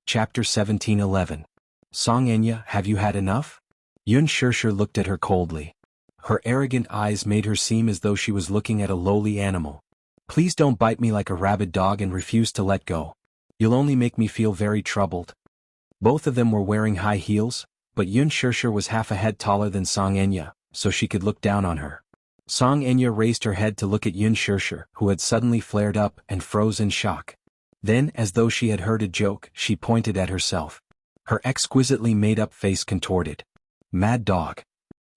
Chapter 17:11. Song Enya, have you had enough? Yun Shirshir looked at her coldly. Her arrogant eyes made her seem as though she was looking at a lowly animal. Please don't bite me like a rabid dog and refuse to let go. You'll only make me feel very troubled. Both of them were wearing high heels, but Yun Shirshir was half a head taller than Song Enya, so she could look down on her. Song Enya raised her head to look at Yun Shirshir, who had suddenly flared up and froze in shock. Then, as though she had heard a joke, she pointed at herself. Her exquisitely made-up face contorted. Mad dog.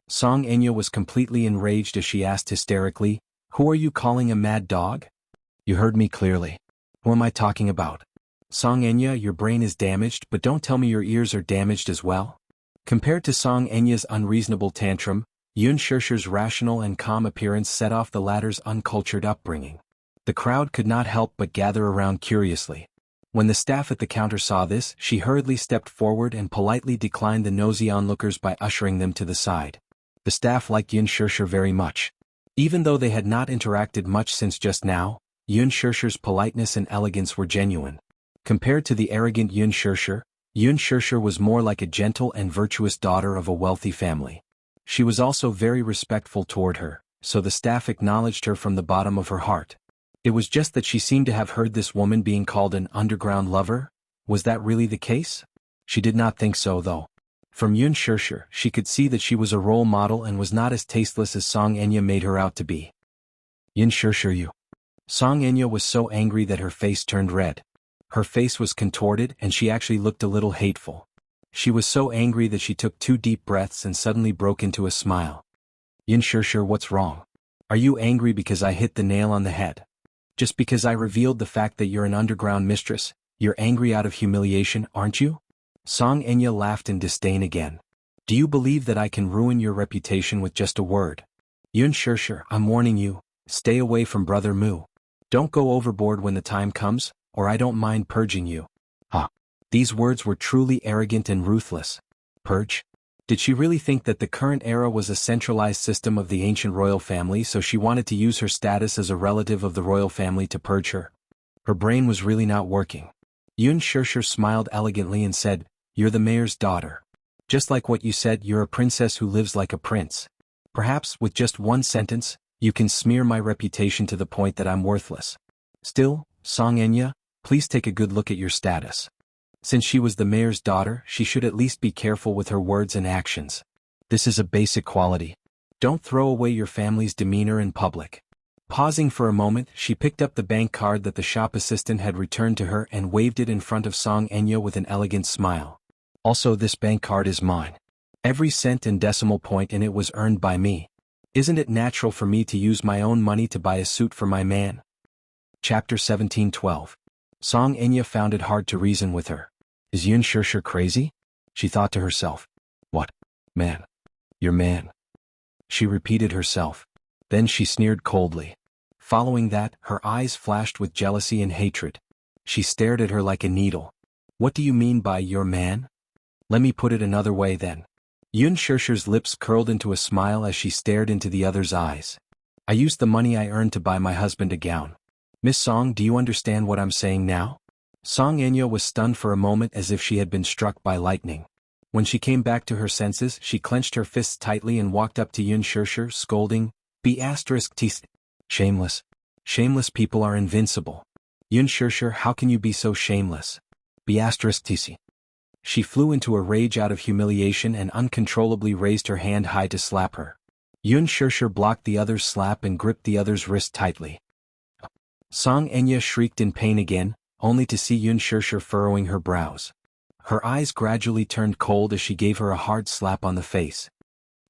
Song Enya was completely enraged as she asked hysterically, "Who are you calling a mad dog?" "You heard me clearly. Who am I talking about?" "Song Enya, your brain is damaged, but don't tell me your ears are damaged as well." Compared to Song Enya's unreasonable tantrum, Yun Shirshir's rational and calm appearance set off the latter's uncultured upbringing. The crowd could not help but gather around curiously. When the staff at the counter saw this, she hurriedly stepped forward and politely declined the nosy onlookers by ushering them to the side. The staff liked Yun Shirshir very much. Even though they had not interacted much since just now, Yun Shirshir's politeness and elegance were genuine. Compared to the arrogant Yun Shirshir was more like a gentle and virtuous daughter of a wealthy family. She was also very respectful toward her, so the staff acknowledged her from the bottom of her heart. It was just that she seemed to have heard this woman being called an underground lover. Was that really the case? She did not think so though. From Yun Shirshir, she could see that she was a role model and was not as tasteless as Song Enya made her out to be. "Yun Shirshir, you." Song Enya was so angry that her face turned red. Her face was contorted and she actually looked a little hateful. She was so angry that she took 2 deep breaths and suddenly broke into a smile. "Yun Shirshir, what's wrong? Are you angry because I hit the nail on the head? Just because I revealed the fact that you're an underground mistress, you're angry out of humiliation, aren't you?" Song Enya laughed in disdain again. "Do you believe that I can ruin your reputation with just a word? Yun Shirshir, I'm warning you, stay away from Brother Mu. Don't go overboard when the time comes, or I don't mind purging you." These words were truly arrogant and ruthless. Purge? Did she really think that the current era was a centralized system of the ancient royal family, so she wanted to use her status as a relative of the royal family to purge her? Her brain was really not working. Yun Shirshir smiled elegantly and said, "You're the mayor's daughter. Just like what you said, you're a princess who lives like a prince. Perhaps, with just one sentence, you can smear my reputation to the point that I'm worthless. Still, Song Enya, please take a good look at your status. Since she was the mayor's daughter, she should at least be careful with her words and actions. This is a basic quality. Don't throw away your family's demeanor in public." Pausing for a moment, she picked up the bank card that the shop assistant had returned to her and waved it in front of Song Enya with an elegant smile. "Also, this bank card is mine. Every cent and decimal point in it was earned by me. Isn't it natural for me to use my own money to buy a suit for my man?" Chapter 17:12. Song Enya found it hard to reason with her. Is Yun Shirshir crazy? She thought to herself. "What? Man? Your man?" She repeated herself. Then she sneered coldly. Following that, her eyes flashed with jealousy and hatred. She stared at her like a needle. "What do you mean by your man? Let me put it another way then." Yun Shirshir's lips curled into a smile as she stared into the other's eyes. "I used the money I earned to buy my husband a gown. Miss Song, do you understand what I'm saying now?" Song Enya was stunned for a moment as if she had been struck by lightning. When she came back to her senses, she clenched her fists tightly and walked up to Yun Shirshir, scolding, "B*****. Shameless. Shameless people are invincible. Yun Shirshir, how can you be so shameless? B*****. She flew into a rage out of humiliation and uncontrollably raised her hand high to slap her. Yun Shirshir blocked the other's slap and gripped the other's wrist tightly. Song Enya shrieked in pain again, only to see Yun Shirshir furrowing her brows. Her eyes gradually turned cold as she gave her a hard slap on the face.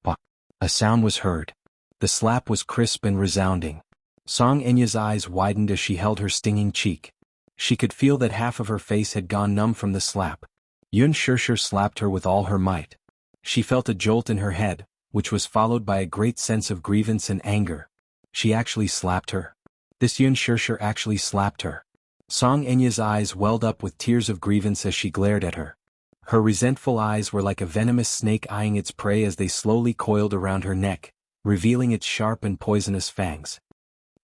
"Pah!" A sound was heard. The slap was crisp and resounding. Song Enya's eyes widened as she held her stinging cheek. She could feel that half of her face had gone numb from the slap. Yun Shirshir slapped her with all her might. She felt a jolt in her head, which was followed by a great sense of grievance and anger. She actually slapped her. This Yun Shirshir actually slapped her. Song Enya's eyes welled up with tears of grievance as she glared at her. Her resentful eyes were like a venomous snake eyeing its prey as they slowly coiled around her neck, revealing its sharp and poisonous fangs.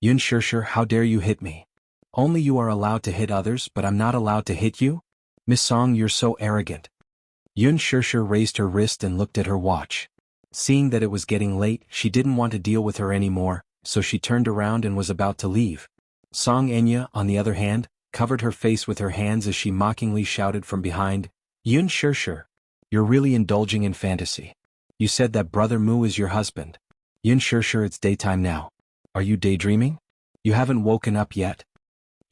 "Yun Shirshir, how dare you hit me? Only you are allowed to hit others, but I'm not allowed to hit you?" Miss Song, you're so arrogant. Yun Shirshir raised her wrist and looked at her watch. Seeing that it was getting late, she didn't want to deal with her anymore, so she turned around and was about to leave. Song Enya, on the other hand, covered her face with her hands as she mockingly shouted from behind, Yun Shirshir, you're really indulging in fantasy. You said that Brother Mu is your husband. Yun Shirshir, it's daytime now. Are you daydreaming? You haven't woken up yet?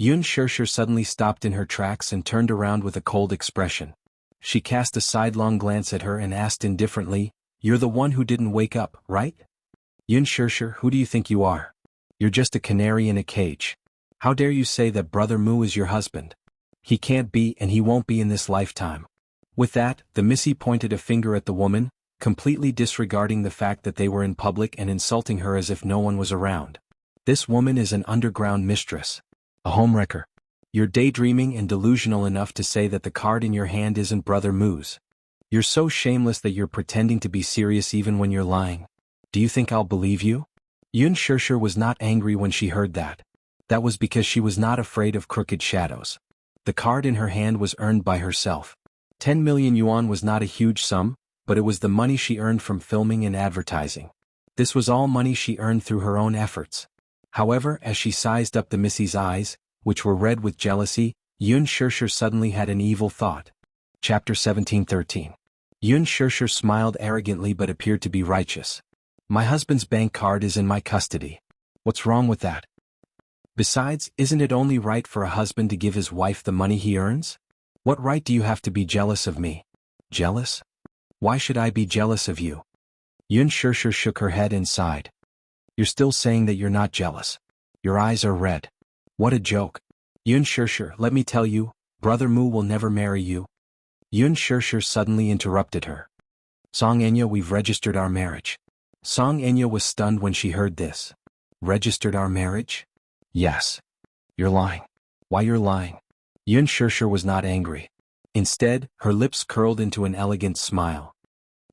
Yun Shirshir suddenly stopped in her tracks and turned around with a cold expression. She cast a sidelong glance at her and asked indifferently, You're the one who didn't wake up, right? Yun Shirshir, who do you think you are? You're just a canary in a cage. How dare you say that Brother Mu is your husband? He can't be and he won't be in this lifetime. With that, the Missy pointed a finger at the woman, completely disregarding the fact that they were in public and insulting her as if no one was around. This woman is an underground mistress. A homewrecker. You're daydreaming and delusional enough to say that the card in your hand isn't Brother Mu's. You're so shameless that you're pretending to be serious even when you're lying. Do you think I'll believe you? Yun Shirshir was not angry when she heard that. That was because she was not afraid of crooked shadows. The card in her hand was earned by herself. 10 million yuan was not a huge sum, but it was the money she earned from filming and advertising. This was all money she earned through her own efforts. However, as she sized up the Missy's eyes, which were red with jealousy, Yun Shirshir suddenly had an evil thought. Chapter 17:13. Yun Shirshir smiled arrogantly but appeared to be righteous. My husband's bank card is in my custody. What's wrong with that? Besides, isn't it only right for a husband to give his wife the money he earns? What right do you have to be jealous of me? Jealous? Why should I be jealous of you? Yun Shirshir shook her head and sighed. You're still saying that you're not jealous. Your eyes are red. What a joke. Yun Shirshir, let me tell you, Brother Mu will never marry you. Yun Shirshir suddenly interrupted her. Song Enya, we've registered our marriage. Song Enya was stunned when she heard this. Registered our marriage? Yes. You're lying. Why you're lying? Yun Shirshir was not angry. Instead, her lips curled into an elegant smile.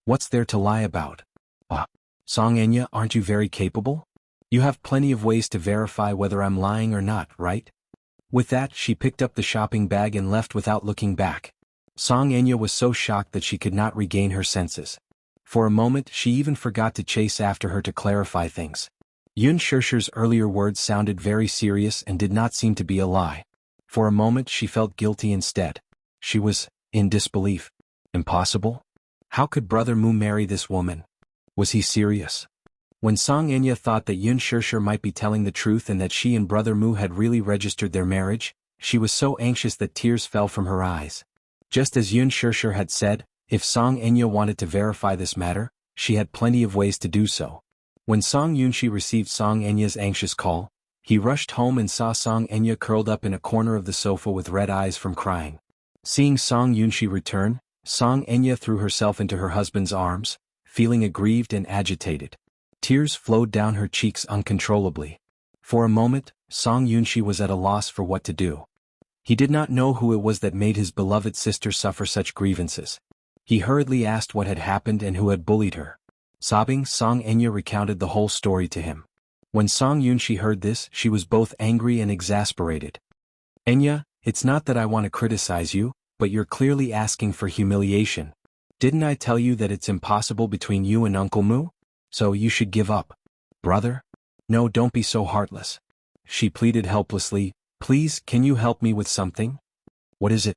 What's there to lie about? Song Enya, aren't you very capable? You have plenty of ways to verify whether I'm lying or not, right? With that, she picked up the shopping bag and left without looking back. Song Enya was so shocked that she could not regain her senses. For a moment, she even forgot to chase after her to clarify things. Yun Shirshir's earlier words sounded very serious and did not seem to be a lie. For a moment, she felt guilty instead. She was in disbelief. Impossible? How could Brother Mu marry this woman? Was he serious? When Song Enya thought that Yun Shirshir might be telling the truth and that she and Brother Mu had really registered their marriage, she was so anxious that tears fell from her eyes. Just as Yun Shirshir had said, if Song Enya wanted to verify this matter, she had plenty of ways to do so. When Song Yunshi received Song Enya's anxious call, he rushed home and saw Song Enya curled up in a corner of the sofa with red eyes from crying. Seeing Song Yunshi return, Song Enya threw herself into her husband's arms, feeling aggrieved and agitated. Tears flowed down her cheeks uncontrollably. For a moment, Song Yunshi was at a loss for what to do. He did not know who it was that made his beloved sister suffer such grievances. He hurriedly asked what had happened and who had bullied her. Sobbing, Song Enya recounted the whole story to him. When Song Yunshi heard this, she was both angry and exasperated. Enya, it's not that I want to criticize you, but you're clearly asking for humiliation. Didn't I tell you that it's impossible between you and Uncle Mu? So you should give up. Brother? No, don't be so heartless. She pleaded helplessly, please, can you help me with something? What is it?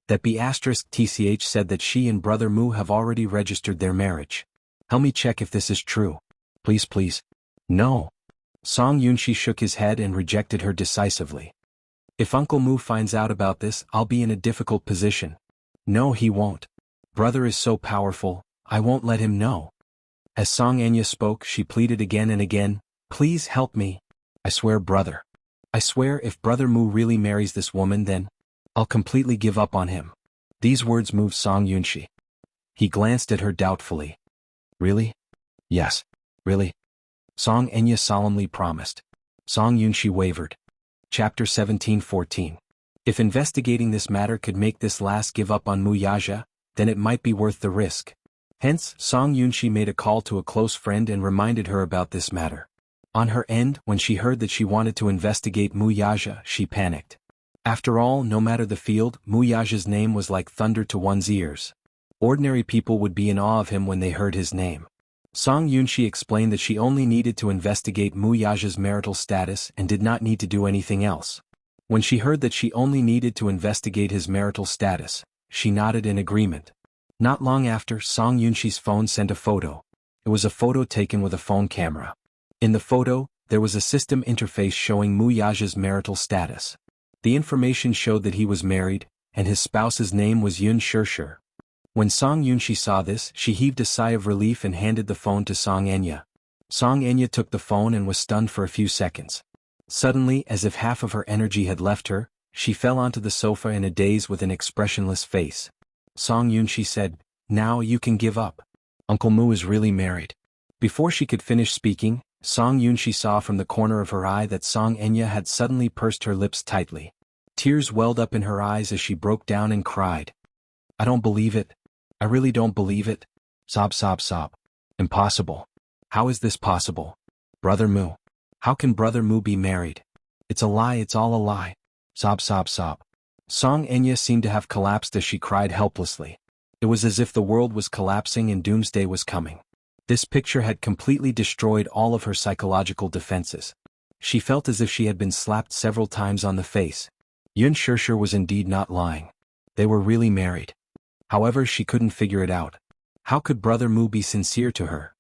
That B*TCH said that she and Brother Mu have already registered their marriage. Help me check if this is true. Please, please. No. Song Yunshi shook his head and rejected her decisively. If Uncle Mu finds out about this, I'll be in a difficult position. No, he won't. Brother is so powerful, I won't let him know. As Song Enya spoke, she pleaded again and again, please help me. I swear, brother. I swear if Brother Mu really marries this woman, then I'll completely give up on him. These words moved Song Yunshi. He glanced at her doubtfully. Really? Yes. Really? Song Enya solemnly promised. Song Yunshi wavered. Chapter 17:14. If investigating this matter could make this last give up on Mu Yaja, then it might be worth the risk. Hence, Song Yunshi made a call to a close friend and reminded her about this matter. On her end, when she heard that she wanted to investigate Mu Yaja, she panicked. After all, no matter the field, Mu Yaja's name was like thunder to one's ears. Ordinary people would be in awe of him when they heard his name. Song Yunshi explained that she only needed to investigate Mu Yaja's marital status and did not need to do anything else. When she heard that she only needed to investigate his marital status, she nodded in agreement. Not long after, Song Yunshi's phone sent a photo. It was a photo taken with a phone camera. In the photo, there was a system interface showing Mu Yaja's marital status. The information showed that he was married, and his spouse's name was Yun Shirshir. When Song Yunshi saw this, she heaved a sigh of relief and handed the phone to Song Enya. Song Enya took the phone and was stunned for a few seconds. Suddenly, as if half of her energy had left her, she fell onto the sofa in a daze with an expressionless face. Song Yunshi said, "Now you can give up. Uncle Mu is really married." Before she could finish speaking, Song Yunshi saw from the corner of her eye that Song Enya had suddenly pursed her lips tightly. Tears welled up in her eyes as she broke down and cried. "I don't believe it. I really don't believe it. Sob, sob, sob. Impossible. How is this possible? Brother Mu. How can Brother Mu be married? It's a lie, it's all a lie. Sob, sob, sob." Song Enya seemed to have collapsed as she cried helplessly. It was as if the world was collapsing and doomsday was coming. This picture had completely destroyed all of her psychological defenses. She felt as if she had been slapped several times on the face. Yun Shirshir was indeed not lying. They were really married. However, she couldn't figure it out. How could Brother Mu be sincere to her?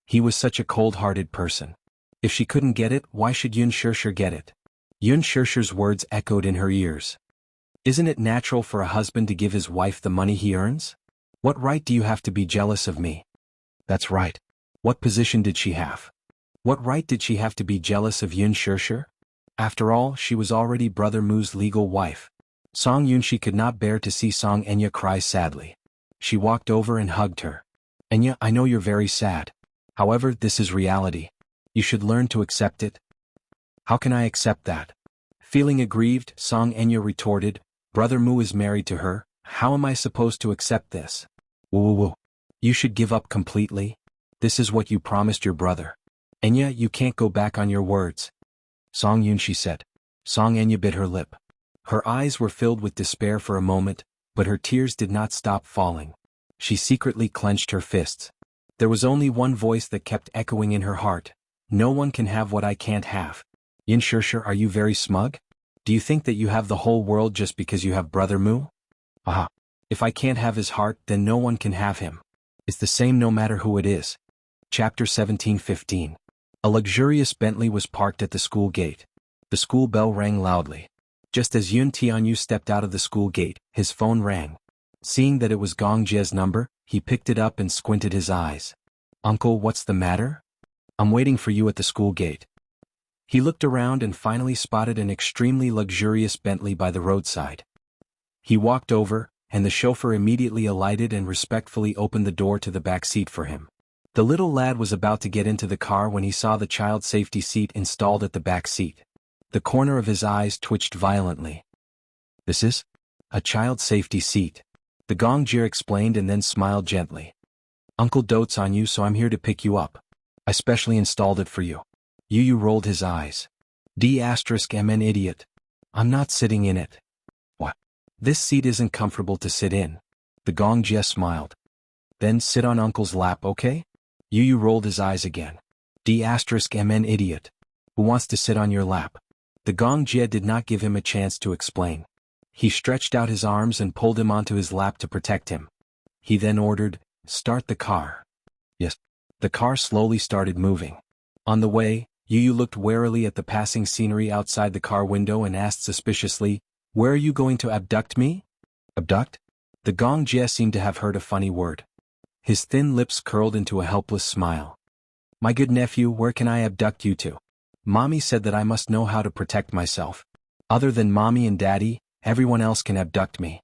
He was such a cold-hearted person. If she couldn't get it, why should Yun Shirshir get it? Yun Shirshir's words echoed in her ears. Isn't it natural for a husband to give his wife the money he earns? What right do you have to be jealous of me? That's right. What position did she have? What right did she have to be jealous of Yun Shirshir? After all, she was already Brother Mu's legal wife. Song Yunshi could not bear to see Song Enya cry sadly. She walked over and hugged her. "Enya, I know you're very sad. However, this is reality. You should learn to accept it." "How can I accept that?" Feeling aggrieved, Song Enya retorted, "Brother Mu is married to her. How am I supposed to accept this?" "Woo woo woo. You should give up completely. This is what you promised your brother. Enya, you can't go back on your words." Song Yunshi said. Song Enya bit her lip. Her eyes were filled with despair for a moment, but her tears did not stop falling. She secretly clenched her fists. There was only one voice that kept echoing in her heart. "No one can have what I can't have." "Yin Shirshir, are you very smug? Do you think that you have the whole world just because you have Brother Mu? Aha. If I can't have his heart, then no one can have him. It's the same no matter who it is." Chapter 17:15. A luxurious Bentley was parked at the school gate. The school bell rang loudly. Just as Yun Tianyu stepped out of the school gate, his phone rang. Seeing that it was Gong Jie's number, he picked it up and squinted his eyes. "Uncle, what's the matter?" "I'm waiting for you at the school gate." He looked around and finally spotted an extremely luxurious Bentley by the roadside. He walked over, and the chauffeur immediately alighted and respectfully opened the door to the back seat for him. The little lad was about to get into the car when he saw the child safety seat installed at the back seat. The corner of his eyes twitched violently. "This is a child safety seat," the Gongjie explained and then smiled gently. "Uncle dotes on you, so I'm here to pick you up. I specially installed it for you." Yu rolled his eyes. "D***MN idiot. I'm not sitting in it." "What? This seat isn't comfortable to sit in." The Gongjie smiled. "Then sit on Uncle's lap, okay?" Yu rolled his eyes again. "D***MN idiot. Who wants to sit on your lap?" The Gongjie did not give him a chance to explain. He stretched out his arms and pulled him onto his lap to protect him. He then ordered, "Start the car." Yes. The car slowly started moving. On the way, Yu looked warily at the passing scenery outside the car window and asked suspiciously, "Where are you going to abduct me?" "Abduct?" The Gongjie seemed to have heard a funny word. His thin lips curled into a helpless smile. "My good nephew, where can I abduct you to? Mommy said that I must know how to protect myself. Other than Mommy and Daddy, everyone else can abduct me."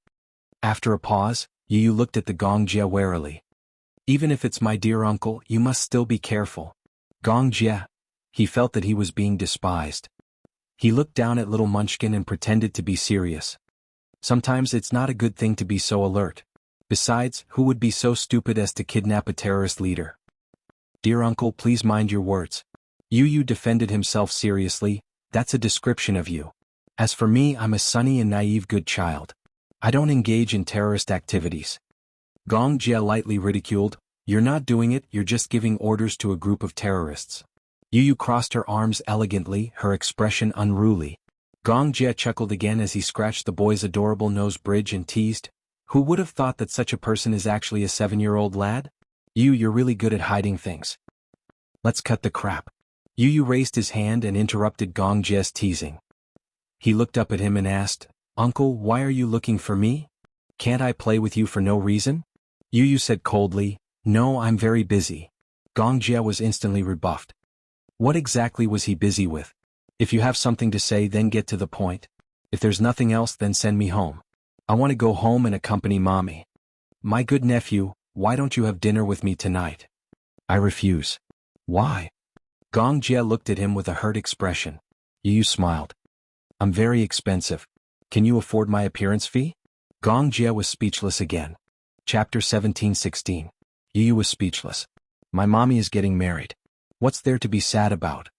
After a pause, Yu looked at the Gongjie warily. "Even if it's my dear uncle, you must still be careful." Gongjie. He felt that he was being despised. He looked down at little Munchkin and pretended to be serious. Sometimes it's not a good thing to be so alert. Besides, who would be so stupid as to kidnap a terrorist leader? "Dear uncle, please mind your words." Yu defended himself seriously. "That's a description of you. As for me, I'm a sunny and naive good child. I don't engage in terrorist activities. Gong Jie lightly ridiculed, "You're not doing it, you're just giving orders to a group of terrorists." Yu Yu crossed her arms elegantly, her expression unruly. Gong Jie chuckled again as he scratched the boy's adorable nose bridge and teased, "Who would have thought that such a person is actually a 7-year-old lad? You're really good at hiding things. Let's cut the crap." Yu Yu raised his hand and interrupted Gong Jie's teasing. He looked up at him and asked, "Uncle, why are you looking for me? Can't I play with you for no reason?" Yu Yu said coldly, "No, I'm very busy." Gong Jie was instantly rebuffed. What exactly was he busy with? If you have something to say, then get to the point. If there's nothing else, then send me home. I want to go home and accompany mommy. My good nephew, why don't you have dinner with me tonight? I refuse. Why? Gong Jie looked at him with a hurt expression. Yu Yu smiled. I'm very expensive. Can you afford my appearance fee? Gong Jie was speechless again. Chapter 17:16. Yu Yu was speechless. My mommy is getting married. What's there to be sad about?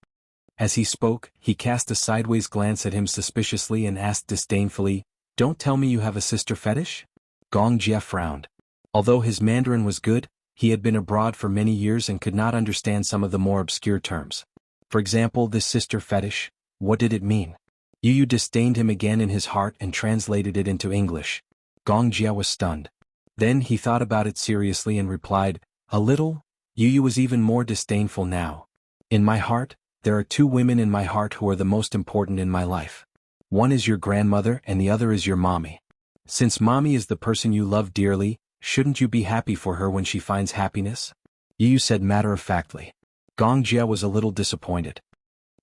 As he spoke, he cast a sideways glance at him suspiciously and asked disdainfully, Don't tell me you have a sister fetish? Gong Jie frowned. Although his Mandarin was good, he had been abroad for many years and could not understand some of the more obscure terms. For example, this sister fetish, what did it mean? Yu Yu disdained him again in his heart and translated it into English. Gong Jie was stunned. Then he thought about it seriously and replied, A little. Yu Yu was even more disdainful now. In my heart, there are 2 women in my heart who are the most important in my life. One is your grandmother and the other is your mommy. Since mommy is the person you love dearly, shouldn't you be happy for her when she finds happiness? Yu Yu said matter-of-factly. Gong Jie was a little disappointed.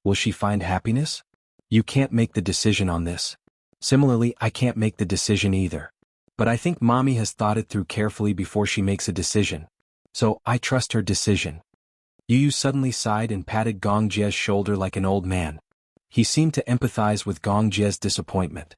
Will she find happiness? You can't make the decision on this. Similarly, I can't make the decision either. But I think mommy has thought it through carefully before she makes a decision. So, I trust her decision. Yu Yu suddenly sighed and patted Gong Jie's shoulder like an old man. He seemed to empathize with Gong Jie's disappointment.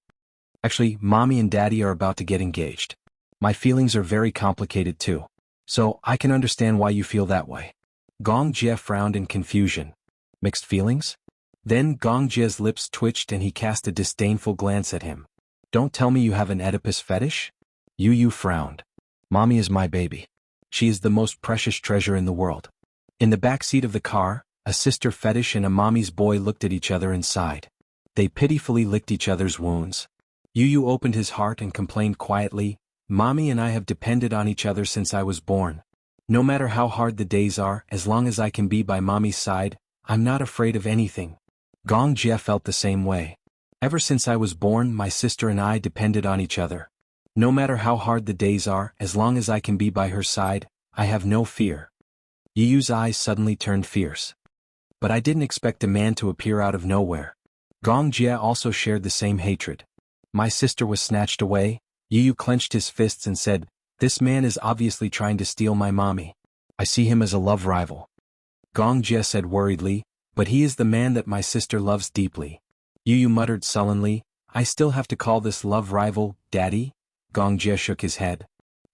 Actually, mommy and daddy are about to get engaged. My feelings are very complicated too. So, I can understand why you feel that way. Gong Jie frowned in confusion. Mixed feelings? Then Gong Jie's lips twitched and he cast a disdainful glance at him. Don't tell me you have an Oedipus fetish? Yu Yu frowned. Mommy is my baby. She is the most precious treasure in the world. In the back seat of the car, a sister fetish and a mommy's boy looked at each other and sighed. They pitifully licked each other's wounds. Yu Yu opened his heart and complained quietly, Mommy and I have depended on each other since I was born. No matter how hard the days are, as long as I can be by mommy's side, I'm not afraid of anything. Gong Jie felt the same way. Ever since I was born, my sister and I depended on each other. No matter how hard the days are, as long as I can be by her side, I have no fear. Yu Yu's eyes suddenly turned fierce. But I didn't expect a man to appear out of nowhere. Gong Jie also shared the same hatred. My sister was snatched away. Yu Yu clenched his fists and said, This man is obviously trying to steal my mommy. I see him as a love rival. Gong Jie said worriedly, But he is the man that my sister loves deeply. Yu Yu muttered sullenly, I still have to call this love rival, Daddy? Gong Jie shook his head.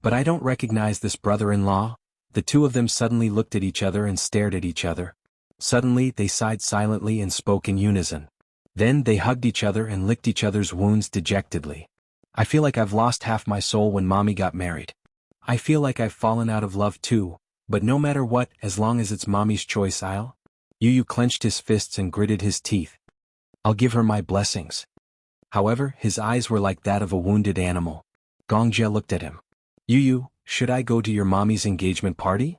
But I don't recognize this brother-in-law. The 2 of them suddenly looked at each other and stared at each other. Suddenly they sighed silently and spoke in unison. Then they hugged each other and licked each other's wounds dejectedly. I feel like I've lost half my soul when mommy got married. I feel like I've fallen out of love too, but no matter what, as long as it's mommy's choice I'll. Yu Yu clenched his fists and gritted his teeth. I'll give her my blessings. However, his eyes were like that of a wounded animal. Gong Jie looked at him. Yu Yu, should I go to your mommy's engagement party?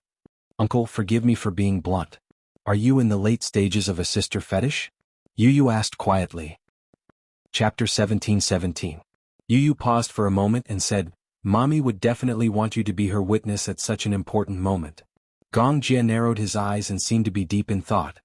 Uncle, forgive me for being blunt. Are you in the late stages of a sister fetish? Yu Yu asked quietly. Chapter 17:17. Yu Yu paused for a moment and said, Mommy would definitely want you to be her witness at such an important moment. Gong Jie narrowed his eyes and seemed to be deep in thought.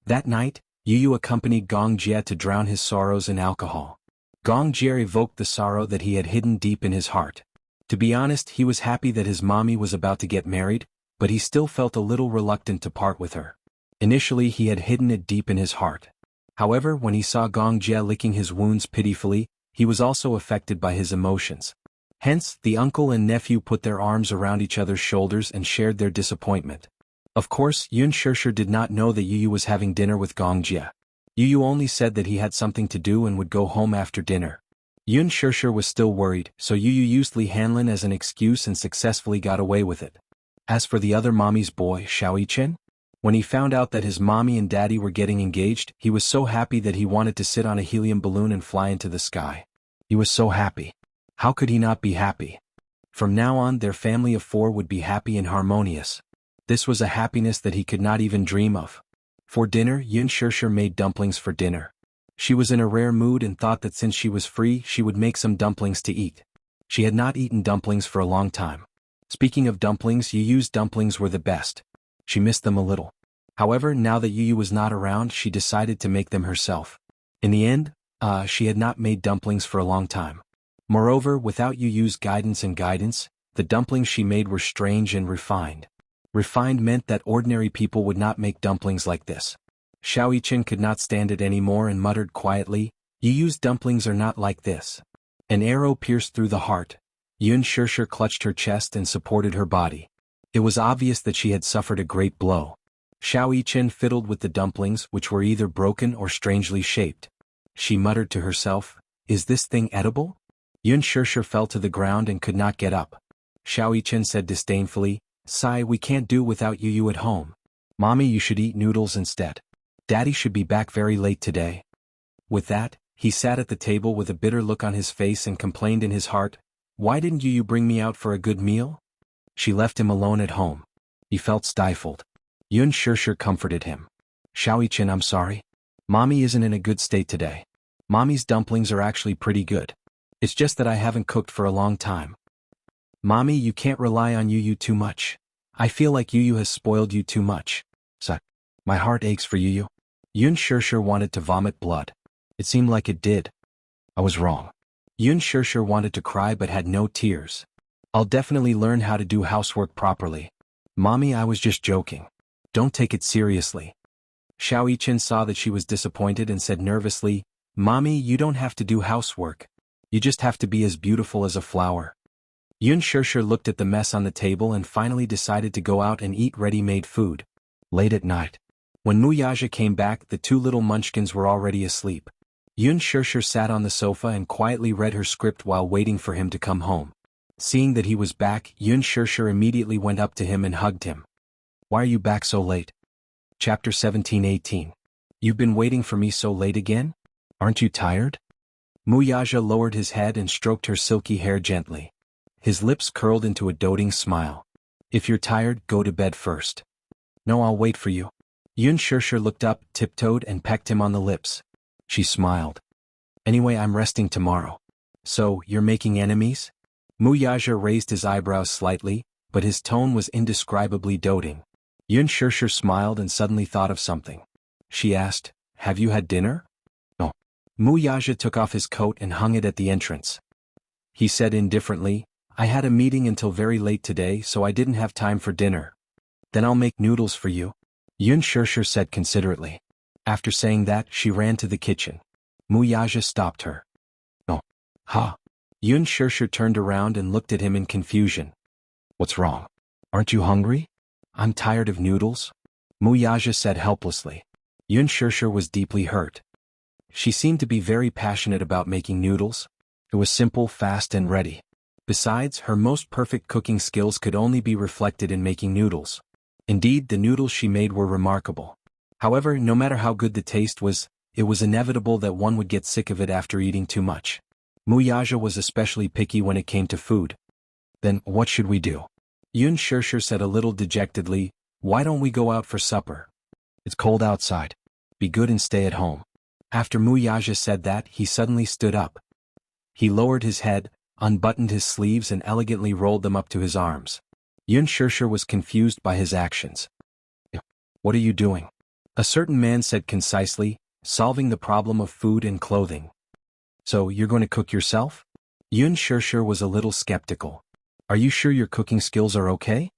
That night, Yu Yu accompanied Gong Jie to drown his sorrows in alcohol. Gong Jie evoked the sorrow that he had hidden deep in his heart. To be honest, he was happy that his mommy was about to get married, but he still felt a little reluctant to part with her. Initially he had hidden it deep in his heart. However, when he saw Gong Jie licking his wounds pitifully, he was also affected by his emotions. Hence, the uncle and nephew put their arms around each other's shoulders and shared their disappointment. Of course, Yun Shishir did not know that Yu Yu was having dinner with Gong Jie. Yu only said that he had something to do and would go home after dinner. Yun Shishir was still worried, so Yu used Li Hanlin as an excuse and successfully got away with it. As for the other mommy's boy, Xiaoyichen, when he found out that his mommy and daddy were getting engaged, he was so happy that he wanted to sit on a helium balloon and fly into the sky. He was so happy. How could he not be happy? From now on, their family of 4 would be happy and harmonious. This was a happiness that he could not even dream of. For dinner, Yun Shishir made dumplings for dinner. She was in a rare mood and thought that since she was free, she would make some dumplings to eat. She had not eaten dumplings for a long time. Speaking of dumplings, Yu's dumplings were the best. She missed them a little. However, now that Yu was not around, she decided to make them herself. In the end, she had not made dumplings for a long time. Moreover, without Yu's guidance, the dumplings she made were strange and refined. Refined meant that ordinary people would not make dumplings like this. Xiaoyichen could not stand it anymore and muttered quietly, Yu's dumplings are not like this. An arrow pierced through the heart. Yun Shishir clutched her chest and supported her body. It was obvious that she had suffered a great blow. Xiaoyichen fiddled with the dumplings, which were either broken or strangely shaped. She muttered to herself, is this thing edible? Yun Shishir fell to the ground and could not get up. Xiaoyichen said disdainfully, Sai, we can't do without Yu at home. Mommy, you should eat noodles instead. Daddy should be back very late today. With that, he sat at the table with a bitter look on his face and complained in his heart, why didn't Yu bring me out for a good meal? She left him alone at home. He felt stifled. Yun Shishir comforted him. Xiaoyichen, I'm sorry. Mommy isn't in a good state today. Mommy's dumplings are actually pretty good. It's just that I haven't cooked for a long time. Mommy, you can't rely on Yu too much. I feel like Yu has spoiled you too much. So, my heart aches for Yu. Yun Shishir wanted to vomit blood. It seemed like it did. I was wrong. Yun Shishir wanted to cry but had no tears. I'll definitely learn how to do housework properly. Mommy, I was just joking. Don't take it seriously. Xiaoyichen saw that she was disappointed and said nervously, Mommy, you don't have to do housework. You just have to be as beautiful as a flower. Yun Shishir looked at the mess on the table and finally decided to go out and eat ready-made food. Late at night. When Muyaja came back, the 2 little munchkins were already asleep. Yun Shishir sat on the sofa and quietly read her script while waiting for him to come home. Seeing that he was back, Yun Shishir immediately went up to him and hugged him. Why are you back so late? Chapter 17-18. You've been waiting for me so late again? Aren't you tired? Muyaja lowered his head and stroked her silky hair gently. His lips curled into a doting smile. If you're tired, go to bed first. No, I'll wait for you. Yun Shishir looked up, tiptoed and pecked him on the lips. She smiled. Anyway, I'm resting tomorrow. So, you're making enemies? Muyaja raised his eyebrows slightly, but his tone was indescribably doting. Yun Shishir smiled and suddenly thought of something. She asked, have you had dinner? No. Muyaja took off his coat and hung it at the entrance. He said indifferently, I had a meeting until very late today, so I didn't have time for dinner. Then I'll make noodles for you. Yun Shishir said considerately. After saying that, she ran to the kitchen. Muyaja stopped her. No. Ha. Yun Shishir turned around and looked at him in confusion. What's wrong? Aren't you hungry? I'm tired of noodles. Muyaja said helplessly. Yun Shishir was deeply hurt. She seemed to be very passionate about making noodles. It was simple, fast and ready. Besides, her most perfect cooking skills could only be reflected in making noodles. Indeed, the noodles she made were remarkable. However, no matter how good the taste was, it was inevitable that one would get sick of it after eating too much. Muyaja was especially picky when it came to food. Then, what should we do? Yun Shishir said a little dejectedly, why don't we go out for supper? It's cold outside. Be good and stay at home. After Muyaja said that, he suddenly stood up. He lowered his head, unbuttoned his sleeves and elegantly rolled them up to his arms. Yun Shishir was confused by his actions. What are you doing? A certain man said concisely, solving the problem of food and clothing. So, you're going to cook yourself? Yun Shishir was a little skeptical. Are you sure your cooking skills are okay?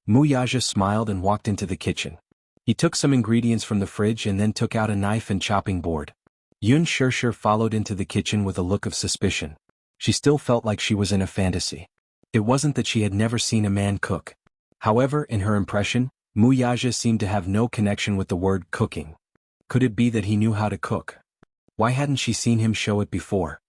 Muyaja smiled and walked into the kitchen. He took some ingredients from the fridge and then took out a knife and chopping board. Yun Shishir followed into the kitchen with a look of suspicion. She still felt like she was in a fantasy. It wasn't that she had never seen a man cook. However, in her impression, Muyaja seemed to have no connection with the word cooking. Could it be that he knew how to cook? Why hadn't she seen him show it before?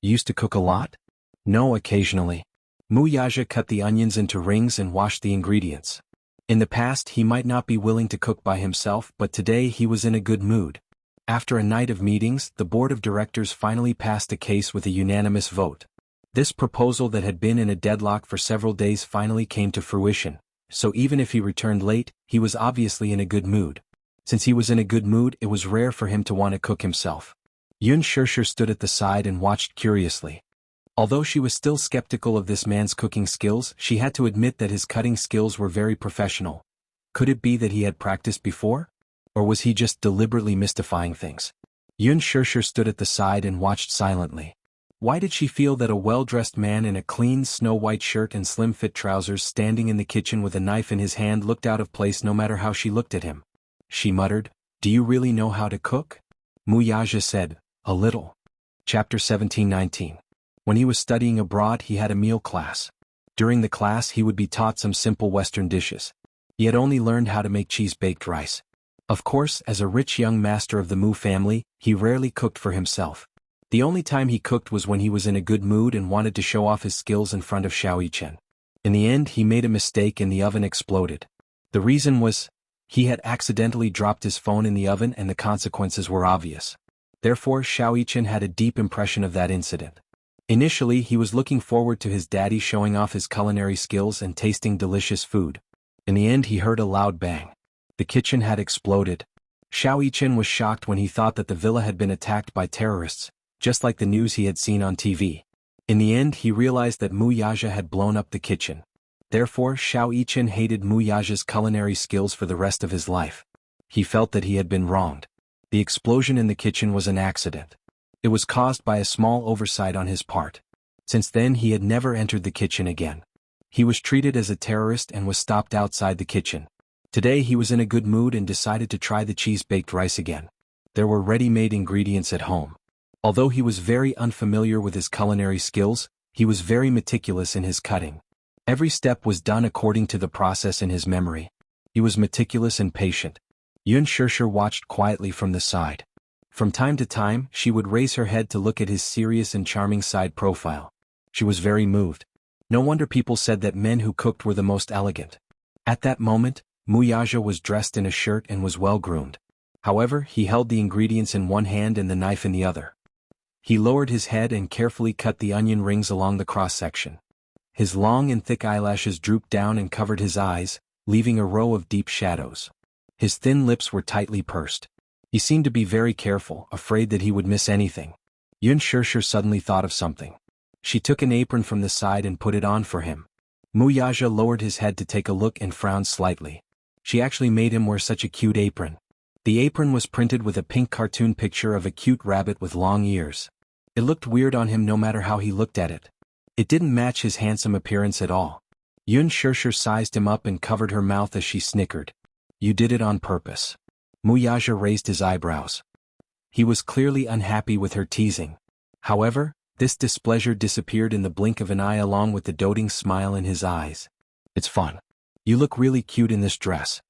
Used to cook a lot? No, occasionally. Wuxia cut the onions into rings and washed the ingredients. In the past he might not be willing to cook by himself, but today he was in a good mood. After a night of meetings, the board of directors finally passed a case with a unanimous vote. This proposal that had been in a deadlock for several days finally came to fruition, so even if he returned late, he was obviously in a good mood. Since he was in a good mood, it was rare for him to want to cook himself. Yun Shishir stood at the side and watched curiously. Although she was still skeptical of this man's cooking skills, she had to admit that his cutting skills were very professional. Could it be that he had practiced before? Or was he just deliberately mystifying things? Yun Shishir stood at the side and watched silently. Why did she feel that a well-dressed man in a clean snow-white shirt and slim-fit trousers standing in the kitchen with a knife in his hand looked out of place no matter how she looked at him? She muttered, "Do you really know how to cook?" Wuxia said, "A little." Chapter 17-19. When he was studying abroad, he had a meal class. During the class he would be taught some simple Western dishes. He had only learned how to make cheese-baked rice. Of course, as a rich young master of the Mu family, he rarely cooked for himself. The only time he cooked was when he was in a good mood and wanted to show off his skills in front of Xiao Yichen. In the end he made a mistake and the oven exploded. The reason was, he had accidentally dropped his phone in the oven and the consequences were obvious. Therefore Xiao Yichen had a deep impression of that incident. Initially he was looking forward to his daddy showing off his culinary skills and tasting delicious food. In the end he heard a loud bang. The kitchen had exploded. Xiao Yichen was shocked when he thought that the villa had been attacked by terrorists, just like the news he had seen on TV. In the end he realized that Wuxia had blown up the kitchen. Therefore Xiao Yichen hated Wuxia's culinary skills for the rest of his life. He felt that he had been wronged. The explosion in the kitchen was an accident. It was caused by a small oversight on his part. Since then he had never entered the kitchen again. He was treated as a terrorist and was stopped outside the kitchen. Today he was in a good mood and decided to try the cheese-baked rice again. There were ready-made ingredients at home. Although he was very unfamiliar with his culinary skills, he was very meticulous in his cutting. Every step was done according to the process in his memory. He was meticulous and patient. Yun Shishir watched quietly from the side. From time to time, she would raise her head to look at his serious and charming side profile. She was very moved. No wonder people said that men who cooked were the most elegant. At that moment, Wuxia was dressed in a shirt and was well groomed. However, he held the ingredients in one hand and the knife in the other. He lowered his head and carefully cut the onion rings along the cross-section. His long and thick eyelashes drooped down and covered his eyes, leaving a row of deep shadows. His thin lips were tightly pursed. He seemed to be very careful, afraid that he would miss anything. Yun Shishir suddenly thought of something. She took an apron from the side and put it on for him. Wuxia lowered his head to take a look and frowned slightly. She actually made him wear such a cute apron. The apron was printed with a pink cartoon picture of a cute rabbit with long ears. It looked weird on him no matter how he looked at it. It didn't match his handsome appearance at all. Yun Shishir sized him up and covered her mouth as she snickered. "You did it on purpose." Wuxia raised his eyebrows. He was clearly unhappy with her teasing. However, this displeasure disappeared in the blink of an eye along with the doting smile in his eyes. "It's fun. You look really cute in this dress."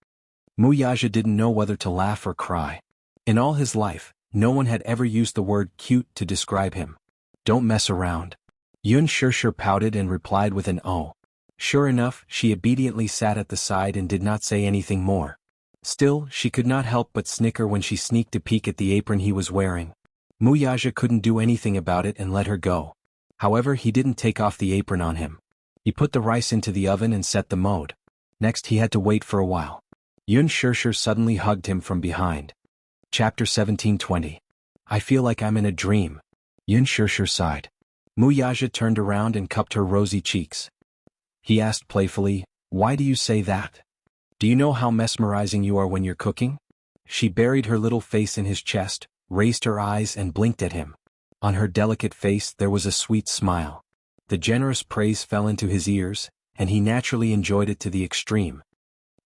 Wuxia didn't know whether to laugh or cry. In all his life, no one had ever used the word cute to describe him. "Don't mess around." Yun Shishir pouted and replied with an "oh." Sure enough, she obediently sat at the side and did not say anything more. Still, she could not help but snicker when she sneaked a peek at the apron he was wearing. Wuxia couldn't do anything about it and let her go. However, he didn't take off the apron on him. He put the rice into the oven and set the mode. Next he had to wait for a while. Yun Shishir suddenly hugged him from behind. Chapter 17-20. I feel like I'm in a dream. Yun Shishir sighed. Wuxia turned around and cupped her rosy cheeks. He asked playfully, "Why do you say that? Do you know how mesmerizing you are when you're cooking?" She buried her little face in his chest, raised her eyes and blinked at him. On her delicate face there was a sweet smile. The generous praise fell into his ears, and he naturally enjoyed it to the extreme.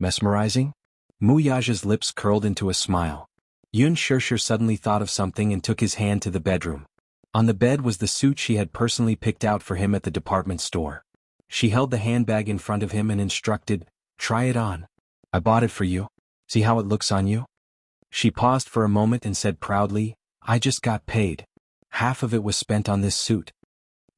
Mesmerizing? Wuxia's lips curled into a smile. Yun Shishir suddenly thought of something and took his hand to the bedroom. On the bed was the suit she had personally picked out for him at the department store. She held the handbag in front of him and instructed, "Try it on. I bought it for you. See how it looks on you?" She paused for a moment and said proudly, I just got paid. Half of it was spent on this suit.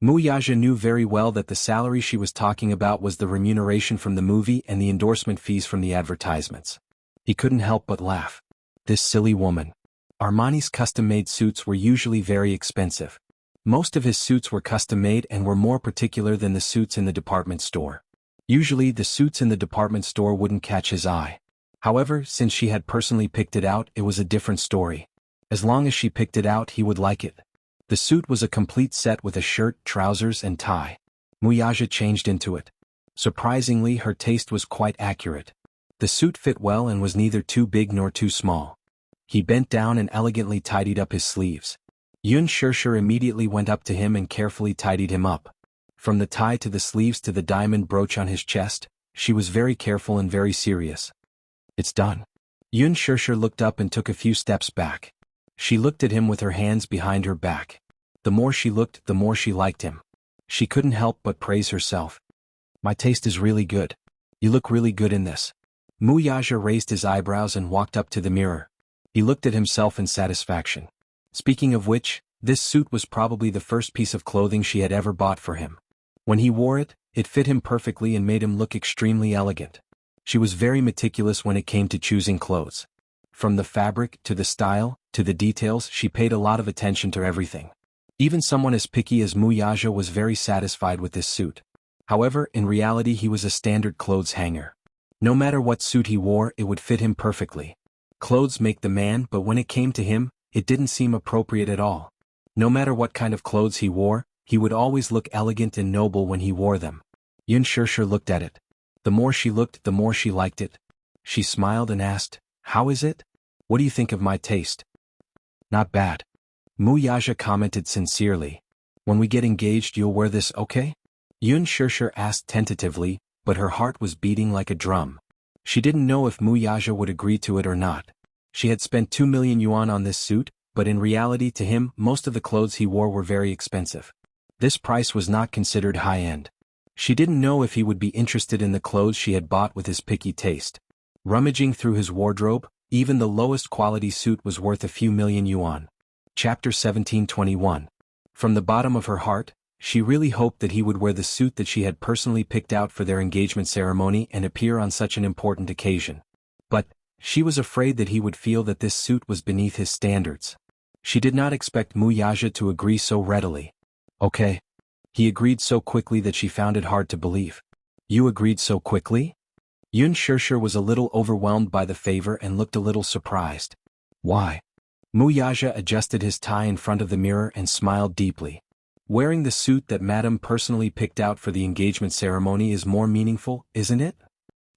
Wuxia knew very well that the salary she was talking about was the remuneration from the movie and the endorsement fees from the advertisements. He couldn't help but laugh. This silly woman. Armani's custom-made suits were usually very expensive. Most of his suits were custom-made and were more particular than the suits in the department store. Usually the suits in the department store wouldn't catch his eye. However, since she had personally picked it out, it was a different story. As long as she picked it out, he would like it. The suit was a complete set with a shirt, trousers and tie. Wuxia changed into it. Surprisingly, her taste was quite accurate. The suit fit well and was neither too big nor too small. He bent down and elegantly tidied up his sleeves. Yun Shirshir immediately went up to him and carefully tidied him up. From the tie to the sleeves to the diamond brooch on his chest, she was very careful and very serious. It's done. Yun Shirshir looked up and took a few steps back. She looked at him with her hands behind her back. The more she looked, the more she liked him. She couldn't help but praise herself. My taste is really good. You look really good in this. Wuxia raised his eyebrows and walked up to the mirror. He looked at himself in satisfaction. Speaking of which, this suit was probably the first piece of clothing she had ever bought for him. When he wore it, it fit him perfectly and made him look extremely elegant. She was very meticulous when it came to choosing clothes. From the fabric, to the style, to the details, she paid a lot of attention to everything. Even someone as picky as Wuxia was very satisfied with this suit. However, in reality he was a standard clothes hanger. No matter what suit he wore, it would fit him perfectly. Clothes make the man, but when it came to him, it didn't seem appropriate at all. No matter what kind of clothes he wore, he would always look elegant and noble when he wore them. Yun Shirshir looked at it. The more she looked, the more she liked it. She smiled and asked, How is it? What do you think of my taste? Not bad. Wuxia commented sincerely. When we get engaged you'll wear this, okay? Yun Shirshir asked tentatively, but her heart was beating like a drum. She didn't know if Wuxia would agree to it or not. She had spent 2 million yuan on this suit, but in reality to him, most of the clothes he wore were very expensive. This price was not considered high-end. She didn't know if he would be interested in the clothes she had bought with his picky taste. Rummaging through his wardrobe, even the lowest quality suit was worth a few million yuan. Chapter 1721. From the bottom of her heart, she really hoped that he would wear the suit that she had personally picked out for their engagement ceremony and appear on such an important occasion. But she was afraid that he would feel that this suit was beneath his standards. She did not expect Wuxia to agree so readily. Okay. He agreed so quickly that she found it hard to believe. You agreed so quickly? Yun Shirshir was a little overwhelmed by the favor and looked a little surprised. Why? Wuxia adjusted his tie in front of the mirror and smiled deeply. Wearing the suit that Madame personally picked out for the engagement ceremony is more meaningful, isn't it?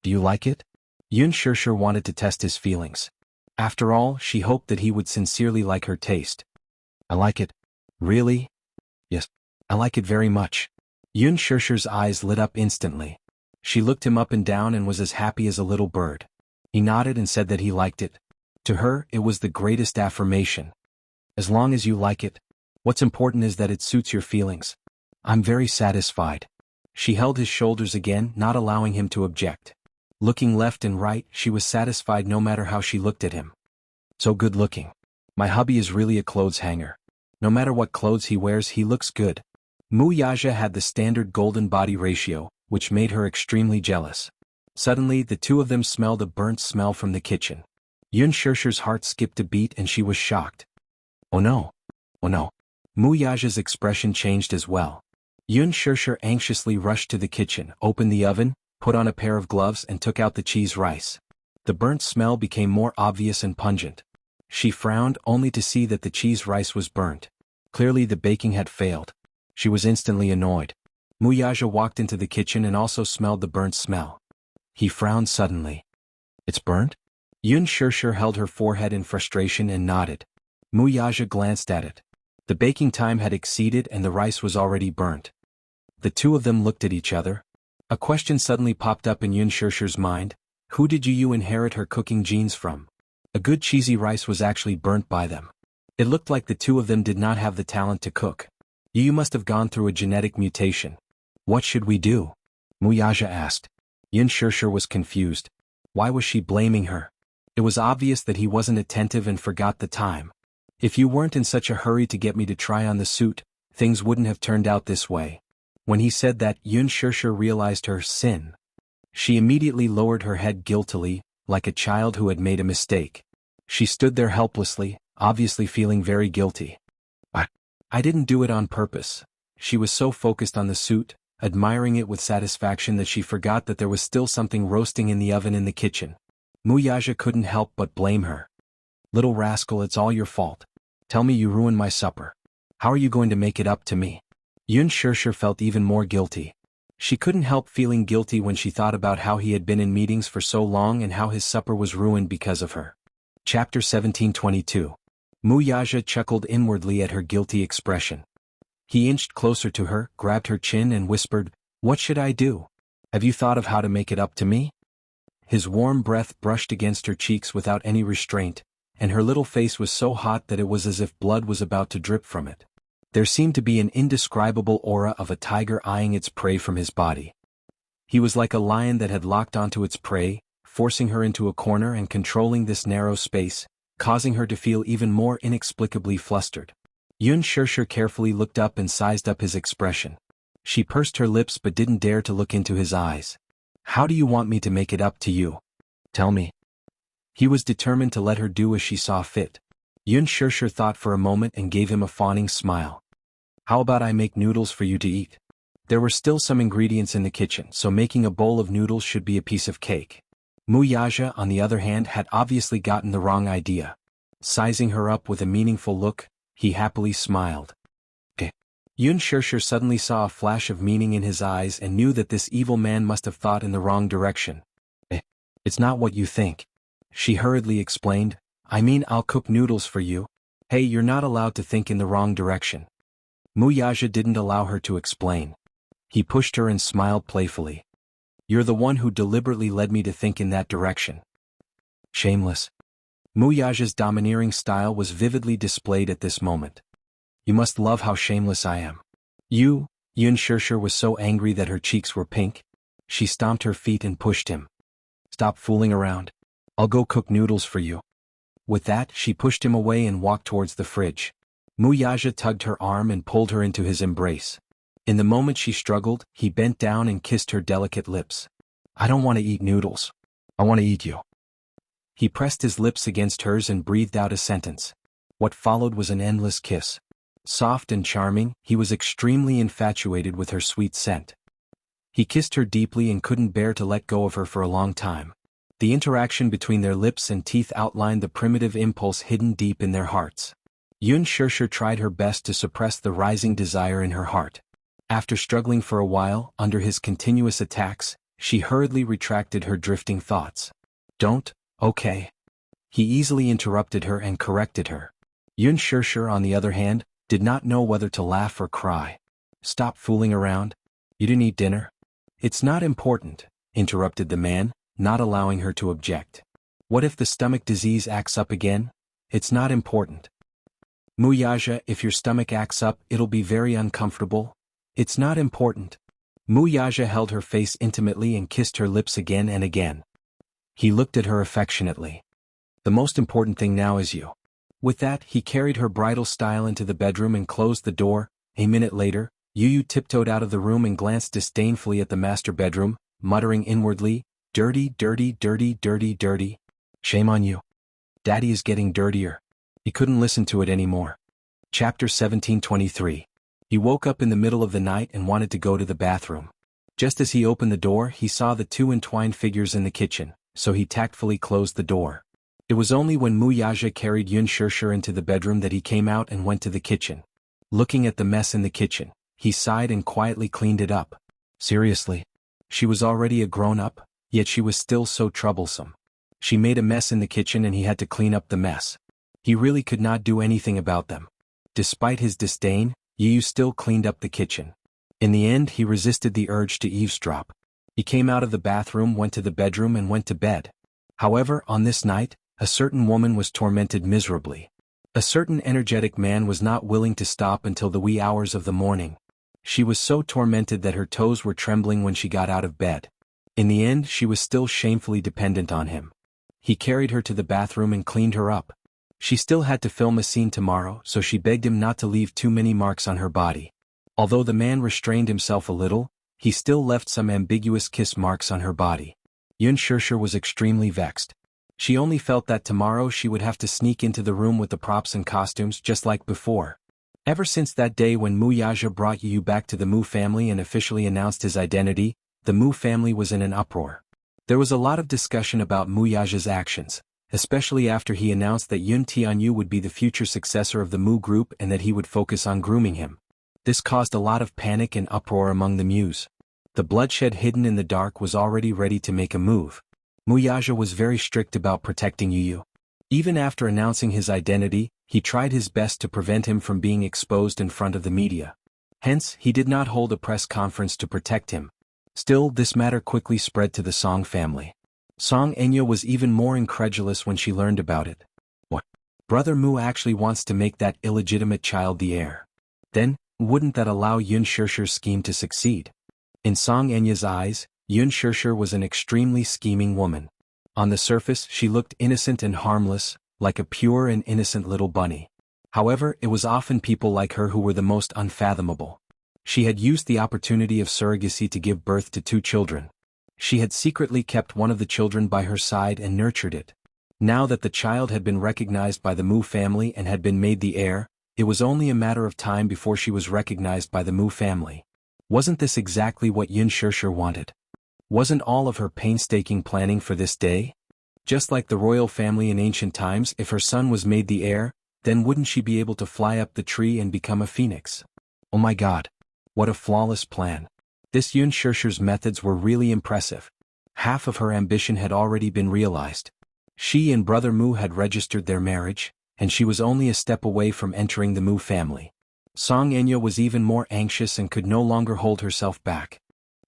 Do you like it? Yun Shirshir wanted to test his feelings. After all, she hoped that he would sincerely like her taste. I like it. Really? Yes. I like it very much. Yun Shirshir's eyes lit up instantly. She looked him up and down and was as happy as a little bird. He nodded and said that he liked it. To her, it was the greatest affirmation. As long as you like it, what's important is that it suits your feelings. I'm very satisfied. She held his shoulders again, not allowing him to object. Looking left and right, she was satisfied no matter how she looked at him. So good looking. My hubby is really a clothes hanger. No matter what clothes he wears, he looks good. Wuxia had the standard golden body ratio, which made her extremely jealous. Suddenly, the two of them smelled a burnt smell from the kitchen. Yun Shirshir's heart skipped a beat and she was shocked. Oh no. Oh no. Wuxia's expression changed as well. Yun Shirshir anxiously rushed to the kitchen, opened the oven, put on a pair of gloves and took out the cheese rice. The burnt smell became more obvious and pungent. She frowned only to see that the cheese rice was burnt. Clearly the baking had failed. She was instantly annoyed. Wuxia walked into the kitchen and also smelled the burnt smell. He frowned suddenly. It's burnt? Yun Shirshir held her forehead in frustration and nodded. Wuxia glanced at it. The baking time had exceeded and the rice was already burnt. The two of them looked at each other. A question suddenly popped up in Yun Shirshir's mind. Who did you inherit her cooking genes from? A good cheesy rice was actually burnt by them. It looked like the two of them did not have the talent to cook. You must have gone through a genetic mutation. What should we do? Wuxia asked. Yun Shirshir was confused. Why was she blaming her? It was obvious that he wasn't attentive and forgot the time. If you weren't in such a hurry to get me to try on the suit, things wouldn't have turned out this way. When he said that, Yun Shusher realized her sin. She immediately lowered her head guiltily, like a child who had made a mistake. She stood there helplessly, obviously feeling very guilty. I didn't do it on purpose. She was so focused on the suit, admiring it with satisfaction that she forgot that there was still something roasting in the oven in the kitchen. Muyaja couldn't help but blame her. Little rascal, it's all your fault. Tell me you ruined my supper. How are you going to make it up to me? Yun Shusher felt even more guilty. She couldn't help feeling guilty when she thought about how he had been in meetings for so long and how his supper was ruined because of her. Chapter 1722. Muyaja chuckled inwardly at her guilty expression. He inched closer to her, grabbed her chin and whispered, "What should I do? Have you thought of how to make it up to me?" His warm breath brushed against her cheeks without any restraint, and her little face was so hot that it was as if blood was about to drip from it. There seemed to be an indescribable aura of a tiger eyeing its prey from his body. He was like a lion that had locked onto its prey, forcing her into a corner and controlling this narrow space, causing her to feel even more inexplicably flustered. Yun Shusher carefully looked up and sized up his expression. She pursed her lips but didn't dare to look into his eyes. "How do you want me to make it up to you? Tell me." He was determined to let her do as she saw fit. Yun Shusher thought for a moment and gave him a fawning smile. "How about I make noodles for you to eat?" There were still some ingredients in the kitchen, so making a bowl of noodles should be a piece of cake. Muyaja, on the other hand, had obviously gotten the wrong idea. Sizing her up with a meaningful look, he happily smiled. Yun Shusher suddenly saw a flash of meaning in his eyes and knew that this evil man must have thought in the wrong direction. It's not what you think," she hurriedly explained. "I mean, I'll cook noodles for you. Hey, you're not allowed to think in the wrong direction." Muyaja didn't allow her to explain. He pushed her and smiled playfully. "You're the one who deliberately led me to think in that direction. Shameless." Muyaja's domineering style was vividly displayed at this moment. "You must love how shameless I am." "You?" Yun Shusher was so angry that her cheeks were pink. She stomped her feet and pushed him. "Stop fooling around. I'll go cook noodles for you." With that, she pushed him away and walked towards the fridge. Muyaja tugged her arm and pulled her into his embrace. In the moment she struggled, he bent down and kissed her delicate lips. "I don't want to eat noodles. I want to eat you." He pressed his lips against hers and breathed out a sentence. What followed was an endless kiss. Soft and charming, he was extremely infatuated with her sweet scent. He kissed her deeply and couldn't bear to let go of her for a long time. The interaction between their lips and teeth outlined the primitive impulse hidden deep in their hearts. Yun Shusher tried her best to suppress the rising desire in her heart. After struggling for a while, under his continuous attacks, she hurriedly retracted her drifting thoughts. "Don't, okay." He easily interrupted her and corrected her. Yun Shusher, on the other hand, did not know whether to laugh or cry. "Stop fooling around. You didn't eat dinner?" "It's not important," interrupted the man, not allowing her to object. "What if the stomach disease acts up again? It's not important." "Muyaja, if your stomach acts up, it'll be very uncomfortable." "It's not important." Muyaja held her face intimately and kissed her lips again and again. He looked at her affectionately. "The most important thing now is you." With that, he carried her bridal style into the bedroom and closed the door. A minute later, Yu tiptoed out of the room and glanced disdainfully at the master bedroom, muttering inwardly, "Dirty, dirty, dirty, dirty, dirty. Shame on you. Daddy is getting dirtier." He couldn't listen to it anymore. Chapter 1723. He woke up in the middle of the night and wanted to go to the bathroom. Just as he opened the door, he saw the two entwined figures in the kitchen, so he tactfully closed the door. It was only when Muyaja carried Yun Shusher into the bedroom that he came out and went to the kitchen. Looking at the mess in the kitchen, he sighed and quietly cleaned it up. Seriously? She was already a grown-up, yet she was still so troublesome. She made a mess in the kitchen and he had to clean up the mess. He really could not do anything about them. Despite his disdain, Yu still cleaned up the kitchen. In the end, he resisted the urge to eavesdrop. He came out of the bathroom, went to the bedroom and went to bed. However, on this night, a certain woman was tormented miserably. A certain energetic man was not willing to stop until the wee hours of the morning. She was so tormented that her toes were trembling when she got out of bed. In the end, she was still shamefully dependent on him. he carried her to the bathroom and cleaned her up. She still had to film a scene tomorrow, so she begged him not to leave too many marks on her body. Although the man restrained himself a little, he still left some ambiguous kiss marks on her body. Yun Shirshir was extremely vexed. She only felt that tomorrow she would have to sneak into the room with the props and costumes just like before. Ever since that day when Mu Yaja brought Yu back to the Mu family and officially announced his identity, the Mu family was in an uproar. There was a lot of discussion about Mu Yaja's actions, especially after he announced that Yun Tianyu would be the future successor of the Mu group and that he would focus on grooming him. This caused a lot of panic and uproar among the Mus. The bloodshed hidden in the dark was already ready to make a move. Mu Yaja was very strict about protecting Yu. Even after announcing his identity, he tried his best to prevent him from being exposed in front of the media. Hence, he did not hold a press conference to protect him. Still, this matter quickly spread to the Song family. Song Enya was even more incredulous when she learned about it. What? Brother Mu actually wants to make that illegitimate child the heir. Then, wouldn't that allow Yun Shirshir's scheme to succeed? In Song Enya's eyes, Yun Shirshir was an extremely scheming woman. On the surface, she looked innocent and harmless, like a pure and innocent little bunny. However, it was often people like her who were the most unfathomable. She had used the opportunity of surrogacy to give birth to 2 children. She had secretly kept one of the children by her side and nurtured it. Now that the child had been recognized by the Mu family and had been made the heir, it was only a matter of time before she was recognized by the Mu family. Wasn't this exactly what Yun Shirshir wanted? Wasn't all of her painstaking planning for this day? Just like the royal family in ancient times, if her son was made the heir, then wouldn't she be able to fly up the tree and become a phoenix? Oh my god. What a flawless plan. This Yun Shirshir's methods were really impressive. Half of her ambition had already been realized. She and Brother Mu had registered their marriage, and she was only a step away from entering the Mu family. Song Enya was even more anxious and could no longer hold herself back.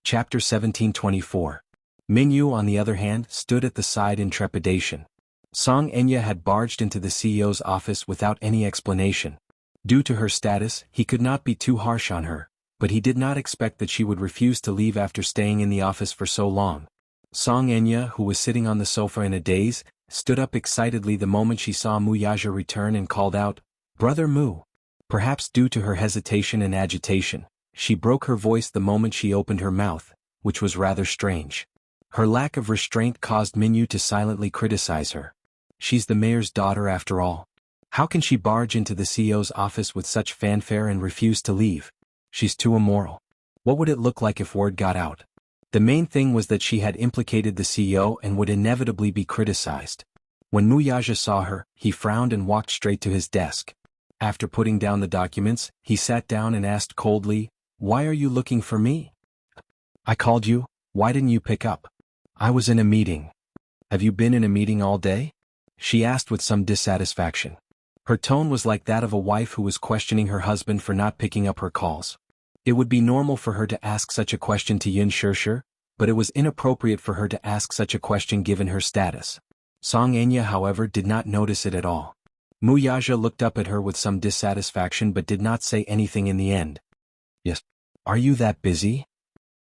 Chapter 1724. Mingyu, on the other hand, stood at the side in trepidation. Song Enya had barged into the CEO's office without any explanation. Due to her status, he could not be too harsh on her, but he did not expect that she would refuse to leave after staying in the office for so long. Song Enya, who was sitting on the sofa in a daze, stood up excitedly the moment she saw Mu Yaja return and called out, "Brother Mu." Perhaps due to her hesitation and agitation, she broke her voice the moment she opened her mouth, which was rather strange. Her lack of restraint caused Mingyu to silently criticize her. She's the mayor's daughter after all. How can she barge into the CEO's office with such fanfare and refuse to leave? She's too immoral. What would it look like if word got out? The main thing was that she had implicated the CEO and would inevitably be criticized. When Mu Yaja saw her, he frowned and walked straight to his desk. After putting down the documents, he sat down and asked coldly, "Why are you looking for me?" "I called you, why didn't you pick up?" "I was in a meeting." "Have you been in a meeting all day?" she asked with some dissatisfaction. Her tone was like that of a wife who was questioning her husband for not picking up her calls. It would be normal for her to ask such a question to Yun Shirshir, but it was inappropriate for her to ask such a question given her status. Song Enya, however, did not notice it at all. Mu Yaja looked up at her with some dissatisfaction but did not say anything in the end. "Yes. Are you that busy?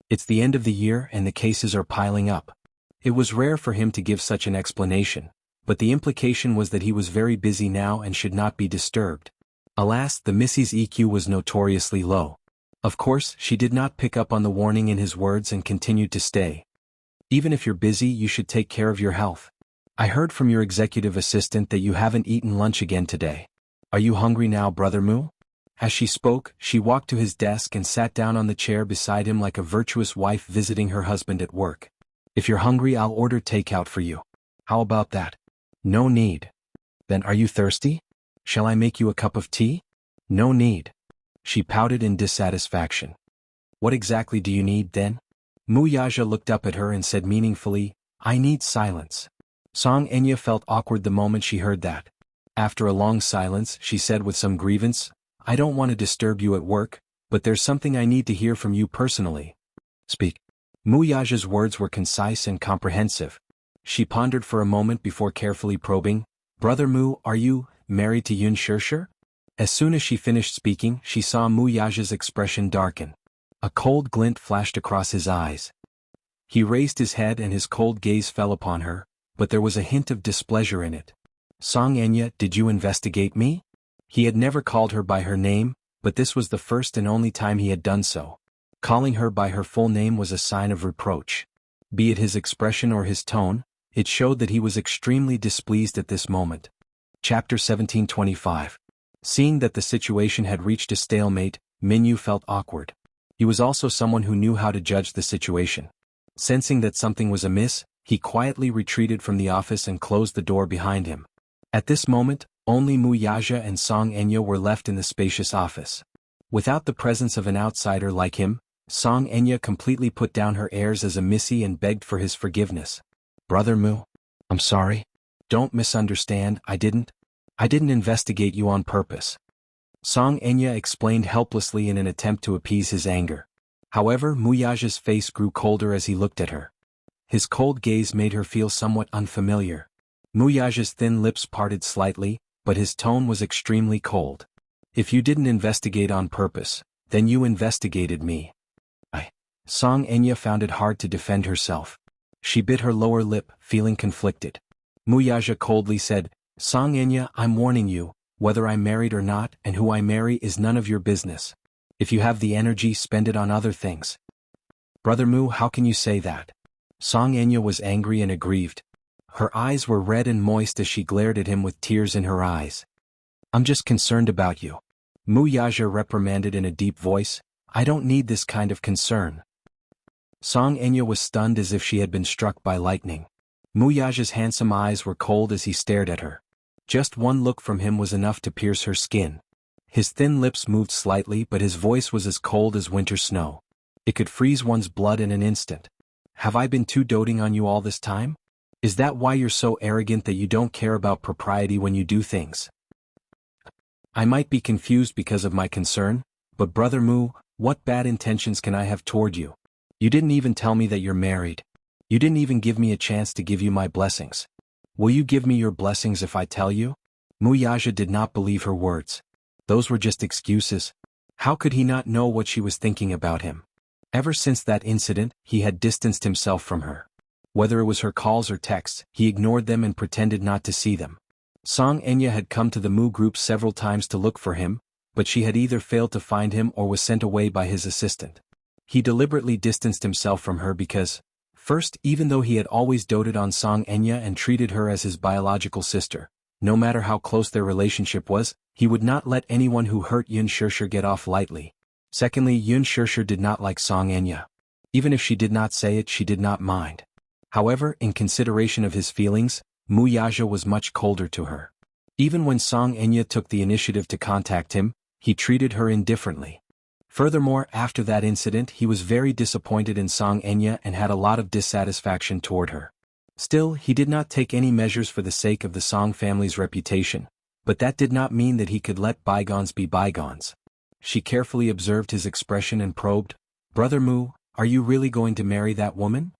It's the end of the year and the cases are piling up." It was rare for him to give such an explanation, but the implication was that he was very busy now and should not be disturbed. Alas, the Missy's EQ was notoriously low. Of course, she did not pick up on the warning in his words and continued to stay. "Even if you're busy, you should take care of your health. I heard from your executive assistant that you haven't eaten lunch again today. Are you hungry now, Brother Mu?" As she spoke, she walked to his desk and sat down on the chair beside him like a virtuous wife visiting her husband at work. "If you're hungry, I'll order takeout for you. How about that?" "No need." "Then are you thirsty? Shall I make you a cup of tea?" "No need." She pouted in dissatisfaction. "What exactly do you need, then?" Mu Yaja looked up at her and said meaningfully, "I need silence." Song Enya felt awkward the moment she heard that. After a long silence, she said with some grievance, "I don't want to disturb you at work, but there's something I need to hear from you personally." "Speak." Mu Yaja's words were concise and comprehensive. She pondered for a moment before carefully probing, "Brother Mu, are you married to Yun Shirshir?" As soon as she finished speaking, she saw Mu Yaja's expression darken. A cold glint flashed across his eyes. He raised his head and his cold gaze fell upon her, but there was a hint of displeasure in it. Song Enya, did you investigate me? He had never called her by her name, but this was the first and only time he had done so. Calling her by her full name was a sign of reproach. Be it his expression or his tone, it showed that he was extremely displeased at this moment. Chapter 1725. Seeing that the situation had reached a stalemate, Minyu felt awkward. He was also someone who knew how to judge the situation. Sensing that something was amiss, he quietly retreated from the office and closed the door behind him. At this moment, only Mu Yaja and Song Enya were left in the spacious office. Without the presence of an outsider like him, Song Enya completely put down her airs as a missy and begged for his forgiveness. Brother Mu, I'm sorry. Don't misunderstand, I didn't investigate you on purpose. Song Enya explained helplessly in an attempt to appease his anger. However, Mu Yaja's face grew colder as he looked at her. His cold gaze made her feel somewhat unfamiliar. Mu Yaja's thin lips parted slightly, but his tone was extremely cold. If you didn't investigate on purpose, then you investigated me. Song Enya found it hard to defend herself. She bit her lower lip, feeling conflicted. Mu Yaja coldly said, Song Enya, I'm warning you, whether I'm married or not and who I marry is none of your business. If you have the energy, spend it on other things. Brother Mu, how can you say that? Song Enya was angry and aggrieved. Her eyes were red and moist as she glared at him with tears in her eyes. I'm just concerned about you. Mu Yaja reprimanded in a deep voice, I don't need this kind of concern. Song Enya was stunned as if she had been struck by lightning. Mu Yaja's handsome eyes were cold as he stared at her. Just one look from him was enough to pierce her skin. His thin lips moved slightly, but his voice was as cold as winter snow. It could freeze one's blood in an instant. Have I been too doting on you all this time? Is that why you're so arrogant that you don't care about propriety when you do things? I might be confused because of my concern, but Brother Mu, what bad intentions can I have toward you? You didn't even tell me that you're married. You didn't even give me a chance to give you my blessings. Will you give me your blessings if I tell you? Mu Yaja did not believe her words. Those were just excuses. How could he not know what she was thinking about him? Ever since that incident, he had distanced himself from her. Whether it was her calls or texts, he ignored them and pretended not to see them. Song Enya had come to the Mu group several times to look for him, but she had either failed to find him or was sent away by his assistant. He deliberately distanced himself from her because, first, even though he had always doted on Song Enya and treated her as his biological sister, no matter how close their relationship was, he would not let anyone who hurt Yun Shishir get off lightly. Secondly, Yun Shishir did not like Song Enya. Even if she did not say it, she did not mind. However, in consideration of his feelings, Mu Yaja was much colder to her. Even when Song Enya took the initiative to contact him, he treated her indifferently. Furthermore, after that incident, he was very disappointed in Song Enya and had a lot of dissatisfaction toward her. Still, he did not take any measures for the sake of the Song family's reputation, but that did not mean that he could let bygones be bygones. She carefully observed his expression and probed, Brother Mu, are you really going to marry that woman?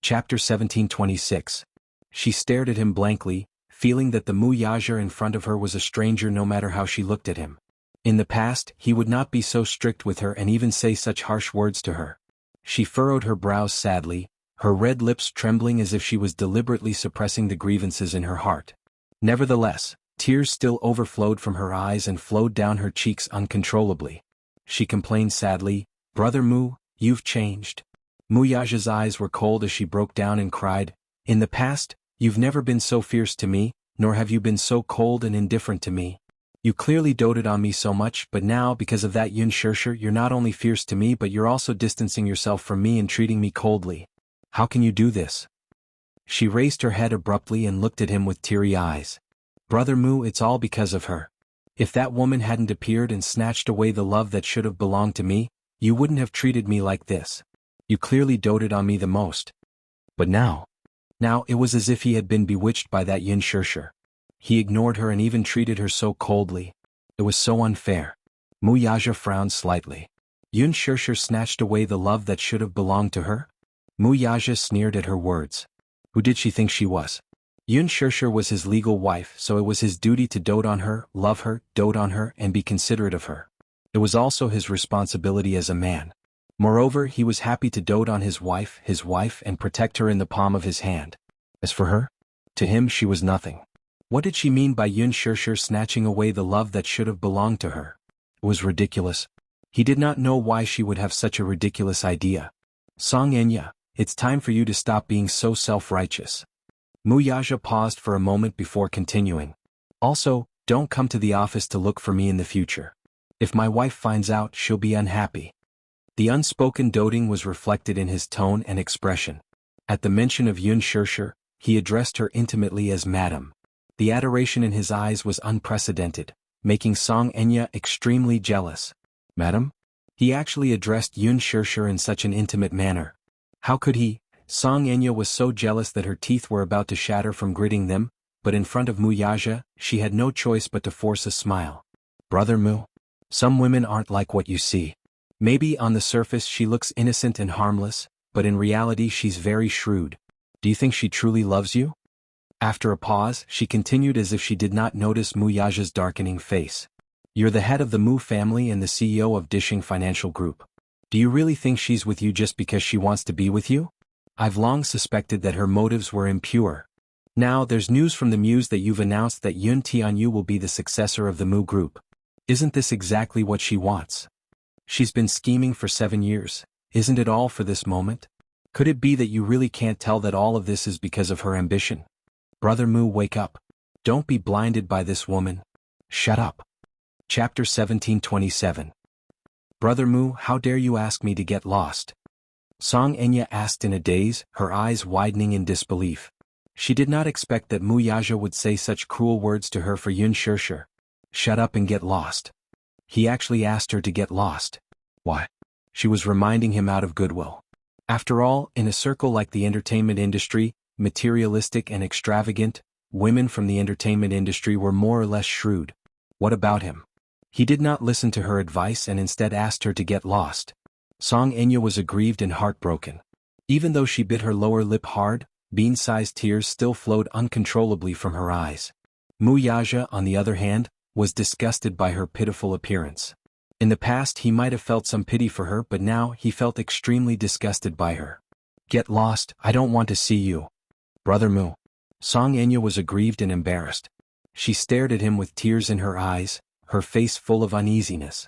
Chapter 1726. She stared at him blankly, feeling that the Mu Yaja in front of her was a stranger no matter how she looked at him. In the past, he would not be so strict with her and even say such harsh words to her. She furrowed her brows sadly, her red lips trembling as if she was deliberately suppressing the grievances in her heart. Nevertheless, tears still overflowed from her eyes and flowed down her cheeks uncontrollably. She complained sadly, Brother Mu, you've changed. Mu Yaja's eyes were cold as she broke down and cried, In the past, you've never been so fierce to me, nor have you been so cold and indifferent to me. You clearly doted on me so much, but now, because of that Yun Shishir, you're not only fierce to me but you're also distancing yourself from me and treating me coldly. How can you do this? She raised her head abruptly and looked at him with teary eyes. Brother Mu, it's all because of her. If that woman hadn't appeared and snatched away the love that should have belonged to me, you wouldn't have treated me like this. You clearly doted on me the most. But now it was as if he had been bewitched by that Yun Shishir. He ignored her and even treated her so coldly. It was so unfair. Mu Yaja frowned slightly. Yun Shishir snatched away the love that should have belonged to her? Mu Yaja sneered at her words. Who did she think she was? Yun Shishir was his legal wife, so it was his duty to dote on her, love her, dote on her, and be considerate of her. It was also his responsibility as a man. Moreover, he was happy to dote on his wife, and protect her in the palm of his hand. As for her, To him she was nothing. What did she mean by Yun Shirshir snatching away the love that should have belonged to her? It was ridiculous. He did not know why she would have such a ridiculous idea. Song Enya, it's time for you to stop being so self-righteous. Mu Yaja paused for a moment before continuing. Also, don't come to the office to look for me in the future. If my wife finds out, she'll be unhappy. The unspoken doting was reflected in his tone and expression. At the mention of Yun Shirshir, he addressed her intimately as Madam. The adoration in his eyes was unprecedented, making Song Enya extremely jealous. Madam? He actually addressed Yun Shirshir in such an intimate manner. How could he? Song Enya was so jealous that her teeth were about to shatter from gritting them, but in front of Mu Yaja, she had no choice but to force a smile. Brother Mu? Some women aren't like what you see. Maybe on the surface she looks innocent and harmless, but in reality she's very shrewd. Do you think she truly loves you? After a pause, she continued as if she did not notice Mu Yaja's darkening face. You're the head of the Mu family and the CEO of Dishing Financial Group. Do you really think she's with you just because she wants to be with you? I've long suspected that her motives were impure. Now there's news from the Muse that you've announced that Yun Tianyu will be the successor of the Mu Group. Isn't this exactly what she wants? She's been scheming for 7 years. Isn't it all for this moment? Could it be that you really can't tell that all of this is because of her ambition? Brother Mu, wake up. Don't be blinded by this woman. Shut up. Chapter 1727. Brother Mu, how dare you ask me to get lost? Song Enya asked in a daze, her eyes widening in disbelief. She did not expect that Mu Yaja would say such cruel words to her for Yun Shirshir. Shut up and get lost. He actually asked her to get lost. Why? She was reminding him out of goodwill. After all, in a circle like the entertainment industry, materialistic and extravagant, women from the entertainment industry were more or less shrewd. What about him? He did not listen to her advice and instead asked her to get lost. Song Enya was aggrieved and heartbroken. Even though she bit her lower lip hard, bean-sized tears still flowed uncontrollably from her eyes. Mu Yaja, on the other hand, was disgusted by her pitiful appearance. In the past he might have felt some pity for her, but now he felt extremely disgusted by her. Get lost, I don't want to see you. Brother Mu. Song Enya was aggrieved and embarrassed. She stared at him with tears in her eyes, her face full of uneasiness.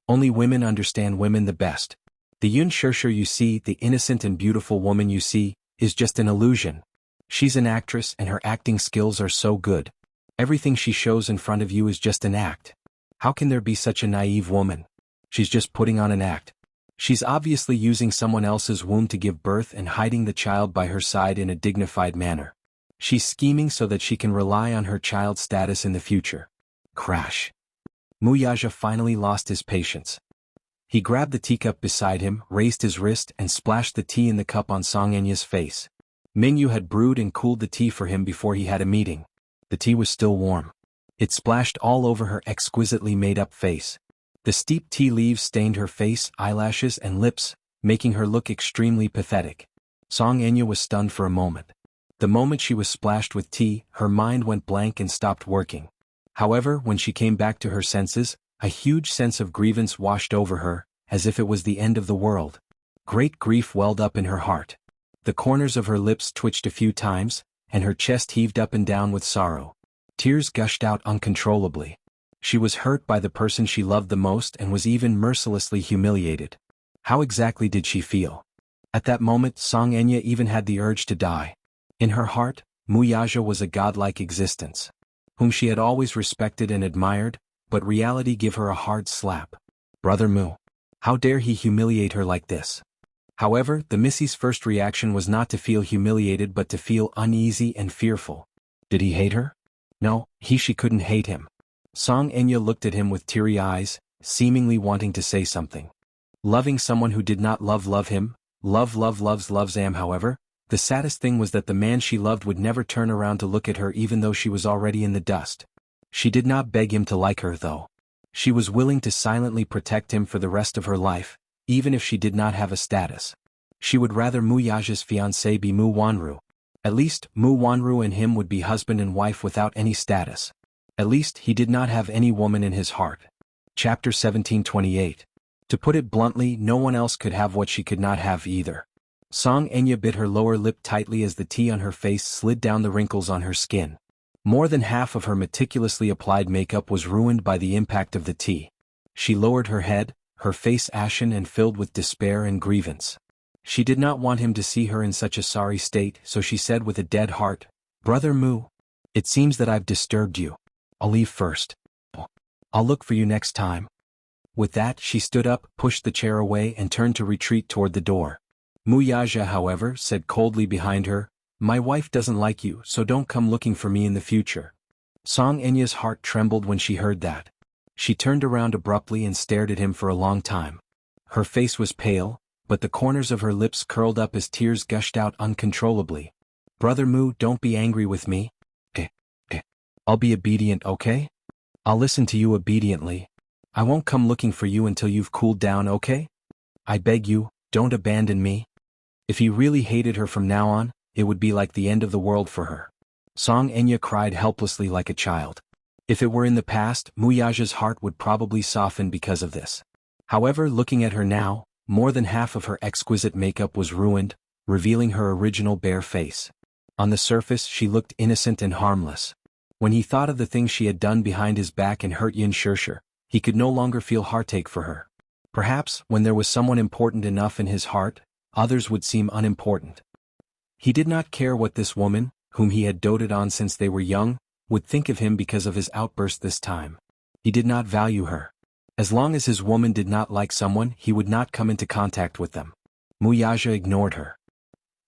Only women understand women the best. The Yun Shirshir you see, the innocent and beautiful woman you see, is just an illusion. She's an actress and her acting skills are so good. Everything she shows in front of you is just an act. How can there be such a naive woman? She's just putting on an act. She's obviously using someone else's womb to give birth and hiding the child by her side in a dignified manner. She's scheming so that she can rely on her child's status in the future. Crash. Mu Yaja finally lost his patience. He grabbed the teacup beside him, raised his wrist and splashed the tea in the cup on Song Enya's face. Mingyu had brewed and cooled the tea for him before he had a meeting. The tea was still warm. It splashed all over her exquisitely made-up face. The steep tea leaves stained her face, eyelashes and lips, making her look extremely pathetic. Song Enya was stunned for a moment. The moment she was splashed with tea, her mind went blank and stopped working. However, when she came back to her senses, a huge sense of grievance washed over her, as if it was the end of the world. Great grief welled up in her heart. The corners of her lips twitched a few times, and her chest heaved up and down with sorrow. Tears gushed out uncontrollably. She was hurt by the person she loved the most and was even mercilessly humiliated. How exactly did she feel? At that moment, Song Enya even had the urge to die. In her heart, Mu Yaja was a godlike existence, whom she had always respected and admired, but reality gave her a hard slap. Brother Mu. How dare he humiliate her like this? However, the Missy's first reaction was not to feel humiliated but to feel uneasy and fearful. Did he hate her? No, she couldn't hate him. Song Enya looked at him with teary eyes, seemingly wanting to say something. Loving someone who did not love him, loves am. However, the saddest thing was that the man she loved would never turn around to look at her even though she was already in the dust. She did not beg him to like her though. She was willing to silently protect him for the rest of her life, even if she did not have a status. She would rather Mu Yaja's fiancé be Mu Wanru. At least, Mu Wanru and him would be husband and wife without any status. At least, he did not have any woman in his heart. Chapter 1728. To put it bluntly, no one else could have what she could not have either. Song Enya bit her lower lip tightly as the tea on her face slid down the wrinkles on her skin. More than half of her meticulously applied makeup was ruined by the impact of the tea. She lowered her head, her face ashen and filled with despair and grievance. She did not want him to see her in such a sorry state, so she said with a dead heart, "Brother Mu, it seems that I've disturbed you. I'll leave first. I'll look for you next time." With that, she stood up, pushed the chair away and turned to retreat toward the door. Mu Yaja, however, said coldly behind her, "My wife doesn't like you, so don't come looking for me in the future." Song Enya's heart trembled when she heard that. She turned around abruptly and stared at him for a long time. Her face was pale, but the corners of her lips curled up as tears gushed out uncontrollably. "Brother Mu, don't be angry with me. I'll be obedient, okay? I'll listen to you obediently. I won't come looking for you until you've cooled down, okay? I beg you, don't abandon me." If he really hated her from now on, it would be like the end of the world for her. Song Enya cried helplessly like a child. If it were in the past, Muyaja's heart would probably soften because of this. However, looking at her now, more than half of her exquisite makeup was ruined, revealing her original bare face. On the surface, she looked innocent and harmless. When he thought of the things she had done behind his back and hurt Yin Shirshir, he could no longer feel heartache for her. Perhaps, when there was someone important enough in his heart, others would seem unimportant. He did not care what this woman, whom he had doted on since they were young, would think of him because of his outburst this time. He did not value her. As long as his woman did not like someone, he would not come into contact with them. Muyaja ignored her.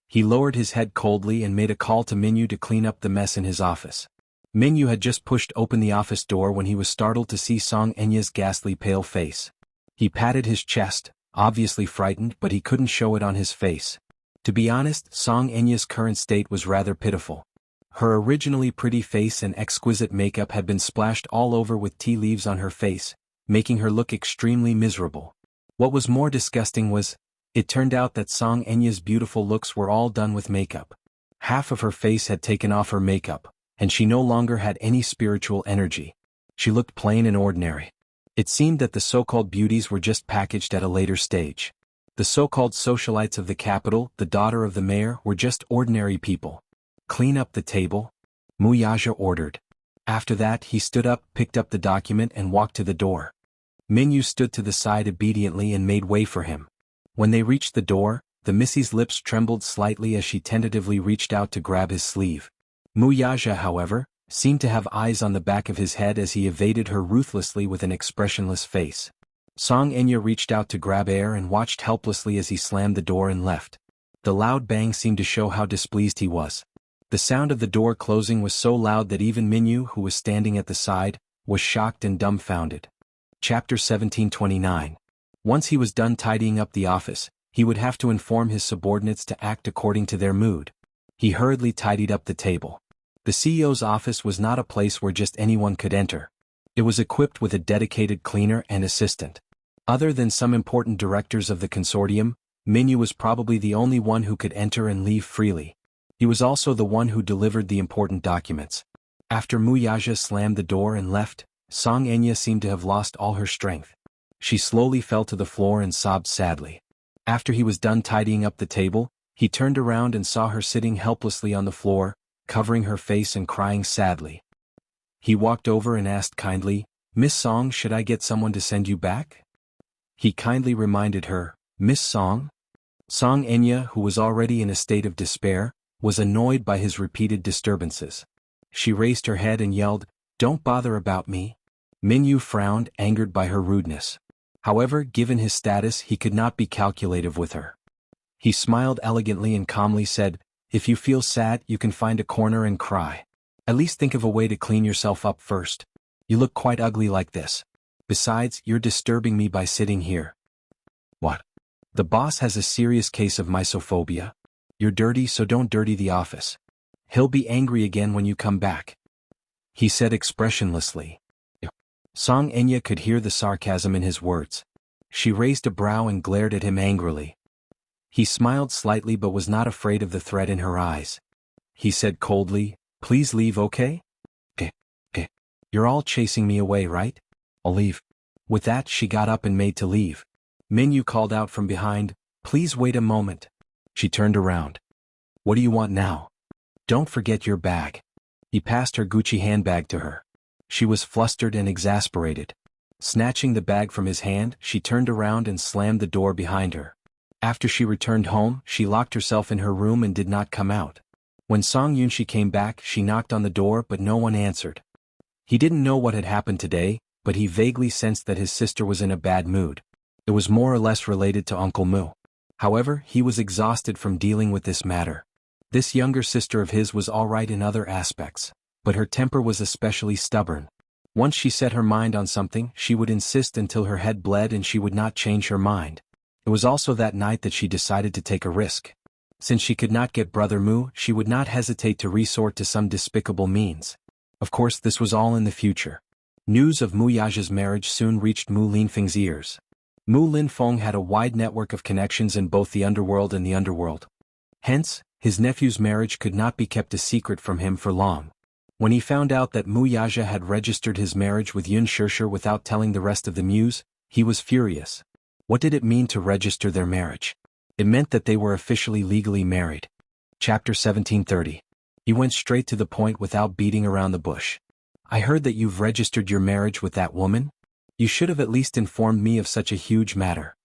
He lowered his head coldly and made a call to Minyu to clean up the mess in his office. Minyu had just pushed open the office door when he was startled to see Song Enya's ghastly pale face. He patted his chest, obviously frightened, but he couldn't show it on his face. To be honest, Song Enya's current state was rather pitiful. Her originally pretty face and exquisite makeup had been splashed all over with tea leaves on her face, making her look extremely miserable. What was more disgusting was, it turned out that Song Enya's beautiful looks were all done with makeup. Half of her face had taken off her makeup, and she no longer had any spiritual energy. She looked plain and ordinary. It seemed that the so-called beauties were just packaged at a later stage. The so-called socialites of the capital, the daughter of the mayor, were just ordinary people. "Clean up the table," Muyaja ordered. After that, he stood up, picked up the document and walked to the door. Minyu stood to the side obediently and made way for him. When they reached the door, the Missy's lips trembled slightly as she tentatively reached out to grab his sleeve. Muyaja, however, seemed to have eyes on the back of his head as he evaded her ruthlessly with an expressionless face. Song Enya reached out to grab air and watched helplessly as he slammed the door and left. The loud bang seemed to show how displeased he was. The sound of the door closing was so loud that even Minyu, who was standing at the side, was shocked and dumbfounded. Chapter 1729. Once he was done tidying up the office, he would have to inform his subordinates to act according to their mood. He hurriedly tidied up the table. The CEO's office was not a place where just anyone could enter. It was equipped with a dedicated cleaner and assistant. Other than some important directors of the consortium, Minyu was probably the only one who could enter and leave freely. He was also the one who delivered the important documents. After Muyaja slammed the door and left, Song Enya seemed to have lost all her strength. She slowly fell to the floor and sobbed sadly. After he was done tidying up the table, he turned around and saw her sitting helplessly on the floor, covering her face and crying sadly. He walked over and asked kindly, "Miss Song, should I get someone to send you back?" He kindly reminded her, "Miss Song?" Song Enya, who was already in a state of despair, was annoyed by his repeated disturbances. She raised her head and yelled, "Don't bother about me." Minyu frowned, angered by her rudeness. However, given his status, he could not be calculative with her. He smiled elegantly and calmly said, "If you feel sad, you can find a corner and cry. At least think of a way to clean yourself up first. You look quite ugly like this. Besides, you're disturbing me by sitting here." "What? The boss has a serious case of misophobia. You're dirty, so don't dirty the office. He'll be angry again when you come back," he said expressionlessly. Song Enya could hear the sarcasm in his words. She raised a brow and glared at him angrily. He smiled slightly but was not afraid of the threat in her eyes. He said coldly, "Please leave, okay? You're all chasing me away, right? I'll leave." With that, she got up and made to leave. Minyu called out from behind, "Please wait a moment." She turned around. What do you want now? Don't forget your bag. He passed her Gucci handbag to her. She was flustered and exasperated. Snatching the bag from his hand, she turned around and slammed the door behind her. After she returned home, she locked herself in her room and did not come out. When Song Yunshi came back, she knocked on the door but no one answered. He didn't know what had happened today, but he vaguely sensed that his sister was in a bad mood. It was more or less related to Uncle Mu. However, he was exhausted from dealing with this matter. This younger sister of his was all right in other aspects, but her temper was especially stubborn. Once she set her mind on something, she would insist until her head bled and she would not change her mind. It was also that night that she decided to take a risk. Since she could not get Brother Mu, she would not hesitate to resort to some despicable means. Of course, this was all in the future. News of Mu Yaja's marriage soon reached Mu Linfeng's ears. Mu Linfeng had a wide network of connections in both the underworld and the underworld. Hence, his nephew's marriage could not be kept a secret from him for long. When he found out that Mu Yaja had registered his marriage with Yun Shishir without telling the rest of the Muse, he was furious. What did it mean to register their marriage? It meant that they were officially legally married. Chapter 1730. He went straight to the point without beating around the bush. I heard that you've registered your marriage with that woman? You should have at least informed me of such a huge matter.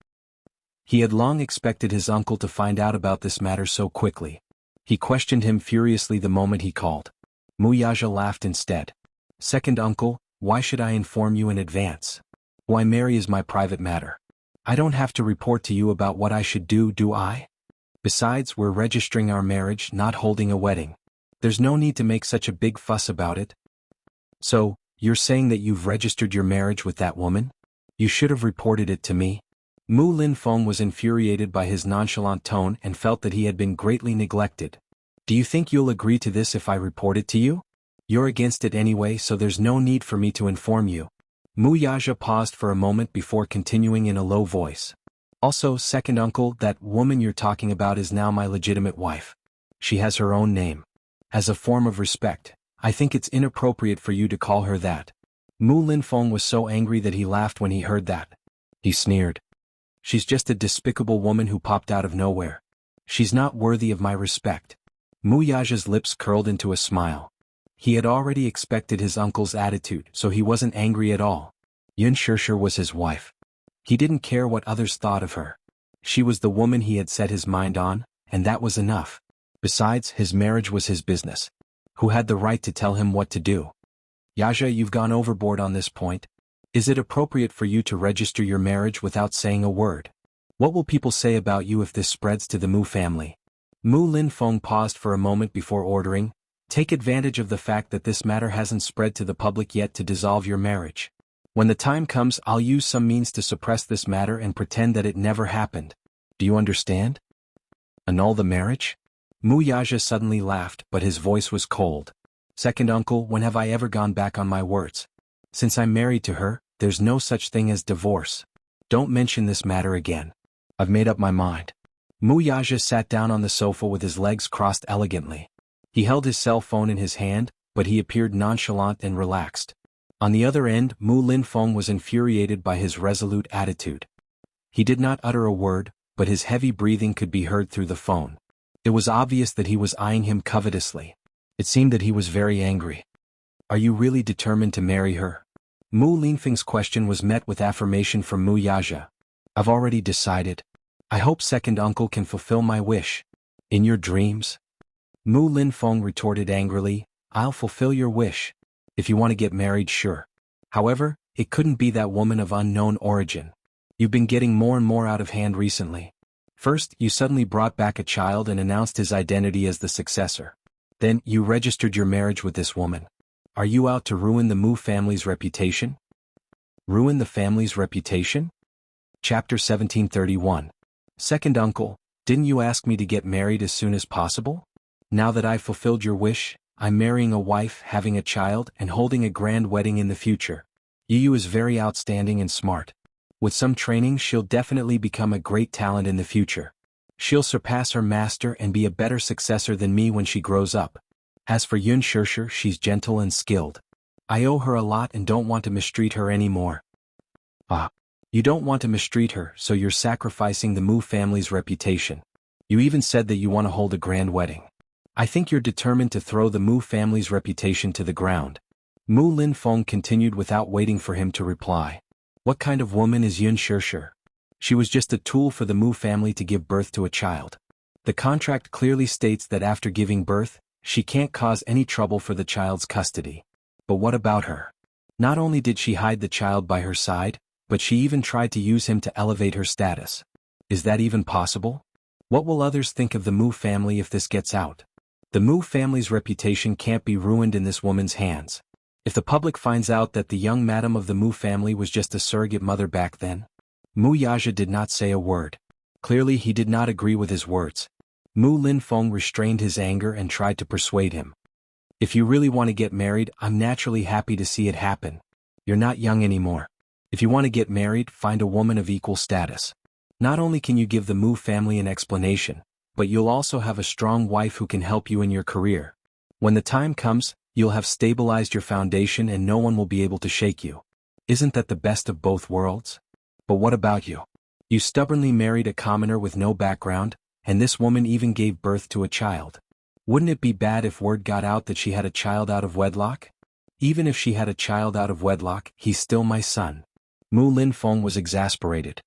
He had long expected his uncle to find out about this matter so quickly. He questioned him furiously the moment he called. Mu Yaja laughed instead. Second uncle, why should I inform you in advance? Why marry is my private matter. I don't have to report to you about what I should do I? Besides, we're registering our marriage, not holding a wedding. There's no need to make such a big fuss about it. So, you're saying that you've registered your marriage with that woman? You should have reported it to me. Mu Linfeng was infuriated by his nonchalant tone and felt that he had been greatly neglected. Do you think you'll agree to this if I report it to you? You're against it anyway, so there's no need for me to inform you. Mu Yaja paused for a moment before continuing in a low voice. Also, second uncle, that woman you're talking about is now my legitimate wife. She has her own name. As a form of respect, I think it's inappropriate for you to call her that. Mu Linfeng was so angry that he laughed when he heard that. He sneered. She's just a despicable woman who popped out of nowhere. She's not worthy of my respect. Mu Yaja's lips curled into a smile. He had already expected his uncle's attitude, so he wasn't angry at all. Yun Shishir was his wife. He didn't care what others thought of her. She was the woman he had set his mind on, and that was enough. Besides, his marriage was his business. Who had the right to tell him what to do? Yaja, you've gone overboard on this point. Is it appropriate for you to register your marriage without saying a word? What will people say about you if this spreads to the Mu family? Mu Linfeng paused for a moment before ordering, take advantage of the fact that this matter hasn't spread to the public yet to dissolve your marriage. When the time comes, I'll use some means to suppress this matter and pretend that it never happened. Do you understand? Annul the marriage? Mu Yaja suddenly laughed, but his voice was cold. Second uncle, when have I ever gone back on my words? Since I'm married to her, there's no such thing as divorce. Don't mention this matter again. I've made up my mind. Mu Yaja sat down on the sofa with his legs crossed elegantly. He held his cell phone in his hand, but he appeared nonchalant and relaxed. On the other end, Mu Linfeng was infuriated by his resolute attitude. He did not utter a word, but his heavy breathing could be heard through the phone. It was obvious that he was eyeing him covetously. It seemed that he was very angry. Are you really determined to marry her? Mu Linfeng's question was met with affirmation from Mu Yaja. I've already decided. I hope second uncle can fulfill my wish. In your dreams? Mu Linfeng retorted angrily, I'll fulfill your wish. If you want to get married, sure. However, it couldn't be that woman of unknown origin. You've been getting more and more out of hand recently. First, you suddenly brought back a child and announced his identity as the successor. Then, you registered your marriage with this woman. Are you out to ruin the Mu family's reputation? Ruin the family's reputation? Chapter 1731. Second uncle, didn't you ask me to get married as soon as possible? Now that I've fulfilled your wish, I'm marrying a wife, having a child, and holding a grand wedding in the future. Yu is very outstanding and smart. With some training, she'll definitely become a great talent in the future. She'll surpass her master and be a better successor than me when she grows up. As for Yun Shishir, she's gentle and skilled. I owe her a lot and don't want to mistreat her anymore. Ah. You don't want to mistreat her, so you're sacrificing the Mu family's reputation. You even said that you want to hold a grand wedding. I think you're determined to throw the Mu family's reputation to the ground. Mu Linfeng continued without waiting for him to reply. What kind of woman is Yun Shirshir? She was just a tool for the Mu family to give birth to a child. The contract clearly states that after giving birth, she can't cause any trouble for the child's custody. But what about her? Not only did she hide the child by her side, but she even tried to use him to elevate her status. Is that even possible? What will others think of the Mu family if this gets out? The Mu family's reputation can't be ruined in this woman's hands. If the public finds out that the young madam of the Mu family was just a surrogate mother back then? Mu Yaja did not say a word. Clearly he did not agree with his words. Mu Linfeng restrained his anger and tried to persuade him. If you really want to get married, I'm naturally happy to see it happen. You're not young anymore. If you want to get married, find a woman of equal status. Not only can you give the Mu family an explanation, but you'll also have a strong wife who can help you in your career. When the time comes, you'll have stabilized your foundation and no one will be able to shake you. Isn't that the best of both worlds? But what about you? You stubbornly married a commoner with no background, and this woman even gave birth to a child. Wouldn't it be bad if word got out that she had a child out of wedlock? Even if she had a child out of wedlock, he's still my son. Mu Linfeng was exasperated.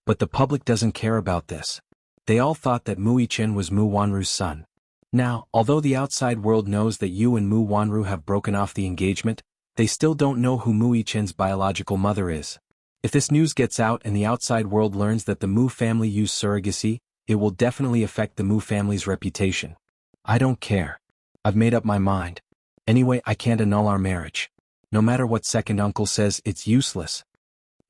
But the public doesn't care about this. They all thought that Mu Yichen was Mu Wanru's son. Now, although the outside world knows that you and Mu Wanru have broken off the engagement, they still don't know who Mu Yichen's biological mother is. If this news gets out and the outside world learns that the Mu family used surrogacy, it will definitely affect the Mu family's reputation. I don't care. I've made up my mind. Anyway, I can't annul our marriage. No matter what second uncle says, it's useless.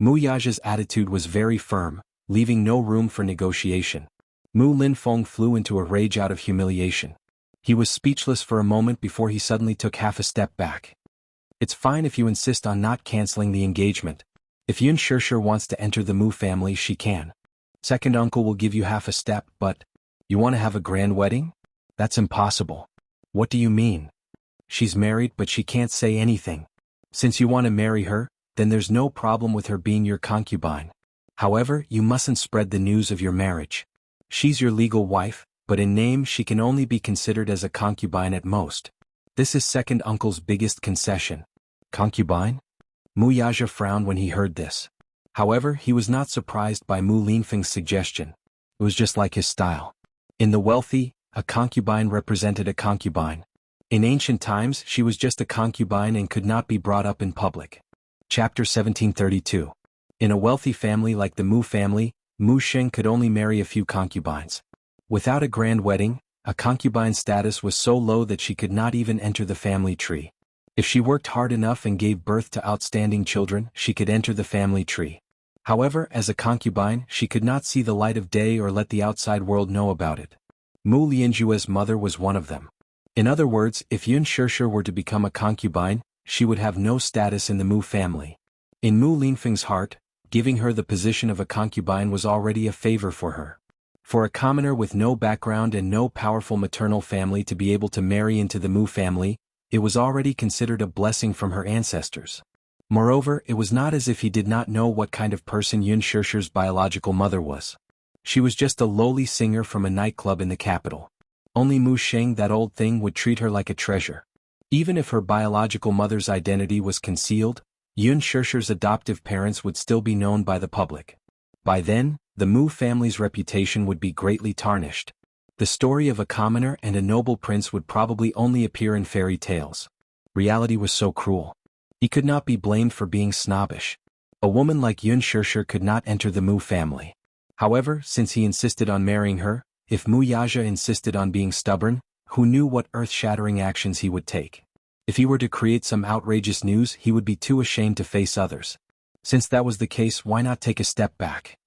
Mu Yaja's attitude was very firm, leaving no room for negotiation. Mu Linfeng flew into a rage out of humiliation. He was speechless for a moment before he suddenly took half a step back. It's fine if you insist on not canceling the engagement. If Yun Shirshir wants to enter the Mu family, she can. Second uncle will give you half a step, but you want to have a grand wedding? That's impossible. What do you mean? She's married but she can't say anything. Since you want to marry her, then there's no problem with her being your concubine. However, you mustn't spread the news of your marriage. She's your legal wife, but in name she can only be considered as a concubine at most. This is second uncle's biggest concession. Concubine? Mu Yaja frowned when he heard this. However, he was not surprised by Mu Linfeng's suggestion. It was just like his style. In the wealthy, a concubine represented a concubine. In ancient times, she was just a concubine and could not be brought up in public. Chapter 1732. In a wealthy family like the Mu family, Mu Sheng could only marry a few concubines. Without a grand wedding, a concubine's status was so low that she could not even enter the family tree. If she worked hard enough and gave birth to outstanding children, she could enter the family tree. However, as a concubine, she could not see the light of day or let the outside world know about it. Mu Lianjue's mother was one of them. In other words, if Yun Shirshir were to become a concubine, she would have no status in the Mu family. In Mu Linfeng's heart, giving her the position of a concubine was already a favor for her. For a commoner with no background and no powerful maternal family to be able to marry into the Mu family, it was already considered a blessing from her ancestors. Moreover, it was not as if he did not know what kind of person Yun Shirshir's biological mother was. She was just a lowly singer from a nightclub in the capital. Only Mu Sheng, that old thing, would treat her like a treasure. Even if her biological mother's identity was concealed, Yun Shirshir's adoptive parents would still be known by the public. By then, the Mu family's reputation would be greatly tarnished. The story of a commoner and a noble prince would probably only appear in fairy tales. Reality was so cruel. He could not be blamed for being snobbish. A woman like Yun Shirshir could not enter the Mu family. However, since he insisted on marrying her, if Mu Yaja insisted on being stubborn, who knew what earth-shattering actions he would take? If he were to create some outrageous news, he would be too ashamed to face others. Since that was the case, why not take a step back?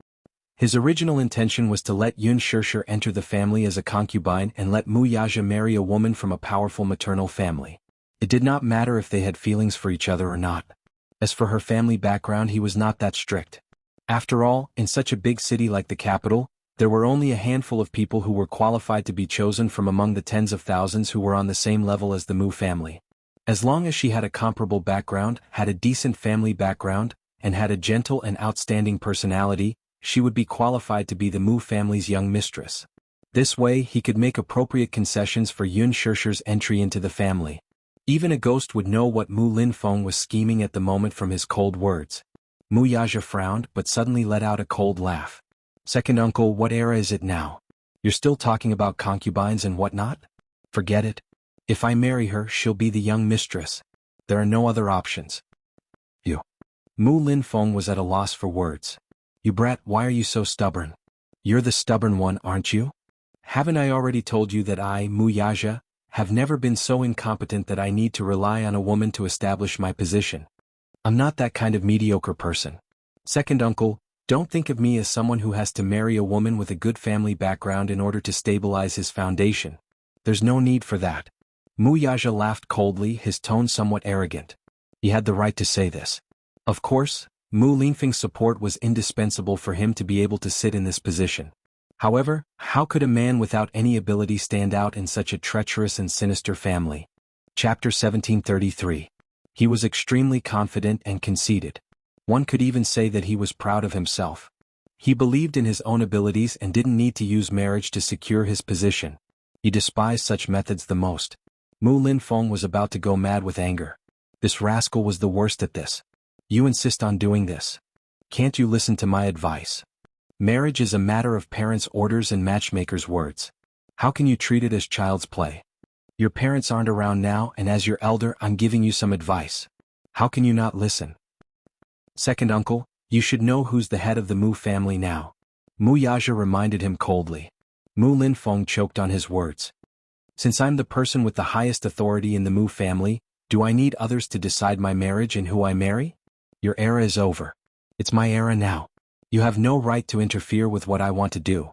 His original intention was to let Yun Shirshir enter the family as a concubine and let Mu Yaja marry a woman from a powerful maternal family. It did not matter if they had feelings for each other or not. As for her family background, he was not that strict. After all, in such a big city like the capital, there were only a handful of people who were qualified to be chosen from among the tens of thousands who were on the same level as the Mu family. As long as she had a comparable background, had a decent family background, and had a gentle and outstanding personality, she would be qualified to be the Mu family's young mistress. This way he could make appropriate concessions for Yun Shishir's entry into the family. Even a ghost would know what Mu Linfeng was scheming at the moment from his cold words. Mu Yaja frowned but suddenly let out a cold laugh. Second uncle, what era is it now? You're still talking about concubines and whatnot? Forget it. If I marry her, she'll be the young mistress. There are no other options. You. Mu Linfeng was at a loss for words. You brat, why are you so stubborn? You're the stubborn one, aren't you? Haven't I already told you that I, Mu Yaja, have never been so incompetent that I need to rely on a woman to establish my position? I'm not that kind of mediocre person. Second uncle, don't think of me as someone who has to marry a woman with a good family background in order to stabilize his foundation. There's no need for that. Mu Yaja laughed coldly, his tone somewhat arrogant. He had the right to say this. Of course, Mu Linfeng's support was indispensable for him to be able to sit in this position. However, how could a man without any ability stand out in such a treacherous and sinister family? Chapter 1733. He was extremely confident and conceited. One could even say that he was proud of himself. He believed in his own abilities and didn't need to use marriage to secure his position. He despised such methods the most. Mu Linfeng was about to go mad with anger. This rascal was the worst at this. You insist on doing this. Can't you listen to my advice? Marriage is a matter of parents' orders and matchmakers' words. How can you treat it as child's play? Your parents aren't around now, and as your elder, I'm giving you some advice. How can you not listen? Second uncle, you should know who's the head of the Mu family now. Mu Yaja reminded him coldly. Mu Linfeng choked on his words. Since I'm the person with the highest authority in the Mu family, do I need others to decide my marriage and who I marry? Your era is over. It's my era now. You have no right to interfere with what I want to do.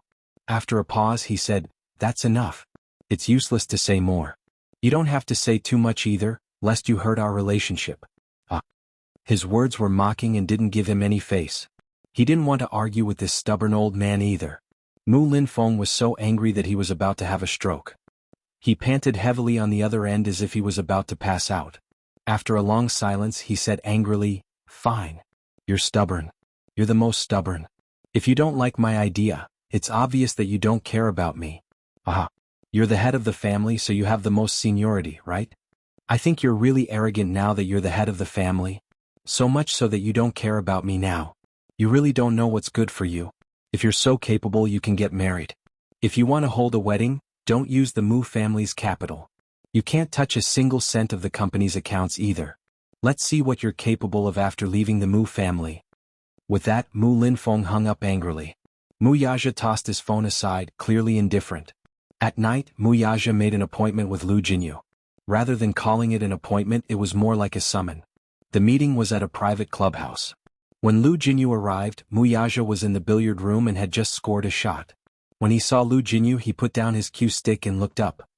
After a pause he said, that's enough. It's useless to say more. You don't have to say too much either, lest you hurt our relationship. His words were mocking and didn't give him any face. He didn't want to argue with this stubborn old man either. Mu Linfeng was so angry that he was about to have a stroke. He panted heavily on the other end as if he was about to pass out. After a long silence he said angrily, fine. You're stubborn. You're the most stubborn. If you don't like my idea, it's obvious that you don't care about me. You're the head of the family, so you have the most seniority, right? I think you're really arrogant now that you're the head of the family. So much so that you don't care about me now. You really don't know what's good for you. If you're so capable, you can get married. If you want to hold a wedding, don't use the Mu family's capital. You can't touch a single cent of the company's accounts either. Let's see what you're capable of after leaving the Mu family. With that, Mu Linfeng hung up angrily. Mu Yaja tossed his phone aside, clearly indifferent. At night, Mu Yaja made an appointment with Lu Jinyu. Rather than calling it an appointment, it was more like a summon. The meeting was at a private clubhouse. When Lu Jinyu arrived, Mu Yaja was in the billiard room and had just scored a shot. When he saw Lu Jinyu, he put down his cue stick and looked up.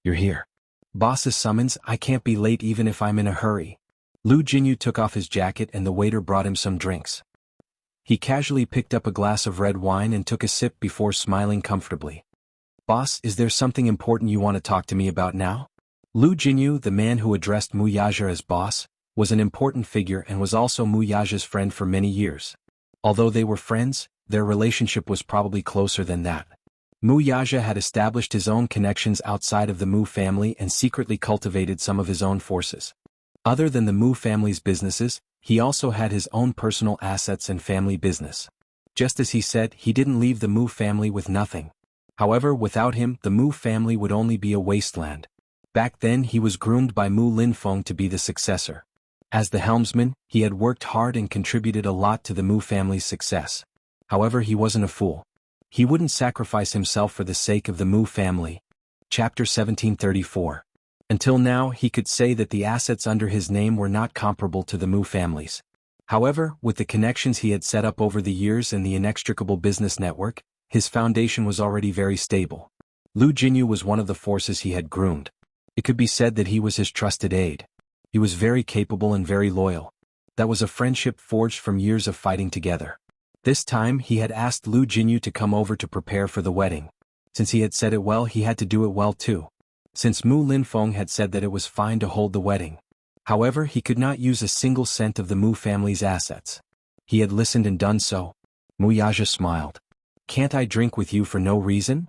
You're here. Boss's summons, I can't be late even if I'm in a hurry. Lu Jinyu took off his jacket and the waiter brought him some drinks. He casually picked up a glass of red wine and took a sip before smiling comfortably. Boss, is there something important you want to talk to me about now? Lu Jinyu, the man who addressed Mu Yaja as boss, was an important figure and was also Mu Yaja's friend for many years. Although they were friends, their relationship was probably closer than that. Mu Yaja had established his own connections outside of the Mu family and secretly cultivated some of his own forces. Other than the Mu family's businesses, he also had his own personal assets and family business. Just as he said, he didn't leave the Mu family with nothing. However, without him, the Mu family would only be a wasteland. Back then he was groomed by Mu Linfeng to be the successor. As the helmsman, he had worked hard and contributed a lot to the Mu family's success. However, he wasn't a fool. He wouldn't sacrifice himself for the sake of the Mu family. Chapter 1734. Until now, he could say that the assets under his name were not comparable to the Mu family's. However, with the connections he had set up over the years and the inextricable business network, his foundation was already very stable. Lu Jinyu was one of the forces he had groomed. It could be said that he was his trusted aide. He was very capable and very loyal. That was a friendship forged from years of fighting together. This time he had asked Lu Jinyu to come over to prepare for the wedding. Since he had said it well, he had to do it well too. Since Mu Linfeng had said that it was fine to hold the wedding. However, he could not use a single cent of the Mu family's assets. He had listened and done so. Mu Yaja smiled. Can't I drink with you for no reason?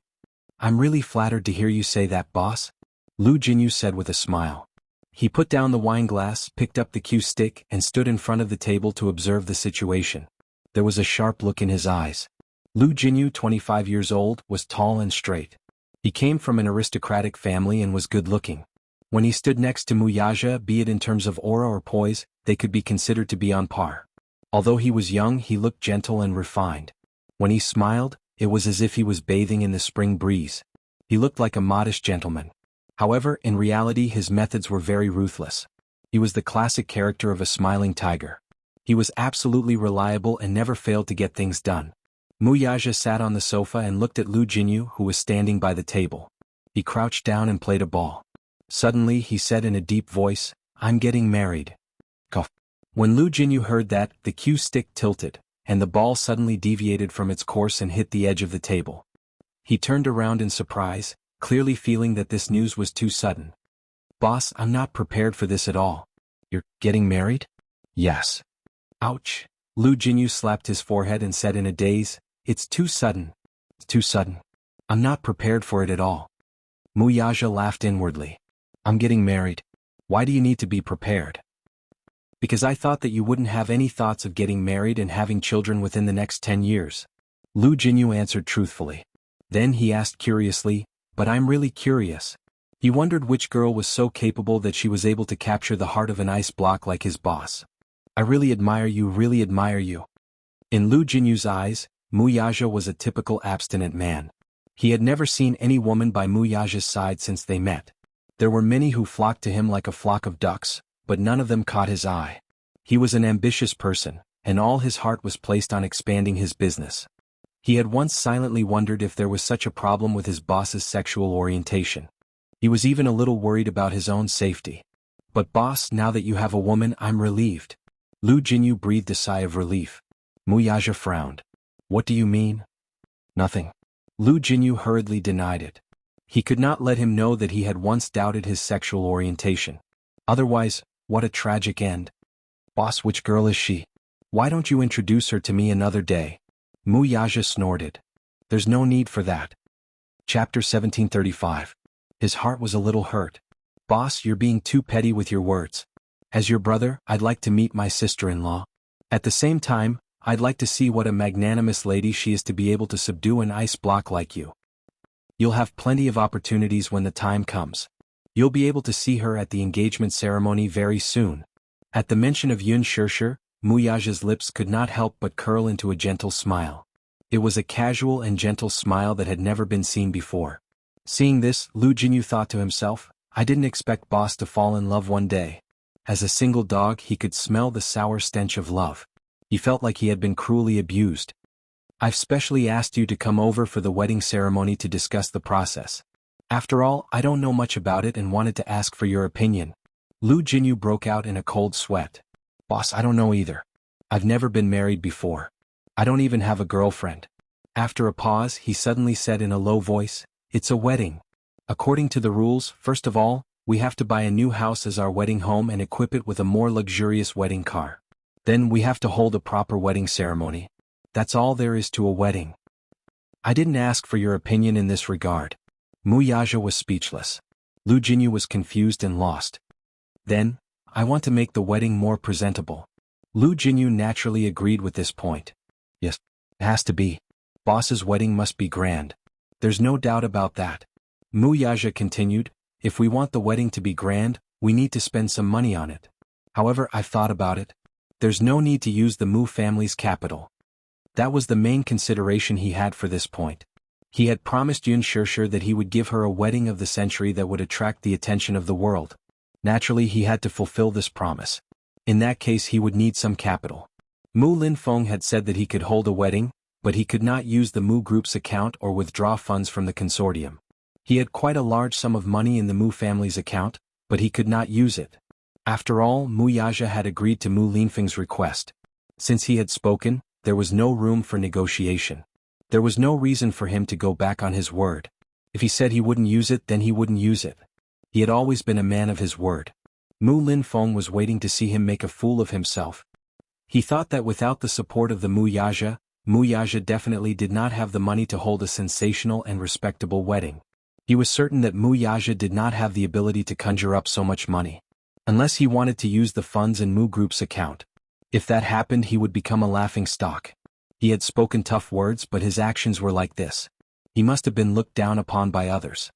I'm really flattered to hear you say that, boss, Lu Jinyu said with a smile. He put down the wine glass, picked up the cue stick, and stood in front of the table to observe the situation. There was a sharp look in his eyes. Lu Jinyu, 25 years old, was tall and straight. He came from an aristocratic family and was good-looking. When he stood next to Muyaja, be it in terms of aura or poise, they could be considered to be on par. Although he was young, he looked gentle and refined. When he smiled, it was as if he was bathing in the spring breeze. He looked like a modest gentleman. However, in reality his methods were very ruthless. He was the classic character of a smiling tiger. He was absolutely reliable and never failed to get things done. Muyaja sat on the sofa and looked at Lu Jinyu, who was standing by the table. He crouched down and played a ball. Suddenly he said in a deep voice, "I'm getting married." Cough. When Lu Jinyu heard that, the cue stick tilted, and the ball suddenly deviated from its course and hit the edge of the table. He turned around in surprise, clearly feeling that this news was too sudden. "Boss, I'm not prepared for this at all." "You're getting married?" "Yes." "Ouch." Lu Jinyu slapped his forehead and said in a daze, "It's too sudden." "It's too sudden. I'm not prepared for it at all." Muyaja laughed inwardly. "I'm getting married. Why do you need to be prepared?" "Because I thought that you wouldn't have any thoughts of getting married and having children within the next 10 years. Lu Jinyu answered truthfully. Then he asked curiously, "But I'm really curious." He wondered which girl was so capable that she was able to capture the heart of an ice block like his boss. "I really admire you, really admire you." In Lu Jinyu's eyes, Muyaja was a typical abstinent man. He had never seen any woman by Muyaja's side since they met. There were many who flocked to him like a flock of ducks, but none of them caught his eye. He was an ambitious person, and all his heart was placed on expanding his business. He had once silently wondered if there was such a problem with his boss's sexual orientation. He was even a little worried about his own safety. "But boss, now that you have a woman, I'm relieved." Lu Jinyu breathed a sigh of relief. Muyaja frowned. "What do you mean?" "Nothing." Lu Jinyu hurriedly denied it. He could not let him know that he had once doubted his sexual orientation. Otherwise, what a tragic end. "Boss, which girl is she? Why don't you introduce her to me another day?" Muyaja snorted. "There's no need for that." Chapter 1735. His heart was a little hurt. "Boss, you're being too petty with your words. As your brother, I'd like to meet my sister-in-law. At the same time, I'd like to see what a magnanimous lady she is to be able to subdue an ice block like you. You'll have plenty of opportunities when the time comes. You'll be able to see her at the engagement ceremony very soon." At the mention of Yun Shirshir, Muyaja's lips could not help but curl into a gentle smile. It was a casual and gentle smile that had never been seen before. Seeing this, Lu Jinyu thought to himself, "I didn't expect boss to fall in love one day." As a single dog, he could smell the sour stench of love. He felt like he had been cruelly abused. "I've specially asked you to come over for the wedding ceremony to discuss the process. After all, I don't know much about it and wanted to ask for your opinion." Lu Jinyu broke out in a cold sweat. "Boss, I don't know either. I've never been married before. I don't even have a girlfriend." After a pause, he suddenly said in a low voice, "It's a wedding. According to the rules, first of all, we have to buy a new house as our wedding home and equip it with a more luxurious wedding car. Then we have to hold a proper wedding ceremony. That's all there is to a wedding. I didn't ask for your opinion in this regard." Muyaja was speechless. Lu Jinyu was confused and lost. "Then, I want to make the wedding more presentable." Lu Jinyu naturally agreed with this point. "Yes, it has to be. Boss's wedding must be grand. There's no doubt about that." Muyaja continued, "If we want the wedding to be grand, we need to spend some money on it. However, I've thought about it. There's no need to use the Mu family's capital." That was the main consideration he had for this point. He had promised Yun Shirshir that he would give her a wedding of the century that would attract the attention of the world. Naturally, he had to fulfill this promise. In that case, he would need some capital. Mu Linfeng had said that he could hold a wedding, but he could not use the Mu Group's account or withdraw funds from the consortium. He had quite a large sum of money in the Mu family's account, but he could not use it. After all, Muyaja had agreed to Mu Linfeng's request. Since he had spoken, there was no room for negotiation. There was no reason for him to go back on his word. If he said he wouldn't use it, then he wouldn't use it. He had always been a man of his word. Mu Linfeng was waiting to see him make a fool of himself. He thought that without the support of the Muyaja, Wuxia definitely did not have the money to hold a sensational and respectable wedding. He was certain that Wuxia did not have the ability to conjure up so much money. Unless he wanted to use the funds in Mu Group's account. If that happened, he would become a laughingstock. He had spoken tough words, but his actions were like this. He must have been looked down upon by others.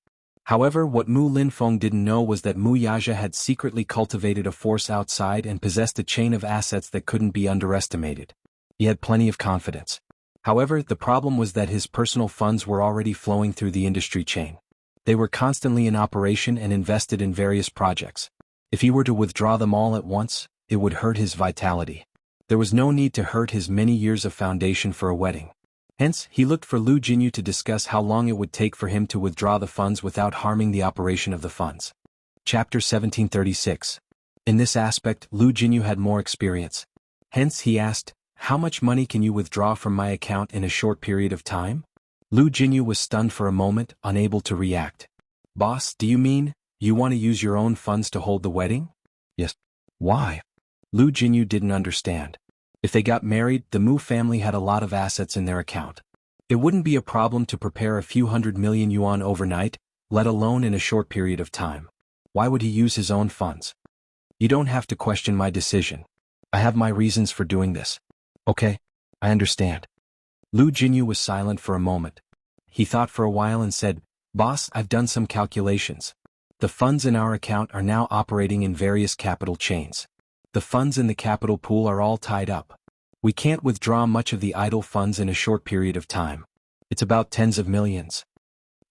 However, what Mu Linfeng didn't know was that Wuxia had secretly cultivated a force outside and possessed a chain of assets that couldn't be underestimated. He had plenty of confidence. However, the problem was that his personal funds were already flowing through the industry chain. They were constantly in operation and invested in various projects. If he were to withdraw them all at once, it would hurt his vitality. There was no need to hurt his many years of foundation for a wedding. Hence, he looked for Lu Jinyu to discuss how long it would take for him to withdraw the funds without harming the operation of the funds. Chapter 1736. In this aspect, Lu Jinyu had more experience. Hence, he asked, "How much money can you withdraw from my account in a short period of time?" Lu Jinyu was stunned for a moment, unable to react. "Boss, do you mean, you want to use your own funds to hold the wedding?" "Yes." "Why?" Lu Jinyu didn't understand. If they got married, the Mu family had a lot of assets in their account. It wouldn't be a problem to prepare a few 100 million yuan overnight, let alone in a short period of time. Why would he use his own funds? "You don't have to question my decision. I have my reasons for doing this." "Okay, I understand." Lu Jinyu was silent for a moment. He thought for a while and said, "Boss, I've done some calculations. The funds in our account are now operating in various capital chains. The funds in the capital pool are all tied up. We can't withdraw much of the idle funds in a short period of time. It's about tens of millions."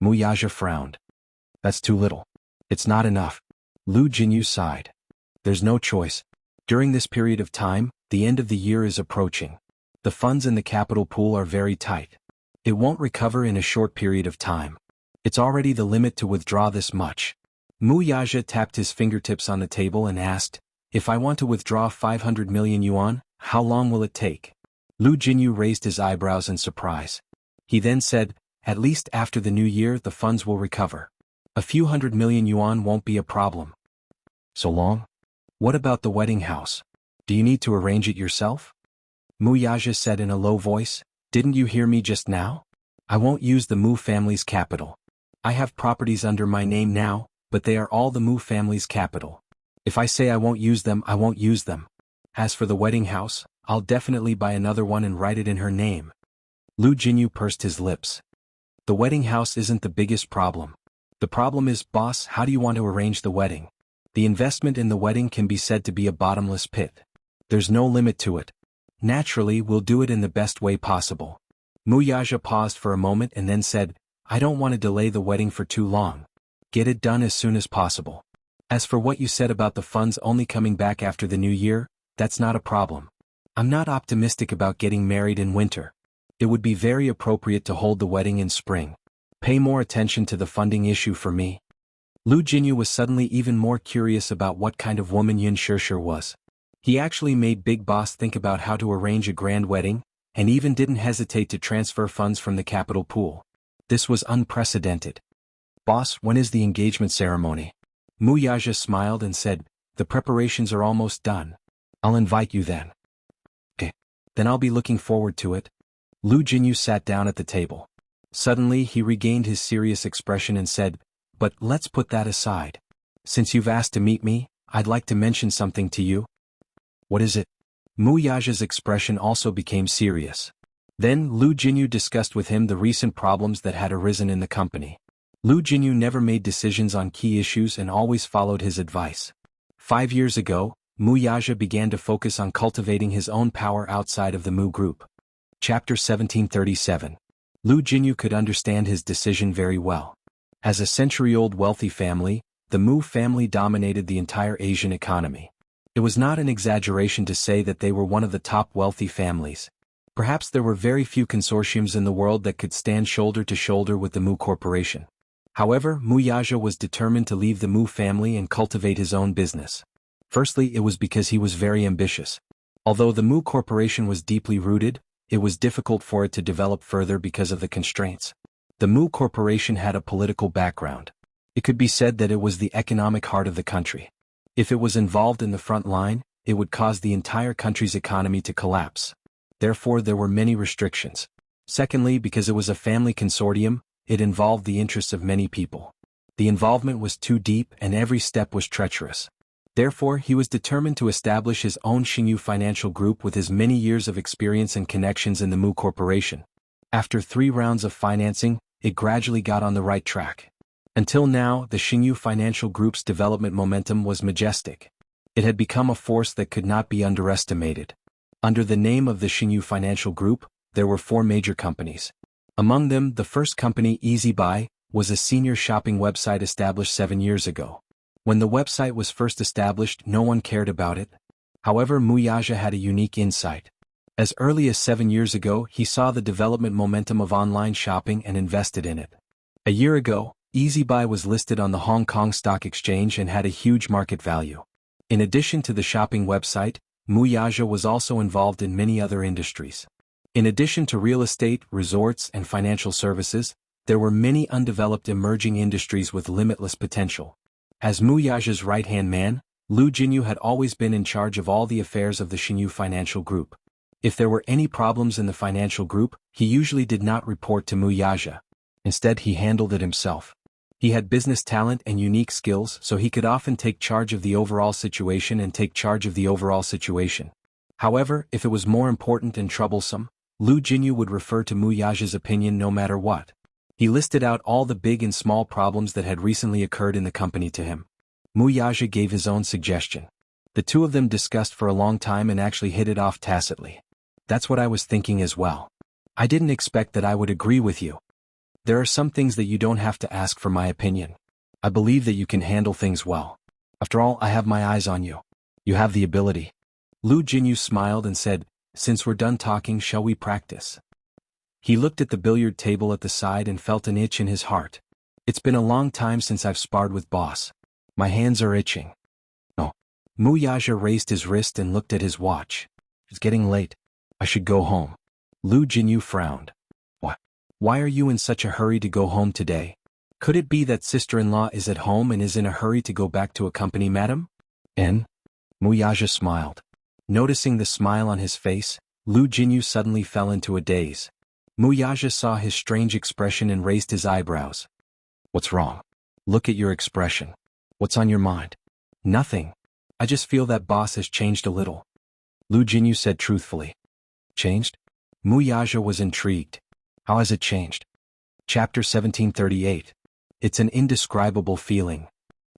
Wuxia frowned. "That's too little. It's not enough." Lu Jinyu sighed. "There's no choice. During this period of time, the end of the year is approaching. The funds in the capital pool are very tight. It won't recover in a short period of time. It's already the limit to withdraw this much." Wuxia tapped his fingertips on the table and asked, "If I want to withdraw 500 million yuan, how long will it take?" Lu Jinyu raised his eyebrows in surprise. He then said, "At least after the new year the funds will recover. A few 100 million yuan won't be a problem." "So long? What about the wedding house? Do you need to arrange it yourself?" Wuxia said in a low voice, "Didn't you hear me just now? I won't use the Mu family's capital. I have properties under my name now, but they are all the Mu family's capital. If I say I won't use them, I won't use them. As for the wedding house, I'll definitely buy another one and write it in her name." Lu Jinyu pursed his lips. "The wedding house isn't the biggest problem. The problem is, boss, how do you want to arrange the wedding? The investment in the wedding can be said to be a bottomless pit. There's no limit to it. Naturally, we'll do it in the best way possible." Wuxia paused for a moment and then said, "I don't want to delay the wedding for too long. Get it done as soon as possible. As for what you said about the funds only coming back after the new year, that's not a problem. I'm not optimistic about getting married in winter. It would be very appropriate to hold the wedding in spring. Pay more attention to the funding issue for me." Lu Jinyu was suddenly even more curious about what kind of woman Yun Shishir was. He actually made Big Boss think about how to arrange a grand wedding, and even didn't hesitate to transfer funds from the capital pool. This was unprecedented. "Boss, when is the engagement ceremony?" Wuxia smiled and said, "The preparations are almost done. I'll invite you then." "Okay. Then I'll be looking forward to it." Lu Jinyu sat down at the table. Suddenly he regained his serious expression and said, "But let's put that aside. Since you've asked to meet me, I'd like to mention something to you." "What is it?" Wuxia's expression also became serious. Then Lu Jinyu discussed with him the recent problems that had arisen in the company. Lu Jinyu never made decisions on key issues and always followed his advice. 5 years ago, Wuxia began to focus on cultivating his own power outside of the Mu group. Chapter 1737. Lu Jinyu could understand his decision very well. As a century-old wealthy family, the Mu family dominated the entire Asian economy. It was not an exaggeration to say that they were one of the top wealthy families. Perhaps there were very few consortiums in the world that could stand shoulder to shoulder with the Mu Corporation. However, Wuxia was determined to leave the Mu family and cultivate his own business. Firstly, it was because he was very ambitious. Although the Mu Corporation was deeply rooted, it was difficult for it to develop further because of the constraints. The Mu Corporation had a political background. It could be said that it was the economic heart of the country. If it was involved in the front line, it would cause the entire country's economy to collapse. therefore there were many restrictions. Secondly, because it was a family consortium, it involved the interests of many people. The involvement was too deep and every step was treacherous. Therefore, he was determined to establish his own Jianghu financial group with his many years of experience and connections in the Mu Corporation. After 3 rounds of financing, it gradually got on the right track. Until now, the Jianghu Financial Group's development momentum was majestic. It had become a force that could not be underestimated. Under the name of the Jianghu Financial Group, there were 4 major companies. Among them, the first company, Easy Buy, was a senior shopping website established 7 years ago. When the website was first established, no one cared about it. However, Wuxia had a unique insight. As early as 7 years ago, he saw the development momentum of online shopping and invested in it. A year ago, Easy Buy was listed on the Hong Kong Stock Exchange and had a huge market value. In addition to the shopping website, Wuxia was also involved in many other industries. In addition to real estate, resorts, and financial services, there were many undeveloped emerging industries with limitless potential. As Wuxia's right-hand man, Lu Jinyu had always been in charge of all the affairs of the Jianghu Financial Group. If there were any problems in the financial group, he usually did not report to Wuxia. Instead, he handled it himself. He had business talent and unique skills, so he could often take charge of the overall situation. However, if it was more important and troublesome, Lu Jinyu would refer to Wuxia's opinion no matter what. He listed out all the big and small problems that had recently occurred in the company to him. Wuxia gave his own suggestion. The two of them discussed for a long time and actually hit it off tacitly. That's what I was thinking as well. I didn't expect that I would agree with you. There are some things that you don't have to ask for my opinion. I believe that you can handle things well. After all, I have my eyes on you. You have the ability. Lu Jinyu smiled and said, "Since we're done talking, shall we practice?" He looked at the billiard table at the side and felt an itch in his heart. It's been a long time since I've sparred with boss. My hands are itching. Oh. Wuxia raised his wrist and looked at his watch. It's getting late. I should go home. Lu Jinyu frowned. What? Why are you in such a hurry to go home today? Could it be that sister-in-law is at home and is in a hurry to go back to accompany madam? Wuxia smiled. Noticing the smile on his face, Lu Jinyu suddenly fell into a daze. Wuxia saw his strange expression and raised his eyebrows. What's wrong? Look at your expression. What's on your mind? Nothing. I just feel that boss has changed a little. Lu Jinyu said truthfully. Changed? Wuxia was intrigued. How has it changed? Chapter 1738. It's an indescribable feeling.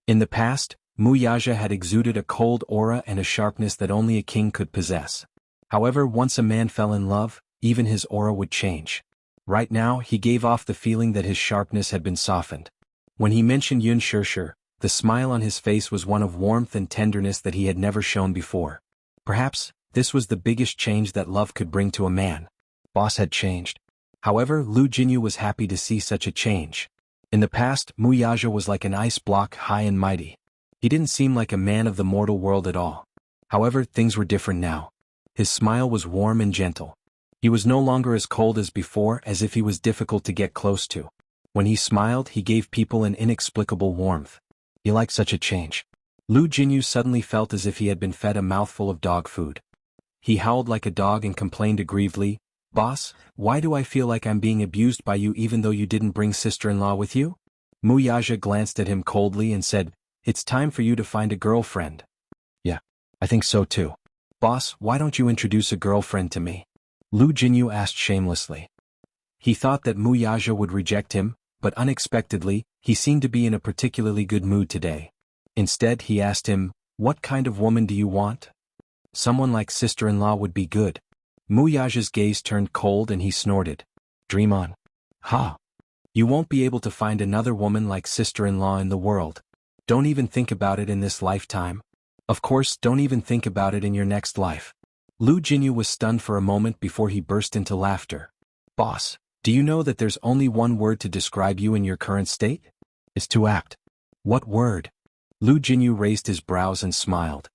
In the past, Wuxia had exuded a cold aura and a sharpness that only a king could possess. However, once a man fell in love, even his aura would change. Right now, he gave off the feeling that his sharpness had been softened. When he mentioned Yun Shirshir, the smile on his face was one of warmth and tenderness that he had never shown before. Perhaps, this was the biggest change that love could bring to a man. Boss had changed. However, Lu Jinyu was happy to see such a change. In the past, Wuxia was like an ice block, high and mighty. He didn't seem like a man of the mortal world at all. However, things were different now. His smile was warm and gentle. He was no longer as cold as before, as if he was difficult to get close to. When he smiled, he gave people an inexplicable warmth. You like such a change? Lu Jinyu suddenly felt as if he had been fed a mouthful of dog food. He howled like a dog and complained aggrievedly, "Boss, why do I feel like I'm being abused by you even though you didn't bring sister-in-law with you?" Wuxia glanced at him coldly and said, "It's time for you to find a girlfriend." "Yeah, I think so too." "Boss, why don't you introduce a girlfriend to me?" Lu Jinyu asked shamelessly. He thought that Wuxia would reject him, but unexpectedly, he seemed to be in a particularly good mood today. Instead, he asked him, "What kind of woman do you want?" "Someone like sister-in-law would be good." Wuxia's gaze turned cold and he snorted. "Dream on." "Ha! You won't be able to find another woman like sister-in-law in the world. Don't even think about it in this lifetime. Of course, don't even think about it in your next life." Lu Jinyu was stunned for a moment before he burst into laughter. "Boss, do you know that there's only one word to describe you in your current state? It's too apt." "What word?" Lu Jinyu raised his brows and smiled.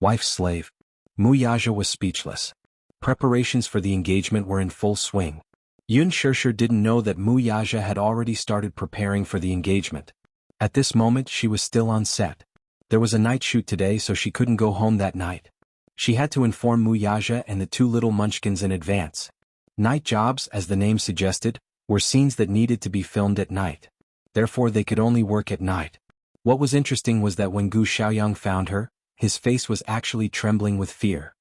"Wife-slave." Wuxia was speechless. Preparations for the engagement were in full swing. Yun Shirshir didn't know that Wuxia had already started preparing for the engagement. At this moment she was still on set. There was a night shoot today so she couldn't go home that night. She had to inform Muyaja and the two little munchkins in advance. Night jobs, as the name suggested, were scenes that needed to be filmed at night. Therefore they could only work at night. What was interesting was that when Gu Xiaoyang found her, his face was actually trembling with fear.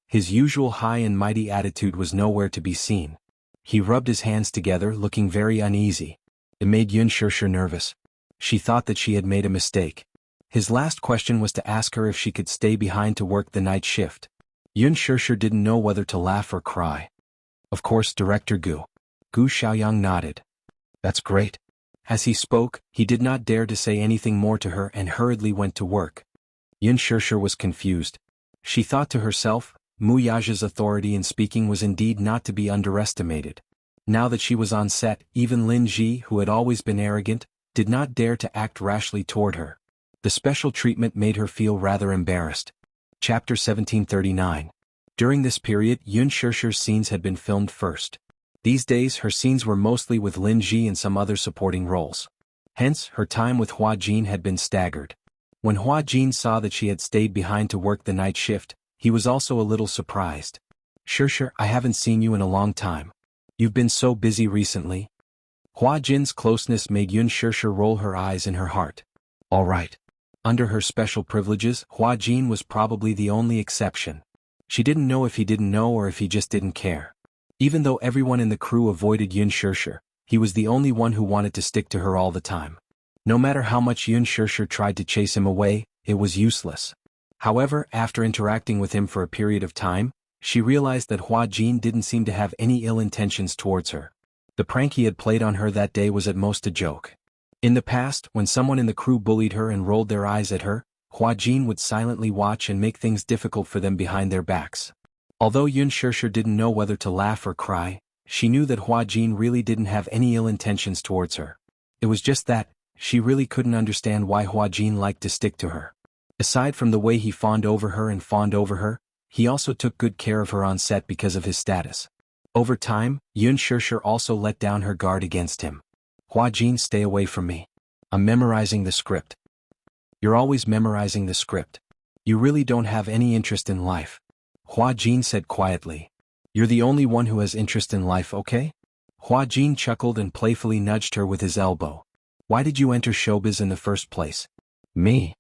His usual high and mighty attitude was nowhere to be seen. He rubbed his hands together, looking very uneasy. It made Yun Shushu nervous. She thought that she had made a mistake. His last question was to ask her if she could stay behind to work the night shift. Yun Shushu didn't know whether to laugh or cry. Of course, Director Gu. Gu Xiaoyang nodded. That's great. As he spoke, he did not dare to say anything more to her and hurriedly went to work. Yun Shushu was confused. She thought to herself, Muyaja's authority in speaking was indeed not to be underestimated. Now that she was on set, even Lin Ji, who had always been arrogant, did not dare to act rashly toward her. The special treatment made her feel rather embarrassed. Chapter 1739. During this period, Yun Shushu's scenes had been filmed first. These days her scenes were mostly with Lin Ji and some other supporting roles. Hence, her time with Hua Jin had been staggered. When Hua Jin saw that she had stayed behind to work the night shift, he was also a little surprised. Shushu, I haven't seen you in a long time. You've been so busy recently. Hua Jin's closeness made Yun Shushu roll her eyes in her heart. All right. Under her special privileges, Hua Jin was probably the only exception. She didn't know if he didn't know or if he just didn't care. Even though everyone in the crew avoided Yun Shushu, he was the only one who wanted to stick to her all the time. No matter how much Yun Shushu tried to chase him away, it was useless. However, after interacting with him for a period of time, she realized that Hua Jin didn't seem to have any ill intentions towards her. The prank he had played on her that day was at most a joke. In the past, when someone in the crew bullied her and rolled their eyes at her, Hua Jin would silently watch and make things difficult for them behind their backs. Although Yun Shushu didn't know whether to laugh or cry, she knew that Hua Jin really didn't have any ill intentions towards her. It was just that, she really couldn't understand why Hua Jin liked to stick to her. Aside from the way he fawned over her, he also took good care of her on set because of his status. Over time, Yun Shushu also let down her guard against him. Hua Jin, stay away from me. I'm memorizing the script. You're always memorizing the script. You really don't have any interest in life. Hua Jin said quietly. You're the only one who has interest in life, okay? Hua Jin chuckled and playfully nudged her with his elbow. Why did you enter showbiz in the first place? Me?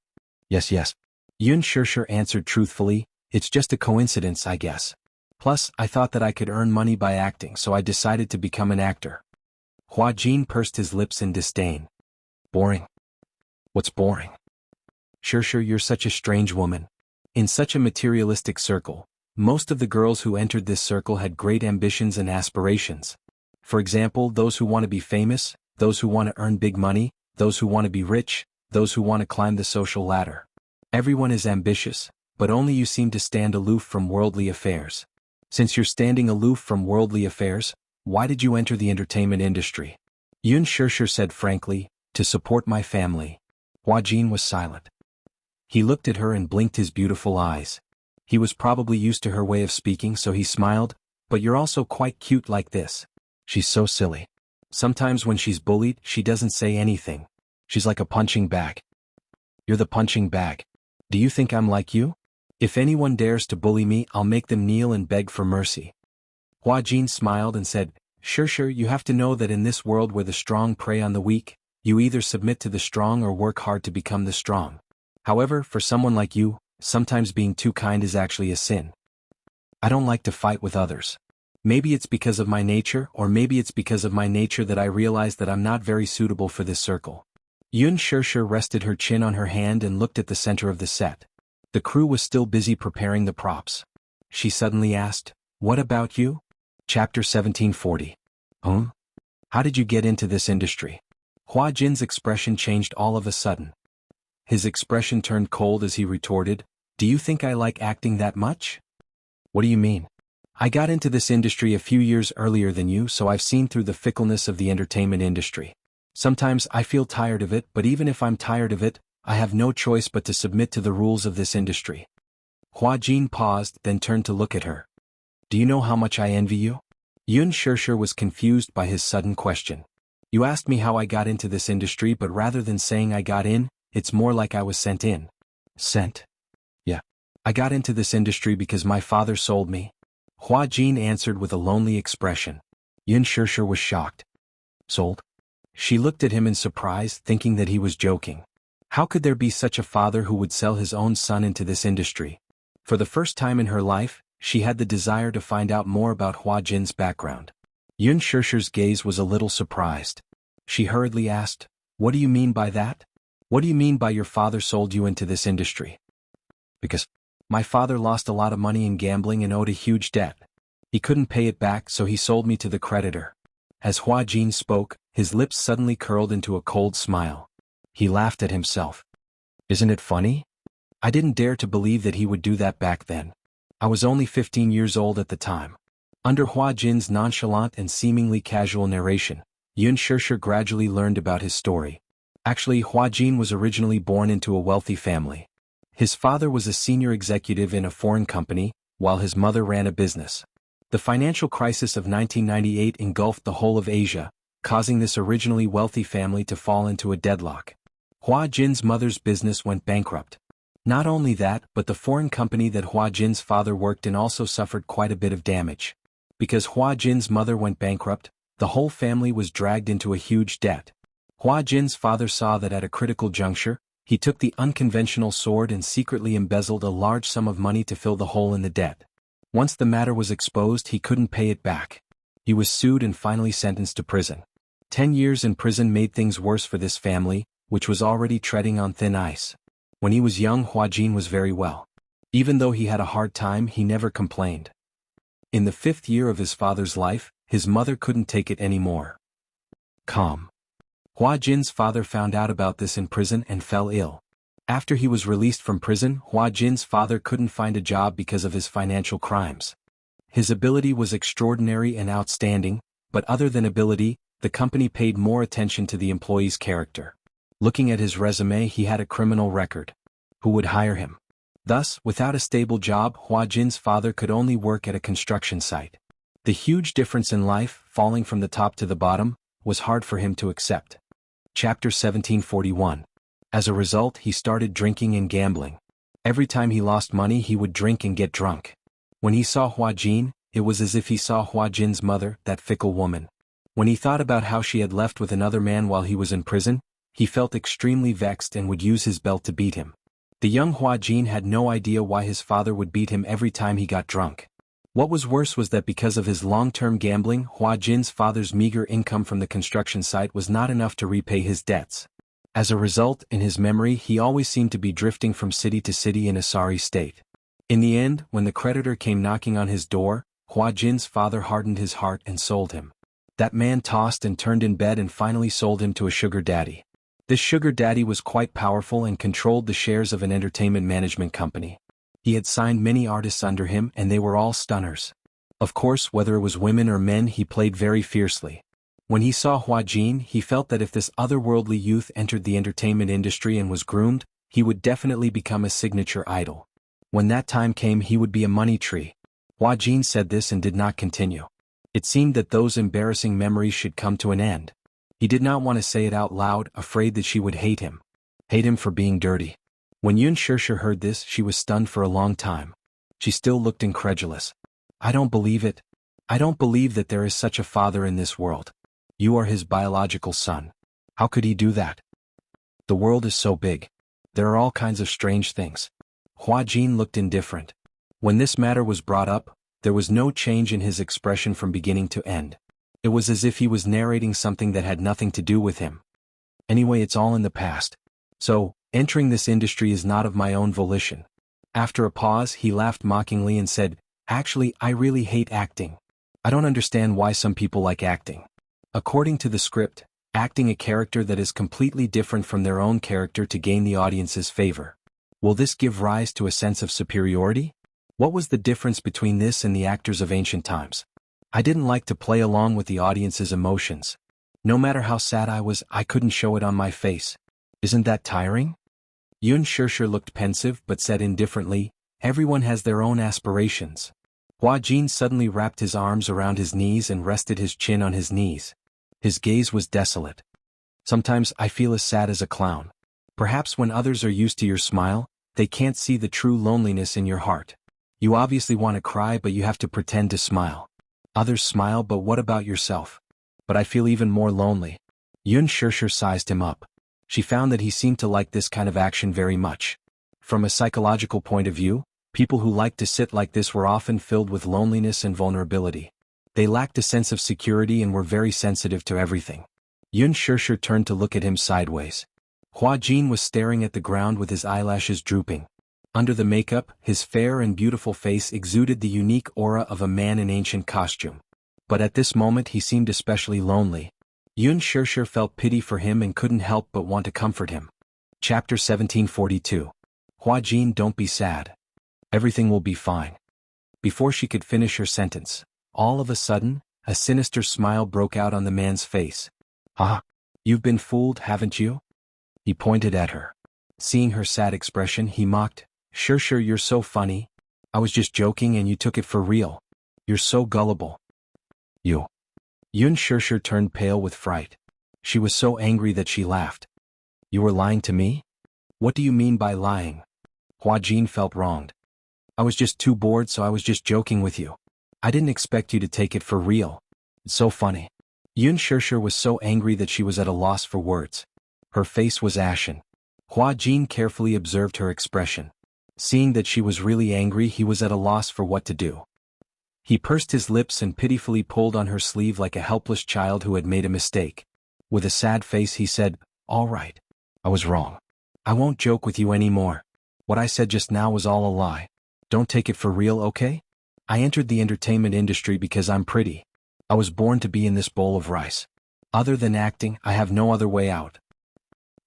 Yes. Yun Shushu answered truthfully, it's just a coincidence, I guess. Plus, I thought that I could earn money by acting, so I decided to become an actor. Hua Jin pursed his lips in disdain. Boring. What's boring? Shushu, you're such a strange woman. In such a materialistic circle, most of the girls who entered this circle had great ambitions and aspirations. For example, those who want to be famous, those who want to earn big money, those who want to be rich, those who want to climb the social ladder. Everyone is ambitious, but only you seem to stand aloof from worldly affairs. Since you're standing aloof from worldly affairs, why did you enter the entertainment industry? Yun Shushu said frankly, to support my family. Hua Jin was silent. He looked at her and blinked his beautiful eyes. He was probably used to her way of speaking, so he smiled, but you're also quite cute like this. She's so silly. Sometimes when she's bullied, she doesn't say anything. She's like a punching bag. You're the punching bag. Do you think I'm like you? If anyone dares to bully me, I'll make them kneel and beg for mercy. Hua Jin smiled and said, Sure, you have to know that in this world where the strong prey on the weak, you either submit to the strong or work hard to become the strong. However, for someone like you, sometimes being too kind is actually a sin. I don't like to fight with others. Maybe it's because of my nature, or maybe it's because of my nature that I realize that I'm not very suitable for this circle. Yun Shushu rested her chin on her hand and looked at the center of the set. The crew was still busy preparing the props. She suddenly asked, What about you? Chapter 1740. How did you get into this industry? Hua Jin's expression changed all of a sudden. His expression turned cold as he retorted, Do you think I like acting that much? What do you mean? I got into this industry a few years earlier than you, so I've seen through the fickleness of the entertainment industry. Sometimes I feel tired of it, but even if I'm tired of it, I have no choice but to submit to the rules of this industry. Hua Jin paused, then turned to look at her. Do you know how much I envy you? Yun Shushu was confused by his sudden question. You asked me how I got into this industry, but rather than saying I got in, it's more like I was sent in. Sent? Yeah. I got into this industry because my father sold me. Hua Jin answered with a lonely expression. Yun Shishir was shocked. Sold? She looked at him in surprise, thinking that he was joking. How could there be such a father who would sell his own son into this industry? For the first time in her life, she had the desire to find out more about Hua Jin's background. Yun Shishir's gaze was a little surprised. She hurriedly asked, "What do you mean by that? What do you mean by your father sold you into this industry?" Because my father lost a lot of money in gambling and owed a huge debt. He couldn't pay it back, so he sold me to the creditor. As Hua Jin spoke, his lips suddenly curled into a cold smile. He laughed at himself. Isn't it funny? I didn't dare to believe that he would do that back then. I was only 15 years old at the time. Under Hua Jin's nonchalant and seemingly casual narration, Yun Shishir gradually learned about his story. Actually, Hua Jin was originally born into a wealthy family. His father was a senior executive in a foreign company, while his mother ran a business. The financial crisis of 1998 engulfed the whole of Asia, causing this originally wealthy family to fall into a deadlock. Hua Jin's mother's business went bankrupt. Not only that, but the foreign company that Hua Jin's father worked in also suffered quite a bit of damage. Because Hua Jin's mother went bankrupt, the whole family was dragged into a huge debt. Hua Jin's father saw that at a critical juncture, he took the unconventional sword and secretly embezzled a large sum of money to fill the hole in the debt. Once the matter was exposed, he couldn't pay it back. He was sued and finally sentenced to prison. 10 years in prison made things worse for this family, which was already treading on thin ice. When he was young, Hua Jin was very well. Even though he had a hard time, he never complained. In the 5th year of his father's life, his mother couldn't take it anymore. Calm. Hua Jin's father found out about this in prison and fell ill. After he was released from prison, Hua Jin's father couldn't find a job because of his financial crimes. His ability was extraordinary and outstanding, but other than ability, the company paid more attention to the employee's character. Looking at his resume, he had a criminal record. Who would hire him? Thus, without a stable job, Hua Jin's father could only work at a construction site. The huge difference in life, falling from the top to the bottom, was hard for him to accept. Chapter 1741. As a result, he started drinking and gambling. Every time he lost money, he would drink and get drunk. When he saw Hua Jin, it was as if he saw Hua Jin's mother, that fickle woman. When he thought about how she had left with another man while he was in prison, he felt extremely vexed and would use his belt to beat him. The young Hua Jin had no idea why his father would beat him every time he got drunk. What was worse was that because of his long-term gambling, Hua Jin's father's meager income from the construction site was not enough to repay his debts. As a result, in his memory, he always seemed to be drifting from city to city in a sorry state. In the end, when the creditor came knocking on his door, Hua Jin's father hardened his heart and sold him. That man tossed and turned in bed and finally sold him to a sugar daddy. This sugar daddy was quite powerful and controlled the shares of an entertainment management company. He had signed many artists under him and they were all stunners. Of course, whether it was women or men, he played very fiercely. When he saw Hua Jin, he felt that if this otherworldly youth entered the entertainment industry and was groomed, he would definitely become a signature idol. When that time came, he would be a money tree. Hua Jin said this and did not continue. It seemed that those embarrassing memories should come to an end. He did not want to say it out loud, afraid that she would hate him. Hate him for being dirty. When Yun Shishir heard this, she was stunned for a long time. She still looked incredulous. I don't believe it. I don't believe that there is such a father in this world. You are his biological son. How could he do that? The world is so big. There are all kinds of strange things. Hua Jin looked indifferent. When this matter was brought up, there was no change in his expression from beginning to end. It was as if he was narrating something that had nothing to do with him. Anyway, it's all in the past. So, entering this industry is not of my own volition. After a pause, he laughed mockingly and said, Actually, I really hate acting. I don't understand why some people like acting. According to the script, acting a character that is completely different from their own character to gain the audience's favor. Will this give rise to a sense of superiority? What was the difference between this and the actors of ancient times? I didn't like to play along with the audience's emotions. No matter how sad I was, I couldn't show it on my face. Isn't that tiring? Yun Shishir looked pensive but said indifferently, Everyone has their own aspirations. Hua Jin suddenly wrapped his arms around his knees and rested his chin on his knees. His gaze was desolate. Sometimes I feel as sad as a clown. Perhaps when others are used to your smile, They can't see the true loneliness in your heart. You obviously want to cry but you have to pretend to smile. Others smile but what about yourself? But I feel even more lonely. Yun Shishir sized him up. She found that he seemed to like this kind of action very much. From a psychological point of view, people who liked to sit like this were often filled with loneliness and vulnerability. They lacked a sense of security and were very sensitive to everything. Yun Shishir turned to look at him sideways. Hua Jin was staring at the ground with his eyelashes drooping. Under the makeup, his fair and beautiful face exuded the unique aura of a man in ancient costume. But at this moment he seemed especially lonely. Yun Shishir felt pity for him and couldn't help but want to comfort him. Chapter 1742. Hua Jin, don't be sad. Everything will be fine. Before she could finish her sentence, all of a sudden, a sinister smile broke out on the man's face. Ah, you've been fooled, haven't you? He pointed at her. Seeing her sad expression, he mocked, Shishir, you're so funny. I was just joking and you took it for real. You're so gullible. You. Yun Shishir turned pale with fright. She was so angry that she laughed. You were lying to me? What do you mean by lying? Hua Jin felt wronged. I was just too bored, so I was just joking with you. I didn't expect you to take it for real. It's so funny. Yun Shishir was so angry that she was at a loss for words. Her face was ashen. Hua Jin carefully observed her expression. Seeing that she was really angry, he was at a loss for what to do. He pursed his lips and pitifully pulled on her sleeve like a helpless child who had made a mistake. With a sad face he said, All right. I was wrong. I won't joke with you anymore. What I said just now was all a lie. Don't take it for real, okay? I entered the entertainment industry because I'm pretty. I was born to be in this bowl of rice. Other than acting, I have no other way out.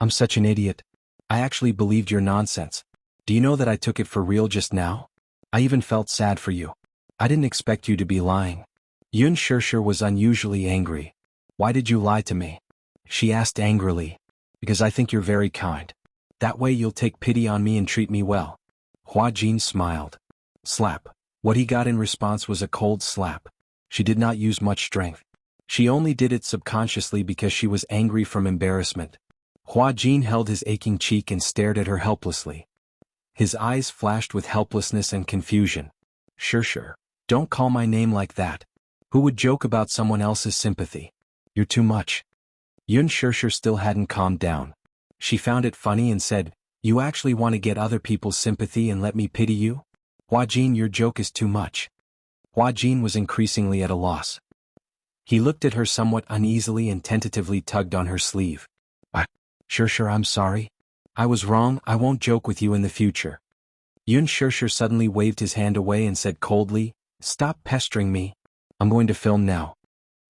I'm such an idiot. I actually believed your nonsense. Do you know that I took it for real just now? I even felt sad for you. I didn't expect you to be lying. Yun Shishir was unusually angry. Why did you lie to me? She asked angrily. Because I think you're very kind. That way you'll take pity on me and treat me well. Hua Jin smiled. Slap. What he got in response was a cold slap. She did not use much strength. She only did it subconsciously because she was angry from embarrassment. Hua Jin held his aching cheek and stared at her helplessly. His eyes flashed with helplessness and confusion. Shishir, don't call my name like that. Who would joke about someone else's sympathy? You're too much. Yun Shishir still hadn't calmed down. She found it funny and said, You actually want to get other people's sympathy and let me pity you? Hua Jin, your joke is too much. Hua Jin was increasingly at a loss. He looked at her somewhat uneasily and tentatively tugged on her sleeve. Shishir, I'm sorry. I was wrong, I won't joke with you in the future. Yun Shishir suddenly waved his hand away and said coldly, Stop pestering me. I'm going to film now.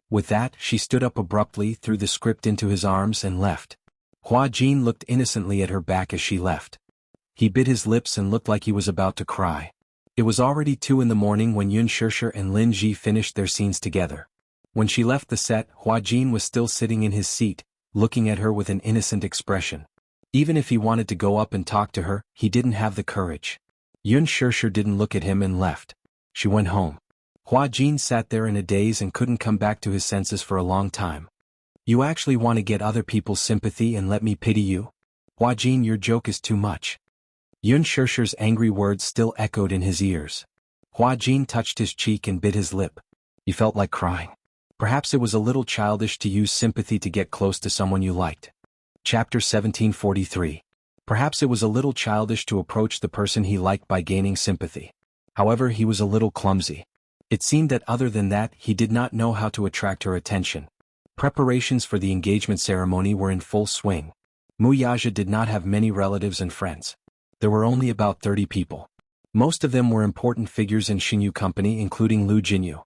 With that, she stood up abruptly, threw the script into his arms and left. Hua Jin looked innocently at her back as she left. He bit his lips and looked like he was about to cry. It was already 2 a.m. when Yun Shishir and Lin Ji finished their scenes together. When she left the set, Hua Jin was still sitting in his seat, looking at her with an innocent expression. Even if he wanted to go up and talk to her, he didn't have the courage. Yun Shishir didn't look at him and left. She went home. Hua Jin sat there in a daze and couldn't come back to his senses for a long time. You actually want to get other people's sympathy and let me pity you? Hua Jin, your joke is too much. Yun Shishir's angry words still echoed in his ears. Hua Jin touched his cheek and bit his lip. He felt like crying. Perhaps it was a little childish to use sympathy to get close to someone you liked. Chapter 1743. Perhaps it was a little childish to approach the person he liked by gaining sympathy. However, he was a little clumsy. It seemed that other than that, he did not know how to attract her attention. Preparations for the engagement ceremony were in full swing. Wuxia did not have many relatives and friends. There were only about 30 people. Most of them were important figures in Xinyu company, including Lu Jinyu.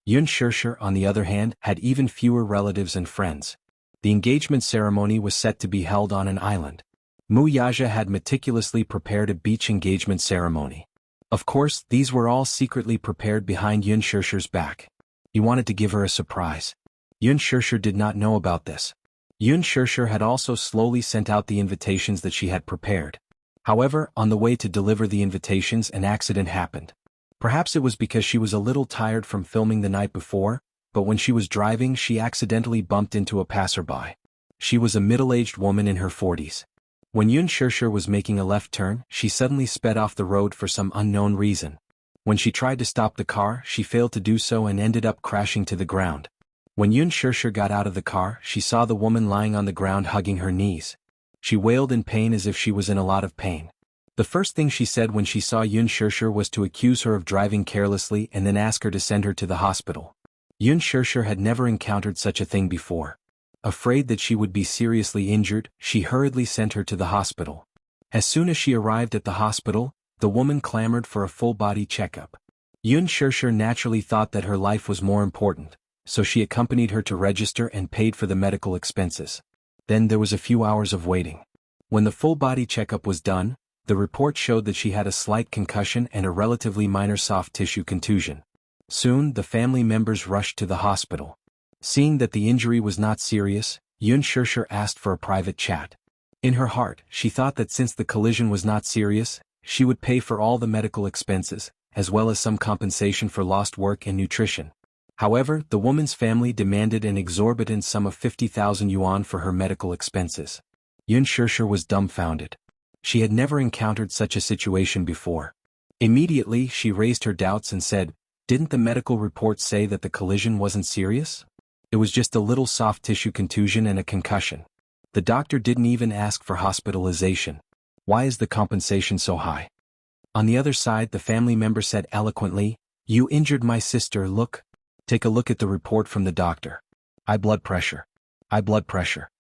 Yun Shishir, on the other hand, had even fewer relatives and friends. The engagement ceremony was set to be held on an island. Wuxia had meticulously prepared a beach engagement ceremony. Of course, these were all secretly prepared behind Yun Shishir's back. He wanted to give her a surprise. Yun Shishir did not know about this. Yun Shishir had also slowly sent out the invitations that she had prepared. However, on the way to deliver the invitations, an accident happened. Perhaps it was because she was a little tired from filming the night before, but when she was driving she accidentally bumped into a passerby. She was a middle-aged woman in her 40s. When Yun Shirshir was making a left turn, she suddenly sped off the road for some unknown reason. When she tried to stop the car, she failed to do so and ended up crashing to the ground. When Yun Shirshir got out of the car, she saw the woman lying on the ground hugging her knees. She wailed in pain as if she was in a lot of pain. The first thing she said when she saw Yun Shirshir was to accuse her of driving carelessly and then ask her to send her to the hospital. Yun Shirshir had never encountered such a thing before. Afraid that she would be seriously injured, she hurriedly sent her to the hospital. As soon as she arrived at the hospital, the woman clamored for a full-body checkup. Yun Shirshir naturally thought that her life was more important, so she accompanied her to register and paid for the medical expenses. Then there was a few hours of waiting. When the full-body checkup was done, the report showed that she had a slight concussion and a relatively minor soft tissue contusion. Soon, the family members rushed to the hospital. Seeing that the injury was not serious, Yun Shirshir asked for a private chat. In her heart, she thought that since the collision was not serious, she would pay for all the medical expenses, as well as some compensation for lost work and nutrition. However, the woman's family demanded an exorbitant sum of 50,000 yuan for her medical expenses. Yun Shirshir was dumbfounded. She had never encountered such a situation before. Immediately, she raised her doubts and said, "Didn't the medical report say that the collision wasn't serious? It was just a little soft tissue contusion and a concussion. The doctor didn't even ask for hospitalization. Why is the compensation so high?" On the other side, the family member said eloquently, "You injured my sister, look. Take a look at the report from the doctor. High blood pressure. High blood pressure.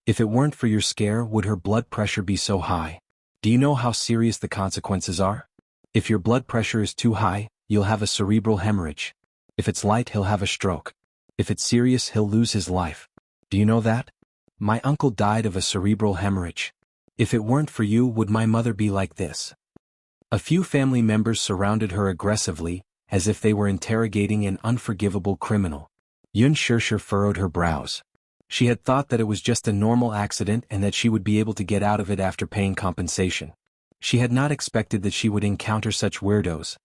If it weren't for your scare, would her blood pressure be so high? Do you know how serious the consequences are? If your blood pressure is too high, you'll have a cerebral hemorrhage. If it's light, he'll have a stroke. If it's serious, he'll lose his life. Do you know that? My uncle died of a cerebral hemorrhage. If it weren't for you, would my mother be like this?" A few family members surrounded her aggressively, as if they were interrogating an unforgivable criminal. Yun Shirshir furrowed her brows. She had thought that it was just a normal accident and that she would be able to get out of it after paying compensation. She had not expected that she would encounter such weirdos.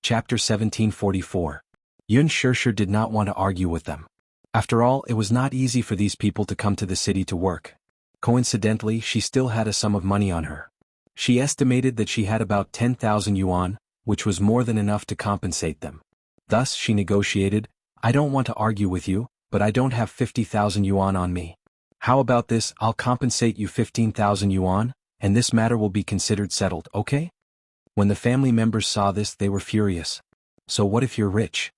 Chapter 1744. Yun Shirshir did not want to argue with them. After all, it was not easy for these people to come to the city to work. Coincidentally, she still had a sum of money on her. She estimated that she had about 10,000 yuan, which was more than enough to compensate them. Thus she negotiated, "I don't want to argue with you, but I don't have 50,000 yuan on me. How about this? I'll compensate you 15,000 yuan, and this matter will be considered settled, okay?" When the family members saw this, they were furious. "So what if you're rich?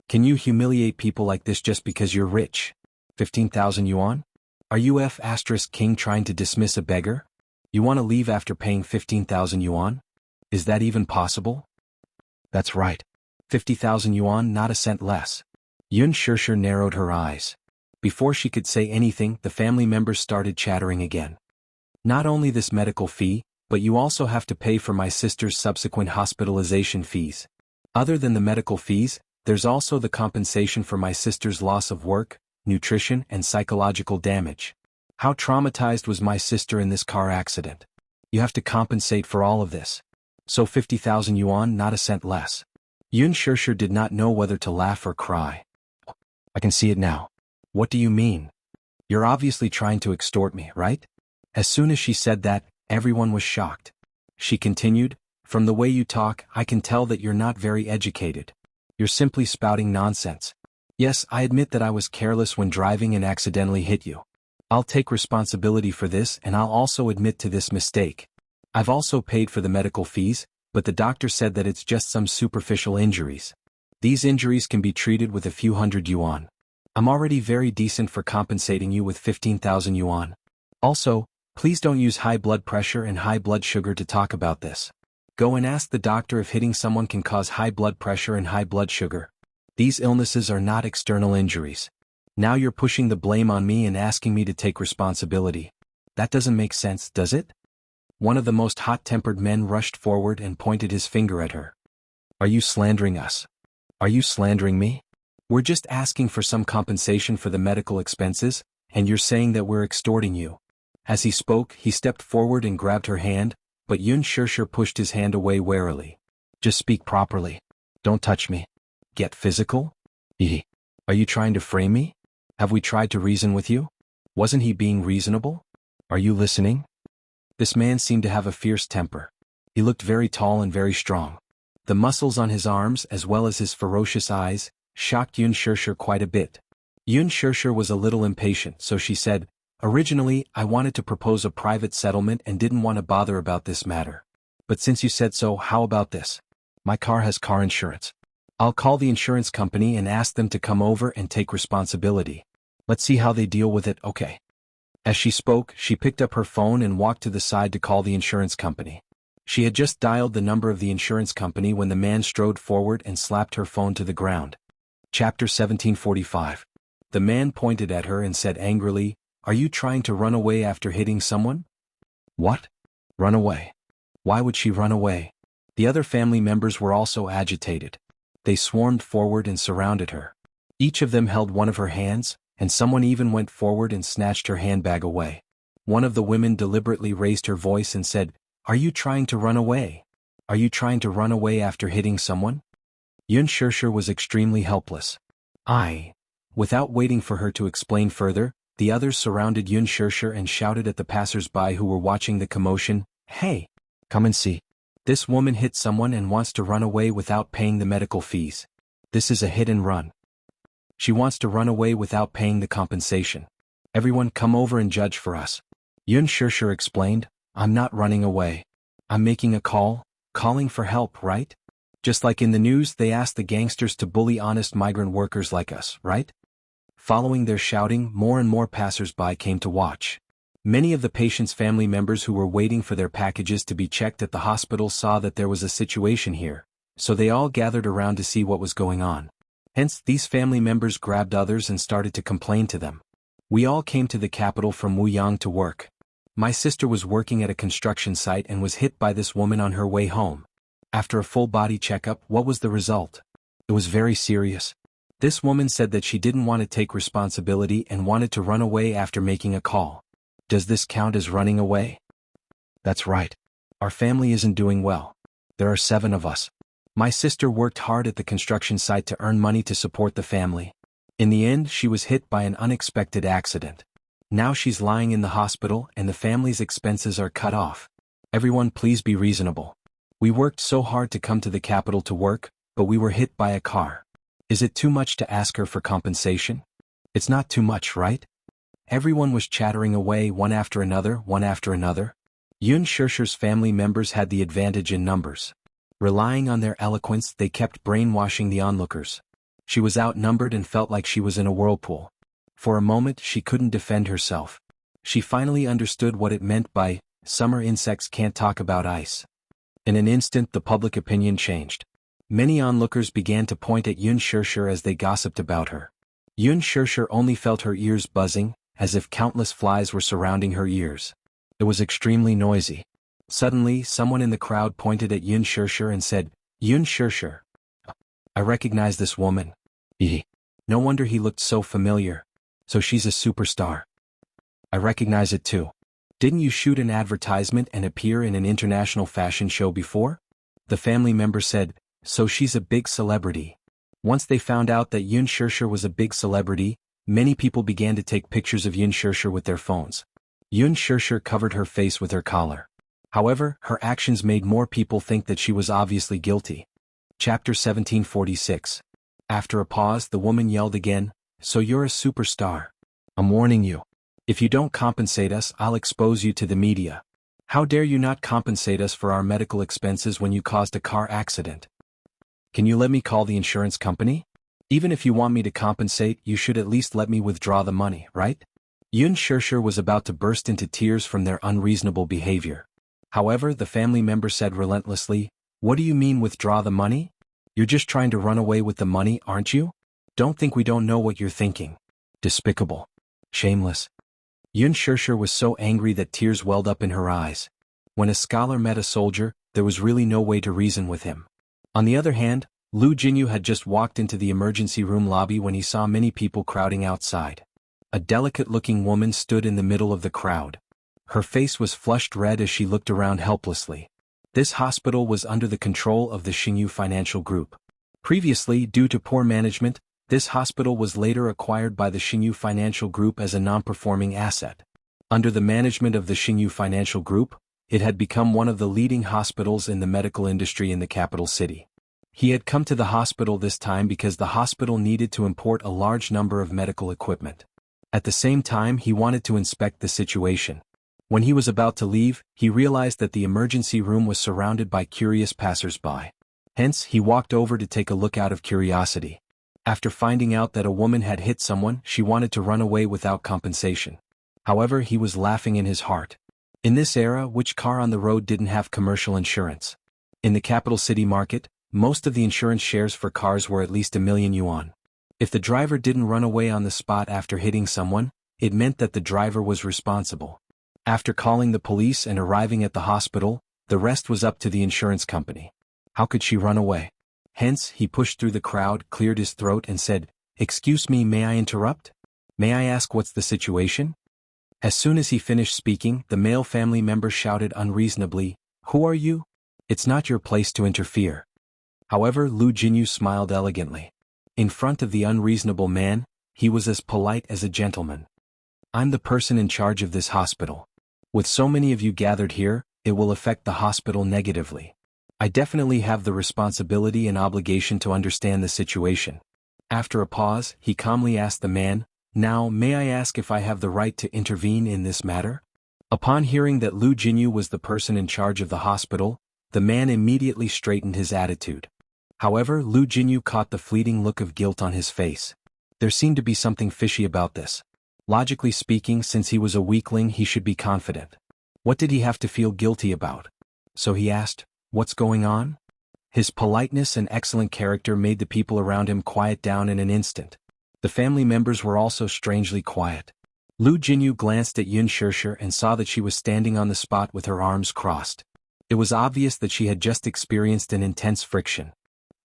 Can you humiliate people like this just because you're rich? 15,000 yuan? Are you King trying to dismiss a beggar? You want to leave after paying 15,000 yuan? Is that even possible?" "That's right. 50,000 yuan, not a cent less." Yun Shirshir narrowed her eyes. Before she could say anything, the family members started chattering again. "Not only this medical fee, but you also have to pay for my sister's subsequent hospitalization fees. Other than the medical fees, there's also the compensation for my sister's loss of work, nutrition, and psychological damage. How traumatized was my sister in this car accident? You have to compensate for all of this. So 50,000 yuan, not a cent less." Yun Shirshir did not know whether to laugh or cry. "I can see it now. What do you mean? You're obviously trying to extort me, right?" As soon as she said that, everyone was shocked. She continued, "From the way you talk, I can tell that you're not very educated. You're simply spouting nonsense. Yes, I admit that I was careless when driving and accidentally hit you. I'll take responsibility for this, and I'll also admit to this mistake. I've also paid for the medical fees, but the doctor said that it's just some superficial injuries. These injuries can be treated with a few hundred yuan. I'm already very decent for compensating you with 15,000 yuan. Also, please don't use high blood pressure and high blood sugar to talk about this. Go and ask the doctor if hitting someone can cause high blood pressure and high blood sugar. These illnesses are not external injuries. Now you're pushing the blame on me and asking me to take responsibility. That doesn't make sense, does it?" One of the most hot-tempered men rushed forward and pointed his finger at her. "Are you slandering us? Are you slandering me? We're just asking for some compensation for the medical expenses, and you're saying that we're extorting you." As he spoke, he stepped forward and grabbed her hand, but Yun Shirshir pushed his hand away warily. "Just speak properly. Don't touch me. Get physical? Are you trying to frame me? Have we tried to reason with you? Wasn't he being reasonable? Are you listening?" This man seemed to have a fierce temper. He looked very tall and very strong. The muscles on his arms as well as his ferocious eyes shocked Yun Shishir quite a bit. Yun Shishir was a little impatient, so she said, "Originally, I wanted to propose a private settlement and didn't want to bother about this matter. But since you said so, how about this? My car has car insurance. I'll call the insurance company and ask them to come over and take responsibility. Let's see how they deal with it, okay?" As she spoke, she picked up her phone and walked to the side to call the insurance company. She had just dialed the number of the insurance company when the man strode forward and slapped her phone to the ground. Chapter 1745. The man pointed at her and said angrily, "Are you trying to run away after hitting someone?" "What? Run away? Why would she run away?" The other family members were also agitated. They swarmed forward and surrounded her. Each of them held one of her hands, and someone even went forward and snatched her handbag away. One of the women deliberately raised her voice and said, "Are you trying to run away? Are you trying to run away after hitting someone?" Yun Shishir was extremely helpless. Without waiting for her to explain further, the others surrounded Yun Shishir and shouted at the passers-by who were watching the commotion, "Hey! Come and see. This woman hit someone and wants to run away without paying the medical fees. This is a hit and run. She wants to run away without paying the compensation. Everyone come over and judge for us." Yun Shishir explained, "I'm not running away. I'm making a call, calling for help, right? Just like in the news they asked the gangsters to bully honest migrant workers like us, right?" Following their shouting, more and more passers-by came to watch. Many of the patients' family members who were waiting for their packages to be checked at the hospital saw that there was a situation here, so they all gathered around to see what was going on. Hence, these family members grabbed others and started to complain to them. "We all came to the capital from Wuxian to work. My sister was working at a construction site and was hit by this woman on her way home. After a full-body checkup, what was the result? It was very serious. This woman said that she didn't want to take responsibility and wanted to run away after making a call. Does this count as running away?" "That's right. Our family isn't doing well. There are 7 of us. My sister worked hard at the construction site to earn money to support the family. In the end, she was hit by an unexpected accident. Now she's lying in the hospital and the family's expenses are cut off. Everyone please be reasonable. We worked so hard to come to the capital to work, but we were hit by a car. Is it too much to ask her for compensation? It's not too much, right?" Everyone was chattering away one after another, one after another. Yun Shishir's family members had the advantage in numbers. Relying on their eloquence, they kept brainwashing the onlookers. She was outnumbered and felt like she was in a whirlpool. For a moment she couldn't defend herself. She finally understood what it meant by, "Summer insects can't talk about ice." In an instant the public opinion changed. Many onlookers began to point at Yun Shishir as they gossiped about her. Yun Shishir only felt her ears buzzing, as if countless flies were surrounding her ears. It was extremely noisy. Suddenly, someone in the crowd pointed at Yun Shishir and said, "Yun Shishir. I recognize this woman. No wonder he looked so familiar. So she's a superstar. I recognize it too. Didn't you shoot an advertisement and appear in an international fashion show before?" The family member said, "So she's a big celebrity." Once they found out that Yun Shishir was a big celebrity, many people began to take pictures of Yun Shishir with their phones. Yun Shishir covered her face with her collar. However, her actions made more people think that she was obviously guilty. Chapter 1746. After a pause, the woman yelled again, "So you're a superstar. I'm warning you. If you don't compensate us, I'll expose you to the media. How dare you not compensate us for our medical expenses when you caused a car accident? Can you let me call the insurance company? Even if you want me to compensate, you should at least let me withdraw the money, right?" Yun Shishir was about to burst into tears from their unreasonable behavior. However, the family member said relentlessly, "What do you mean withdraw the money? You're just trying to run away with the money, aren't you? Don't think we don't know what you're thinking. Despicable. Shameless." Yun Shishir was so angry that tears welled up in her eyes. When a scholar met a soldier, there was really no way to reason with him. On the other hand, Lu Jinyu had just walked into the emergency room lobby when he saw many people crowding outside. A delicate-looking woman stood in the middle of the crowd. Her face was flushed red as she looked around helplessly. This hospital was under the control of the Jianghu Financial Group. Previously, due to poor management, this hospital was later acquired by the Jianghu Financial Group as a non-performing asset. Under the management of the Jianghu Financial Group, It had become one of the leading hospitals in the medical industry in the capital city. He had come to the hospital this time because the hospital needed to import a large number of medical equipment. At the same time, he wanted to inspect the situation. When he was about to leave, he realized that the emergency room was surrounded by curious passers-by. Hence, he walked over to take a look out of curiosity. After finding out that a woman had hit someone, she wanted to run away without compensation. However, he was laughing in his heart. In this era, which car on the road didn't have commercial insurance? In the capital city market, most of the insurance shares for cars were at least 1,000,000 yuan. If the driver didn't run away on the spot after hitting someone, it meant that the driver was responsible. After calling the police and arriving at the hospital, the rest was up to the insurance company. How could she run away? Hence, he pushed through the crowd, cleared his throat and said, "Excuse me, may I interrupt? May I ask what's the situation?" As soon as he finished speaking, the male family member shouted unreasonably, "Who are you? It's not your place to interfere." However, Lu Jinyu smiled elegantly. In front of the unreasonable man, he was as polite as a gentleman. "I'm the person in charge of this hospital. With so many of you gathered here, it will affect the hospital negatively. I definitely have the responsibility and obligation to understand the situation." After a pause, he calmly asked the man, "Now, may I ask if I have the right to intervene in this matter?" Upon hearing that Lu Jinyu was the person in charge of the hospital, the man immediately straightened his attitude. However, Lu Jinyu caught the fleeting look of guilt on his face. There seemed to be something fishy about this. Logically speaking, since he was a weakling, he should be confident. What did he have to feel guilty about? So he asked, "What's going on?" His politeness and excellent character made the people around him quiet down in an instant. The family members were also strangely quiet. Lu Jinyu glanced at Yun Shirshir and saw that she was standing on the spot with her arms crossed. It was obvious that she had just experienced an intense friction.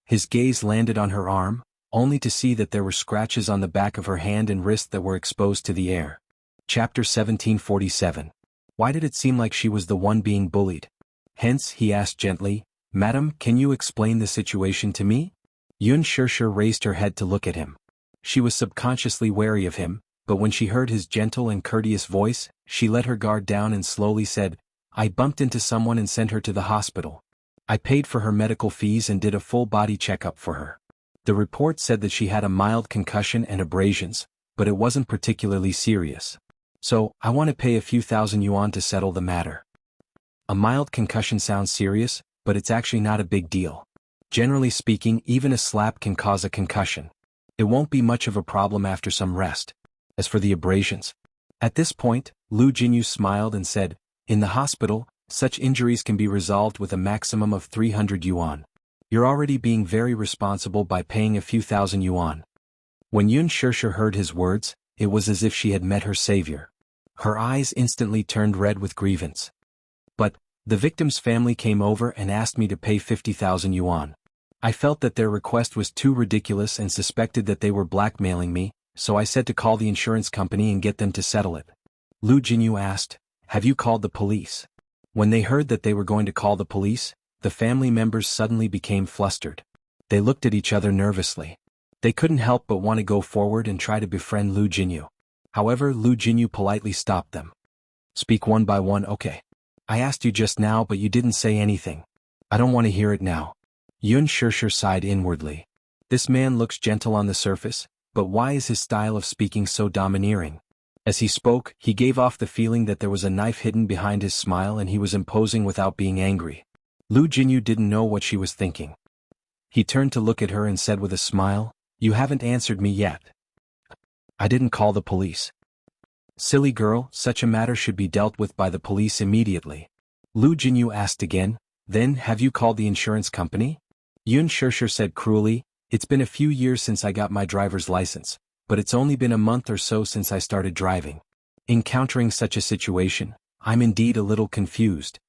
His gaze landed on her arm, only to see that there were scratches on the back of her hand and wrist that were exposed to the air. Chapter 1747. Why did it seem like she was the one being bullied? Hence, he asked gently, "Madam, can you explain the situation to me?" Yun Shirshir raised her head to look at him. She was subconsciously wary of him, but when she heard his gentle and courteous voice, she let her guard down and slowly said, "I bumped into someone and sent her to the hospital. I paid for her medical fees and did a full body checkup for her. The report said that she had a mild concussion and abrasions, but it wasn't particularly serious. So, I want to pay a few thousand yuan to settle the matter." A mild concussion sounds serious, but it's actually not a big deal. Generally speaking, even a slap can cause a concussion. It won't be much of a problem after some rest. As for the abrasions. At this point, Lu Jinyu smiled and said, "In the hospital, such injuries can be resolved with a maximum of 300 yuan. You're already being very responsible by paying a few thousand yuan." When Yun Shirshir heard his words, it was as if she had met her savior. Her eyes instantly turned red with grievance. "But, the victim's family came over and asked me to pay 50,000 yuan. I felt that their request was too ridiculous and suspected that they were blackmailing me, so I said to call the insurance company and get them to settle it." Lu Jinyu asked, "Have you called the police?" When they heard that they were going to call the police, the family members suddenly became flustered. They looked at each other nervously. They couldn't help but want to go forward and try to befriend Lu Jinyu. However, Lu Jinyu politely stopped them. "Speak one by one, okay? I asked you just now but you didn't say anything. I don't want to hear it now." Yun Shirshir sighed inwardly. This man looks gentle on the surface, but why is his style of speaking so domineering? As he spoke, he gave off the feeling that there was a knife hidden behind his smile and he was imposing without being angry. Lu Jinyu didn't know what she was thinking. He turned to look at her and said with a smile, "You haven't answered me yet." "I didn't call the police." "Silly girl, such a matter should be dealt with by the police immediately." Lu Jinyu asked again, "Then, have you called the insurance company?" Yun Shirshir said cruelly, "It's been a few years since I got my driver's license, but it's only been a month or so since I started driving. Encountering such a situation, I'm indeed a little confused."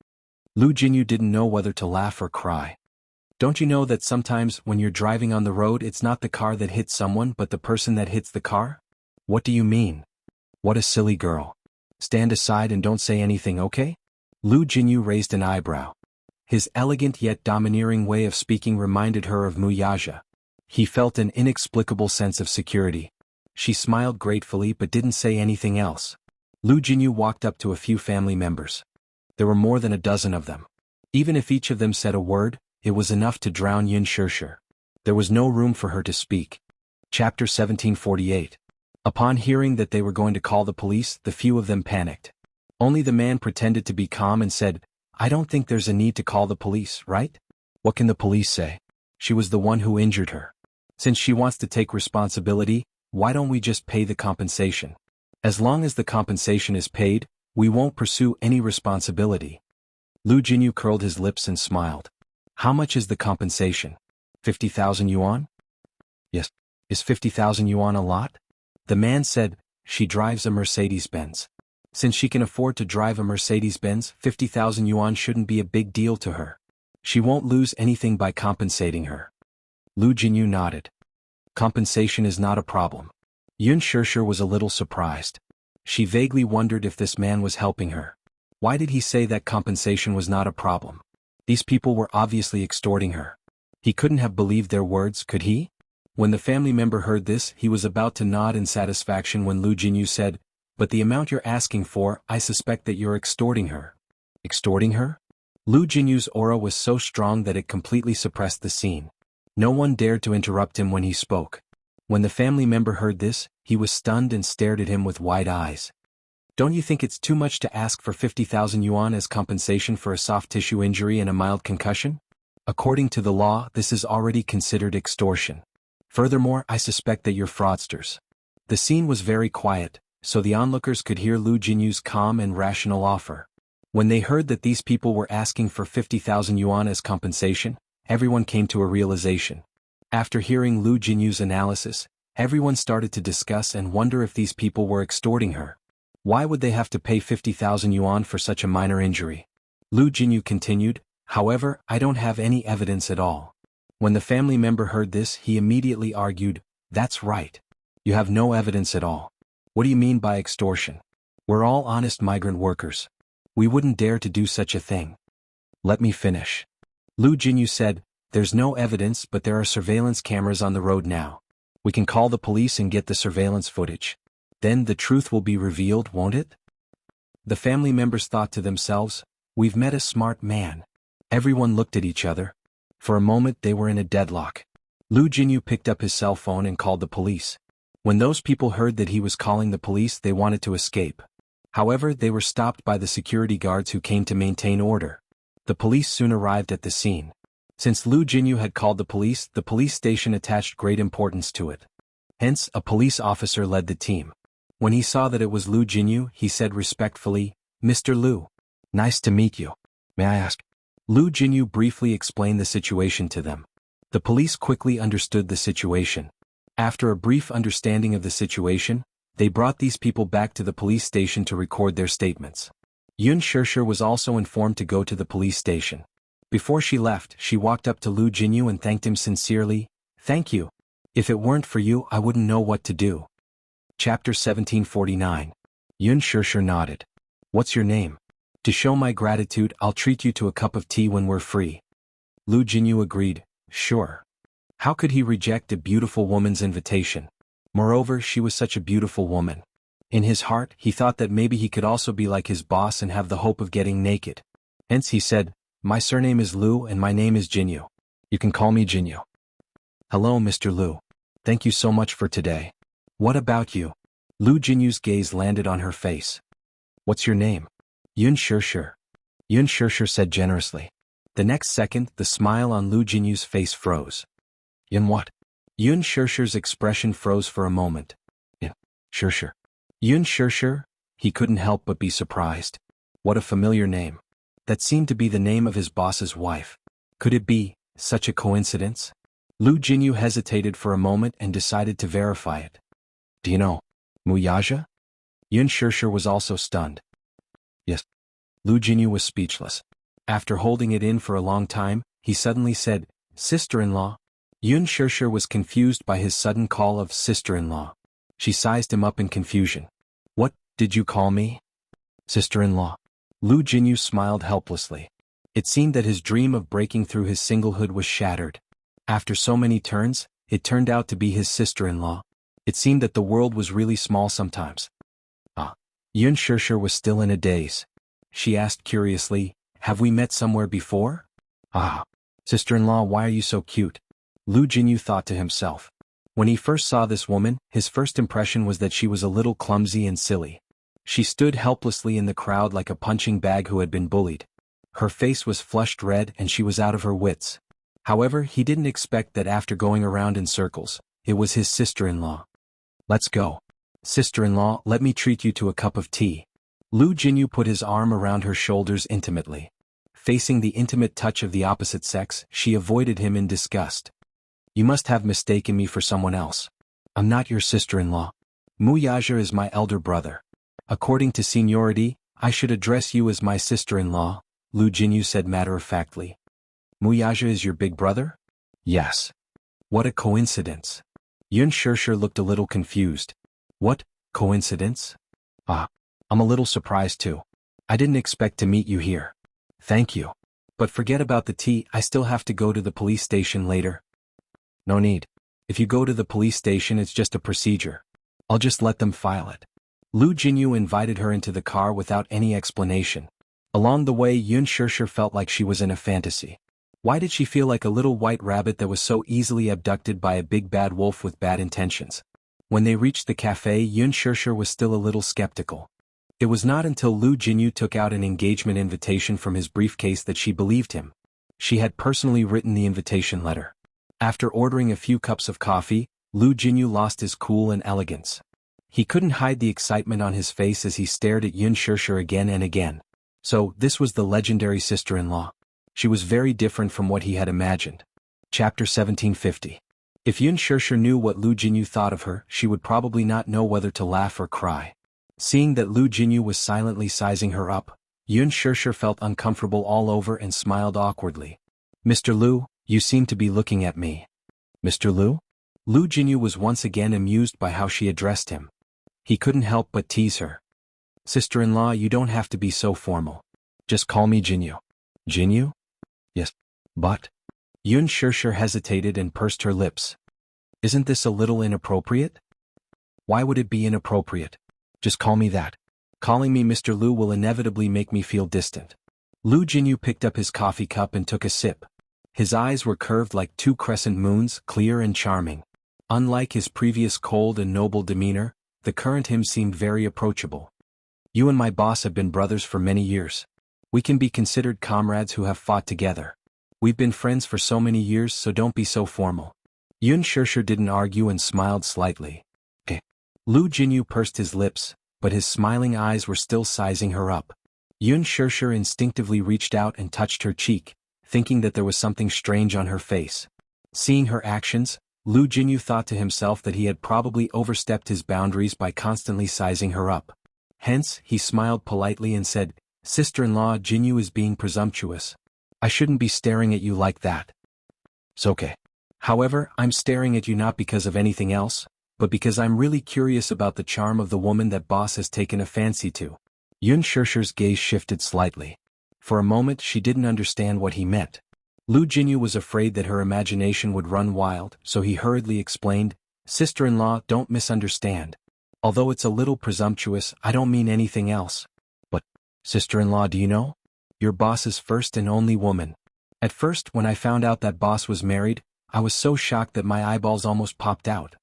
Lu Jinyu didn't know whether to laugh or cry. "Don't you know that sometimes when you're driving on the road it's not the car that hits someone but the person that hits the car?" "What do you mean?" "What a silly girl. Stand aside and don't say anything, okay?" Lu Jinyu raised an eyebrow. His elegant yet domineering way of speaking reminded her of Muyaja. He felt an inexplicable sense of security. She smiled gratefully but didn't say anything else. Lu Jinyu walked up to a few family members. There were more than a dozen of them. Even if each of them said a word, it was enough to drown Yun Shirshir. There was no room for her to speak. Chapter 1748. Upon hearing that they were going to call the police, the few of them panicked. Only the man pretended to be calm and said, "I don't think there's a need to call the police, right? What can the police say? She was the one who injured her. Since she wants to take responsibility, why don't we just pay the compensation? As long as the compensation is paid, we won't pursue any responsibility." Lu Jinyu curled his lips and smiled. "How much is the compensation? 50,000 yuan? Yes. Is 50,000 yuan a lot?" The man said, "She drives a Mercedes-Benz. Since she can afford to drive a Mercedes-Benz, 50,000 yuan shouldn't be a big deal to her. She won't lose anything by compensating her." Lu Jinyu nodded. Compensation is not a problem. Yun Shirshir was a little surprised. She vaguely wondered if this man was helping her. Why did he say that compensation was not a problem? These people were obviously extorting her. He couldn't have believed their words, could he? When the family member heard this, he was about to nod in satisfaction when Lu Jinyu said, "But the amount you're asking for, I suspect that you're extorting her." Extorting her? Lu Jinyu's aura was so strong that it completely suppressed the scene. No one dared to interrupt him when he spoke. When the family member heard this, he was stunned and stared at him with wide eyes. "Don't you think it's too much to ask for 50,000 yuan as compensation for a soft tissue injury and a mild concussion? According to the law, this is already considered extortion. Furthermore, I suspect that you're fraudsters." The scene was very quiet, so the onlookers could hear Lu Jinyu's calm and rational offer. When they heard that these people were asking for 50,000 yuan as compensation, everyone came to a realization. After hearing Lu Jinyu's analysis, everyone started to discuss and wonder if these people were extorting her. Why would they have to pay 50,000 yuan for such a minor injury? Lu Jinyu continued, "However, I don't have any evidence at all." When the family member heard this, he immediately argued, "That's right. You have no evidence at all. What do you mean by extortion? We're all honest migrant workers. We wouldn't dare to do such a thing." "Let me finish." Lu Jinyu said, "There's no evidence, but there are surveillance cameras on the road now. We can call the police and get the surveillance footage. Then the truth will be revealed, won't it?" The family members thought to themselves, "We've met a smart man." Everyone looked at each other. For a moment they were in a deadlock. Lu Jinyu picked up his cell phone and called the police. When those people heard that he was calling the police, they wanted to escape. However, they were stopped by the security guards who came to maintain order. The police soon arrived at the scene. Since Lu Jinyu had called the police station attached great importance to it. Hence, a police officer led the team. When he saw that it was Lu Jinyu, he said respectfully, "Mr. Lu. Nice to meet you. May I ask?" Lu Jinyu briefly explained the situation to them. The police quickly understood the situation. After a brief understanding of the situation, they brought these people back to the police station to record their statements. Yun Shirshir was also informed to go to the police station. Before she left, she walked up to Lu Jinyu and thanked him sincerely. "Thank you. If it weren't for you, I wouldn't know what to do." Chapter 1749. Yun Shirshir nodded. "What's your name? To show my gratitude, I'll treat you to a cup of tea when we're free." Lu Jinyu agreed, "Sure." How could he reject a beautiful woman's invitation? Moreover, she was such a beautiful woman. In his heart, he thought that maybe he could also be like his boss and have the hope of getting naked. Hence he said, "My surname is Lu and my name is Jinyu. You can call me Jinyu." "Hello, Mr. Lu. Thank you so much for today. What about you?" Lu Jinyu's gaze landed on her face. "What's your name?" "Yun Shirshir." Yun Shirshir said generously. The next second, the smile on Lu Jinyu's face froze. "Yun what?" Yun Shirshir's expression froze for a moment. "Yun Shirshir." Yun Shirshir? He couldn't help but be surprised. What a familiar name. That seemed to be the name of his boss's wife. Could it be such a coincidence? Lu Jinyu hesitated for a moment and decided to verify it. "Do you know Muyaja?" Yun Shirshir was also stunned. "Yes." Lu Jinyu was speechless. After holding it in for a long time, he suddenly said, "Sister-in-law." Yun Shirshir was confused by his sudden call of sister-in-law. She sized him up in confusion. "What did you call me?" "Sister-in-law." Lu Jinyu smiled helplessly. It seemed that his dream of breaking through his singlehood was shattered. After so many turns, it turned out to be his sister-in-law. It seemed that the world was really small sometimes. Yun Shirshir was still in a daze. she asked curiously. Have we met somewhere before? Ah. Sister-in-law, why are you so cute? Lu Jinyu thought to himself. When he first saw this woman, his first impression was that she was a little clumsy and silly. She stood helplessly in the crowd like a punching bag who had been bullied. Her face was flushed red and she was out of her wits. However, he didn't expect that after going around in circles, it was his sister-in-law. Let's go. Sister-in-law, let me treat you to a cup of tea. Lu Jinyu put his arm around her shoulders intimately. Facing the intimate touch of the opposite sex, she avoided him in disgust. You must have mistaken me for someone else. I'm not your sister-in-law. Muyaja is my elder brother. According to seniority, I should address you as my sister-in-law, Lu Jinyu said matter-of-factly. Muyaja is your big brother? Yes. What a coincidence. Yun Shirshir looked a little confused. What, coincidence? Ah, I'm a little surprised too. I didn't expect to meet you here. Thank you. But forget about the tea, I still have to go to the police station later. No need. If you go to the police station it's just a procedure. I'll just let them file it. Lu Jinyu invited her into the car without any explanation. Along the way Yun Shirshir felt like she was in a fantasy. Why did she feel like a little white rabbit that was so easily abducted by a big bad wolf with bad intentions? When they reached the cafe Yun Shirshir was still a little skeptical. It was not until Lu Jinyu took out an engagement invitation from his briefcase that she believed him. She had personally written the invitation letter. After ordering a few cups of coffee, Lu Jinyu lost his cool and elegance. He couldn't hide the excitement on his face as he stared at Yun Shirshir again and again. So, this was the legendary sister-in-law. She was very different from what he had imagined. Chapter 1750. If Yun Shirshir knew what Lu Jinyu thought of her, she would probably not know whether to laugh or cry. Seeing that Lu Jinyu was silently sizing her up, Yun Shirshir felt uncomfortable all over and smiled awkwardly. Mr. Lu, you seem to be looking at me. Mr. Lu? Lu Jinyu was once again amused by how she addressed him. He couldn't help but tease her. Sister-in-law, you don't have to be so formal. Just call me Jinyu. Jinyu? Yes. But? Yun Shirshir hesitated and pursed her lips. Isn't this a little inappropriate? Why would it be inappropriate? Just call me that. Calling me Mr. Lu will inevitably make me feel distant. Lu Jinyu picked up his coffee cup and took a sip. His eyes were curved like two crescent moons, clear and charming. Unlike his previous cold and noble demeanor, the current him seemed very approachable. You and my boss have been brothers for many years. We can be considered comrades who have fought together. We've been friends for so many years, so don't be so formal. Yun Shirshir didn't argue and smiled slightly. Lu Jinyu pursed his lips, but his smiling eyes were still sizing her up. Yun Shirshir instinctively reached out and touched her cheek, thinking that there was something strange on her face. Seeing her actions, Lu Jinyu thought to himself that he had probably overstepped his boundaries by constantly sizing her up. Hence, he smiled politely and said, Sister-in-law, Jinyu is being presumptuous. I shouldn't be staring at you like that. It's okay. However, I'm staring at you not because of anything else, but because I'm really curious about the charm of the woman that boss has taken a fancy to. Yun Shirshir's gaze shifted slightly. For a moment she didn't understand what he meant. Lu Jinyu was afraid that her imagination would run wild, so he hurriedly explained, Sister-in-law, don't misunderstand. Although it's a little presumptuous, I don't mean anything else. But, sister-in-law, do you know? You're boss's first and only woman. At first, when I found out that boss was married, I was so shocked that my eyeballs almost popped out.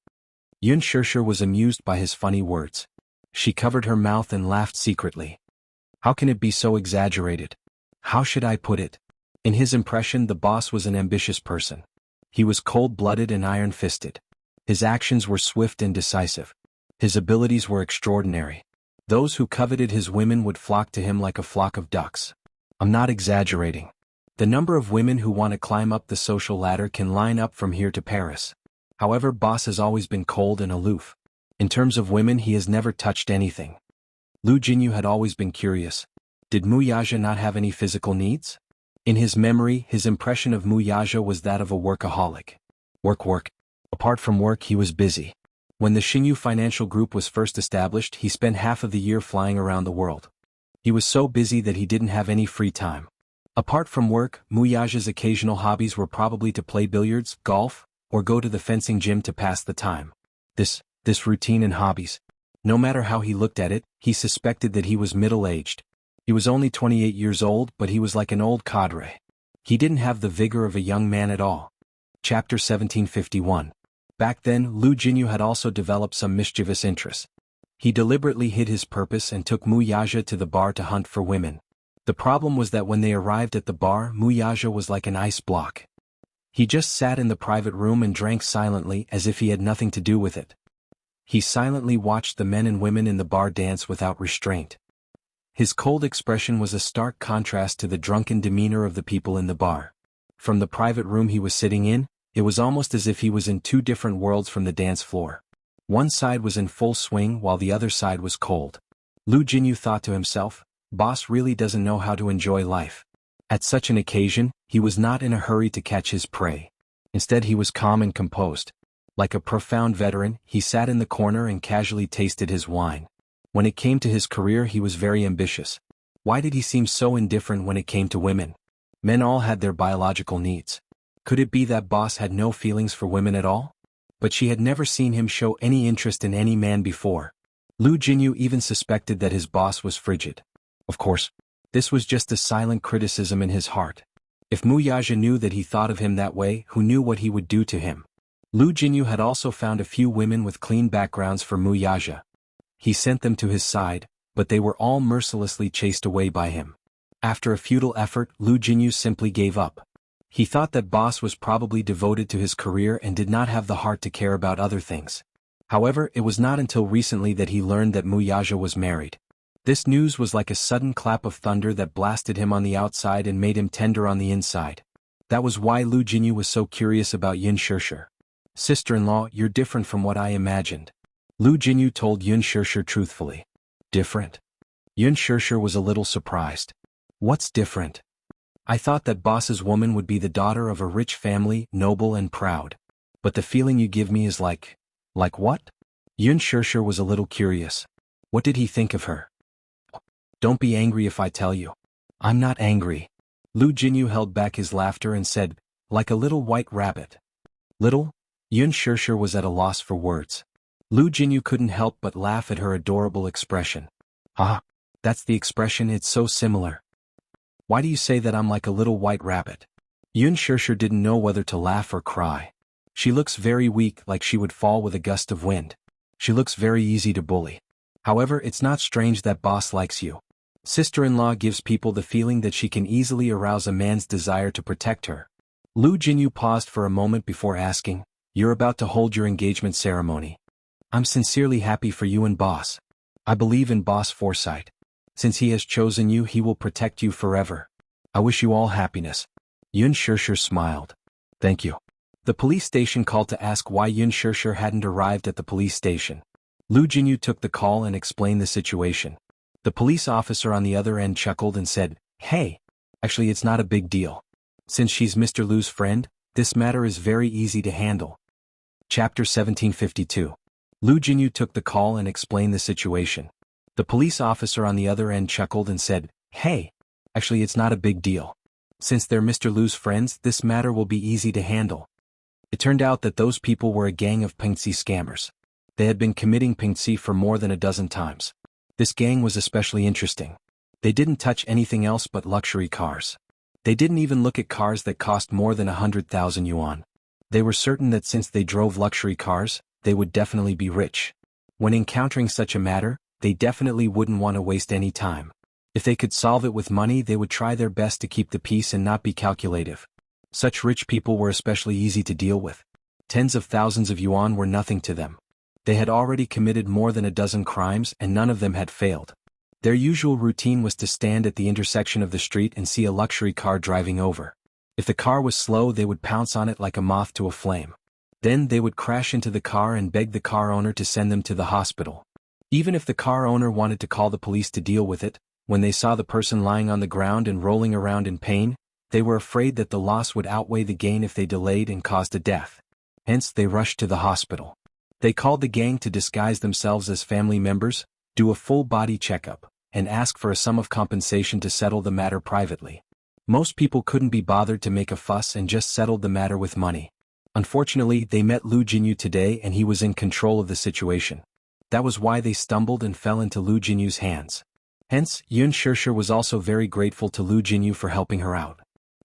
Yun Shirshir was amused by his funny words. She covered her mouth and laughed secretly. How can it be so exaggerated? How should I put it? In his impression, the boss was an ambitious person. He was cold-blooded and iron-fisted. His actions were swift and decisive. His abilities were extraordinary. Those who coveted his women would flock to him like a flock of ducks. I'm not exaggerating. The number of women who want to climb up the social ladder can line up from here to Paris. However, boss has always been cold and aloof. In terms of women, he has never touched anything. Lu Jinyu had always been curious. Did Muyaja not have any physical needs? In his memory, his impression of Muyaja was that of a workaholic. Work. Apart from work, he was busy. When the Xinyu Financial Group was first established, he spent half of the year flying around the world. He was so busy that he didn't have any free time. Apart from work, Muyaja's occasional hobbies were probably to play billiards, golf, or go to the fencing gym to pass the time. This routine and hobbies. No matter how he looked at it, he suspected that he was middle-aged. He was only 28 years old, but he was like an old cadre. He didn't have the vigor of a young man at all. Chapter 1751. Back then, Lu Jinyu had also developed some mischievous interests. He deliberately hid his purpose and took Muyaja to the bar to hunt for women. The problem was that when they arrived at the bar, Muyaja was like an ice block. He just sat in the private room and drank silently as if he had nothing to do with it. He silently watched the men and women in the bar dance without restraint. His cold expression was a stark contrast to the drunken demeanor of the people in the bar. From the private room he was sitting in, it was almost as if he was in two different worlds from the dance floor. One side was in full swing while the other side was cold. Lu Jinyu thought to himself, boss really doesn't know how to enjoy life. At such an occasion, he was not in a hurry to catch his prey. Instead he was calm and composed. Like a profound veteran, he sat in the corner and casually tasted his wine. When it came to his career he was very ambitious. Why did he seem so indifferent when it came to women? Men all had their biological needs. Could it be that boss had no feelings for women at all? But she had never seen him show any interest in any man before. Lu Jinyu even suspected that his boss was frigid. Of course, this was just a silent criticism in his heart. If Muyaja knew that he thought of him that way, who knew what he would do to him? Lu Jinyu had also found a few women with clean backgrounds for Muyaja. He sent them to his side, but they were all mercilessly chased away by him. After a futile effort, Lu Jinyu simply gave up. He thought that boss was probably devoted to his career and did not have the heart to care about other things. However, it was not until recently that he learned that Muyaja was married. This news was like a sudden clap of thunder that blasted him on the outside and made him tender on the inside. That was why Lu Jinyu was so curious about Yun Shishir. Sister-in-law, you're different from what I imagined. Lu Jinyu told Yun Shishir truthfully. Different? Yun Shishir was a little surprised. What's different? I thought that boss's woman would be the daughter of a rich family, noble and proud. But the feeling you give me is like what? Yun Shishir was a little curious. What did he think of her? Don't be angry if I tell you. I'm not angry. Lu Jinyu held back his laughter and said, like a little white rabbit. Little? Yun Shishir was at a loss for words. Lu Jinyu couldn't help but laugh at her adorable expression. Ah, that's the expression, it's so similar. Why do you say that I'm like a little white rabbit? Yun Shishir didn't know whether to laugh or cry. She looks very weak, like she would fall with a gust of wind. She looks very easy to bully. However, it's not strange that boss likes you. Sister-in-law gives people the feeling that she can easily arouse a man's desire to protect her. Lu Jinyu paused for a moment before asking, you're about to hold your engagement ceremony. I'm sincerely happy for you and boss. I believe in boss foresight. Since he has chosen you, he will protect you forever. I wish you all happiness. Yun Shishir smiled. Thank you. The police station called to ask why Yun Shishir hadn't arrived at the police station. Lu Jinyu took the call and explained the situation. The police officer on the other end chuckled and said, hey, actually it's not a big deal. Since she's Mr. Lu's friend, this matter is very easy to handle. Chapter 1752. Lu Jinyu took the call and explained the situation. The police officer on the other end chuckled and said, hey, actually it's not a big deal. Since they're Mr. Lu's friends, this matter will be easy to handle. It turned out that those people were a gang of Pingxi scammers. They had been committing Pingxi for more than a dozen times. This gang was especially interesting. They didn't touch anything else but luxury cars. They didn't even look at cars that cost more than 100,000 yuan. They were certain that since they drove luxury cars, they would definitely be rich. When encountering such a matter, they definitely wouldn't want to waste any time. If they could solve it with money, they would try their best to keep the peace and not be calculative. Such rich people were especially easy to deal with. Tens of thousands of yuan were nothing to them. They had already committed more than a dozen crimes and none of them had failed. Their usual routine was to stand at the intersection of the street and see a luxury car driving over. If the car was slow, they would pounce on it like a moth to a flame. Then they would crash into the car and beg the car owner to send them to the hospital. Even if the car owner wanted to call the police to deal with it, when they saw the person lying on the ground and rolling around in pain, they were afraid that the loss would outweigh the gain if they delayed and caused a death. Hence, they rushed to the hospital. They called the gang to disguise themselves as family members, do a full body checkup, and ask for a sum of compensation to settle the matter privately. Most people couldn't be bothered to make a fuss and just settled the matter with money. Unfortunately, they met Lu Jinyu today and he was in control of the situation. That was why they stumbled and fell into Lu Jinyu's hands. Hence, Yun Shirshir was also very grateful to Lu Jinyu for helping her out.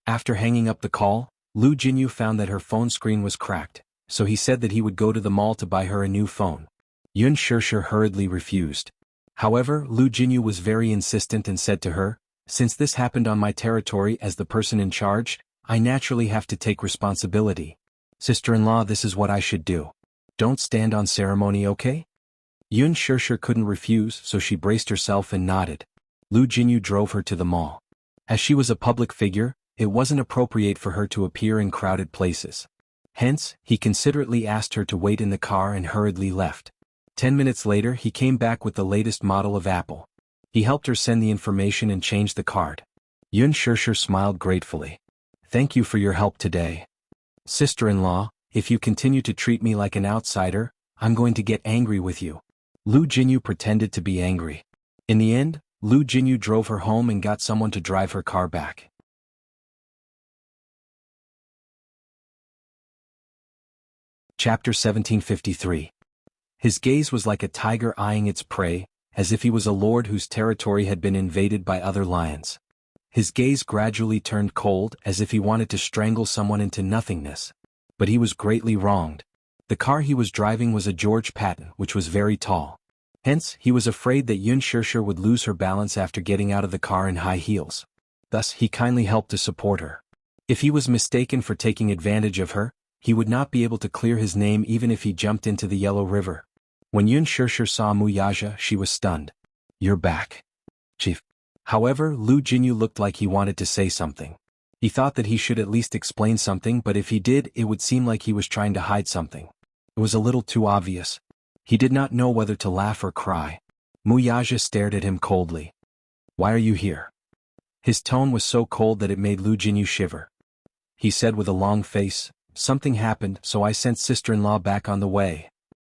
After hanging up the call, Lu Jinyu found that her phone screen was cracked, so he said that he would go to the mall to buy her a new phone. Yun Shirshir hurriedly refused. However, Lu Jinyu was very insistent and said to her, "Since this happened on my territory as the person in charge, I naturally have to take responsibility. Sister-in-law, this is what I should do. Don't stand on ceremony, okay?" Yun Shirshir couldn't refuse, so she braced herself and nodded. Lu Jinyu drove her to the mall. As she was a public figure, it wasn't appropriate for her to appear in crowded places. Hence, he considerately asked her to wait in the car and hurriedly left. 10 minutes later he came back with the latest model of Apple. He helped her send the information and change the card. Yun Shirshir smiled gratefully. "Thank you for your help today. Sister-in-law, if you continue to treat me like an outsider, I'm going to get angry with you." Lu Jinyu pretended to be angry. In the end, Lu Jinyu drove her home and got someone to drive her car back. Chapter 1753. His gaze was like a tiger eyeing its prey, as if he was a lord whose territory had been invaded by other lions. His gaze gradually turned cold as if he wanted to strangle someone into nothingness. But he was greatly wronged. The car he was driving was a George Patton, which was very tall. Hence, he was afraid that Yun Shirshir would lose her balance after getting out of the car in high heels. Thus, he kindly helped to support her. If he was mistaken for taking advantage of her, he would not be able to clear his name even if he jumped into the Yellow River. When Yun Shirshir saw Muyaja, she was stunned. "You're back, Chief." However, Lu Jinyu looked like he wanted to say something. He thought that he should at least explain something, but if he did, it would seem like he was trying to hide something. It was a little too obvious. He did not know whether to laugh or cry. Muyaja stared at him coldly. "Why are you here?" His tone was so cold that it made Lu Jinyu shiver. He said with a long face, "Something happened, so I sent sister-in-law back on the way."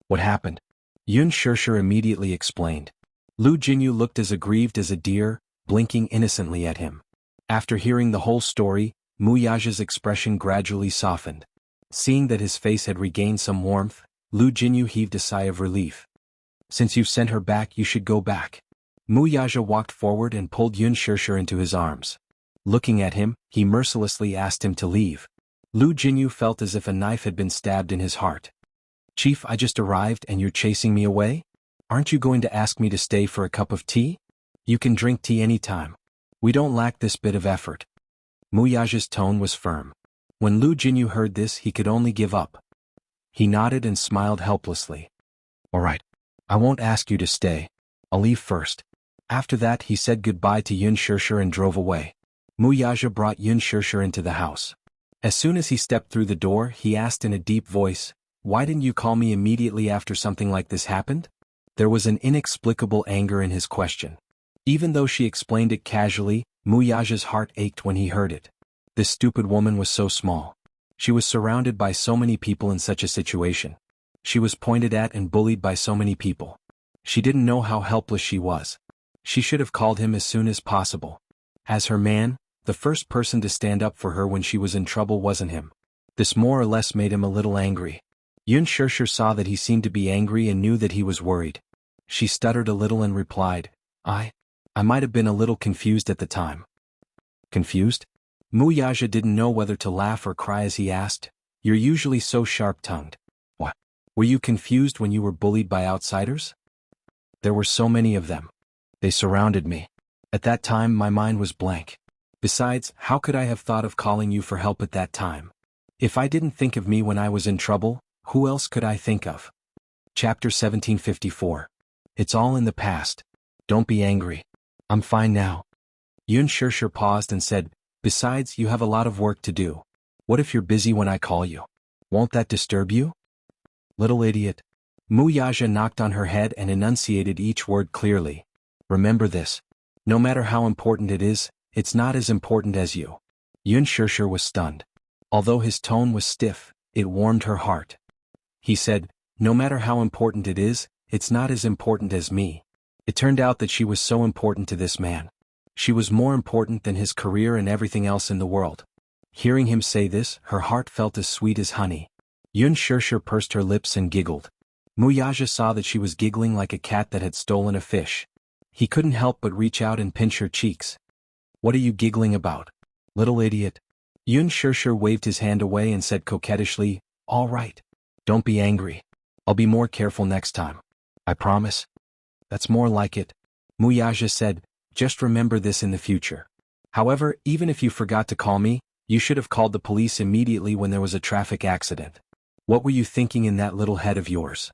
"What happened?" Yun Shirshir immediately explained. Lu Jinyu looked as aggrieved as a deer, blinking innocently at him. After hearing the whole story, Muyaja's expression gradually softened. Seeing that his face had regained some warmth, Lu Jinyu heaved a sigh of relief. "Since you've sent her back, you should go back." Muyaja walked forward and pulled Yun Shirshir into his arms. Looking at him, he mercilessly asked him to leave. Lu Jinyu felt as if a knife had been stabbed in his heart. "Chief, I just arrived and you're chasing me away? Aren't you going to ask me to stay for a cup of tea? You can drink tea anytime. We don't lack this bit of effort." Muyaja's tone was firm. When Lu Jinyu heard this, he could only give up. He nodded and smiled helplessly. "All right. I won't ask you to stay. I'll leave first." After that he said goodbye to Yun Shirshir and drove away. Muyaja brought Yun Shirshir into the house. As soon as he stepped through the door, he asked in a deep voice, "Why didn't you call me immediately after something like this happened?" There was an inexplicable anger in his question. Even though she explained it casually, Muyaja's heart ached when he heard it. This stupid woman was so small. She was surrounded by so many people in such a situation. She was pointed at and bullied by so many people. She didn't know how helpless she was. She should have called him as soon as possible. As her man, the first person to stand up for her when she was in trouble wasn't him. This more or less made him a little angry. Yun Shirshir saw that he seemed to be angry and knew that he was worried. She stuttered a little and replied, I might have been a little confused at the time." "Confused?" Muyaja didn't know whether to laugh or cry as he asked, "You're usually so sharp-tongued. What? Were you confused when you were bullied by outsiders?" "There were so many of them. They surrounded me. At that time my mind was blank. Besides, how could I have thought of calling you for help at that time? If I didn't think of me when I was in trouble, who else could I think of?" Chapter 1754. It's all in the past. Don't be angry. I'm fine now. Yun Shirshir paused and said, "Besides, you have a lot of work to do. What if you're busy when I call you? Won't that disturb you?" "Little idiot." Muyaja knocked on her head and enunciated each word clearly. "Remember this. No matter how important it is, it's not as important as you." Yun Shirshir was stunned. Although his tone was stiff, it warmed her heart. He said, "No matter how important it is, it's not as important as me." It turned out that she was so important to this man. She was more important than his career and everything else in the world. Hearing him say this, her heart felt as sweet as honey. Yun Shirshir pursed her lips and giggled. Muyaja saw that she was giggling like a cat that had stolen a fish. He couldn't help but reach out and pinch her cheeks. What are you giggling about, little idiot? Yun Shirshir waved his hand away and said coquettishly, all right. Don't be angry. I'll be more careful next time. I promise. That's more like it. Muyaja said, just remember this in the future. However, even if you forgot to call me, you should have called the police immediately when there was a traffic accident. What were you thinking in that little head of yours?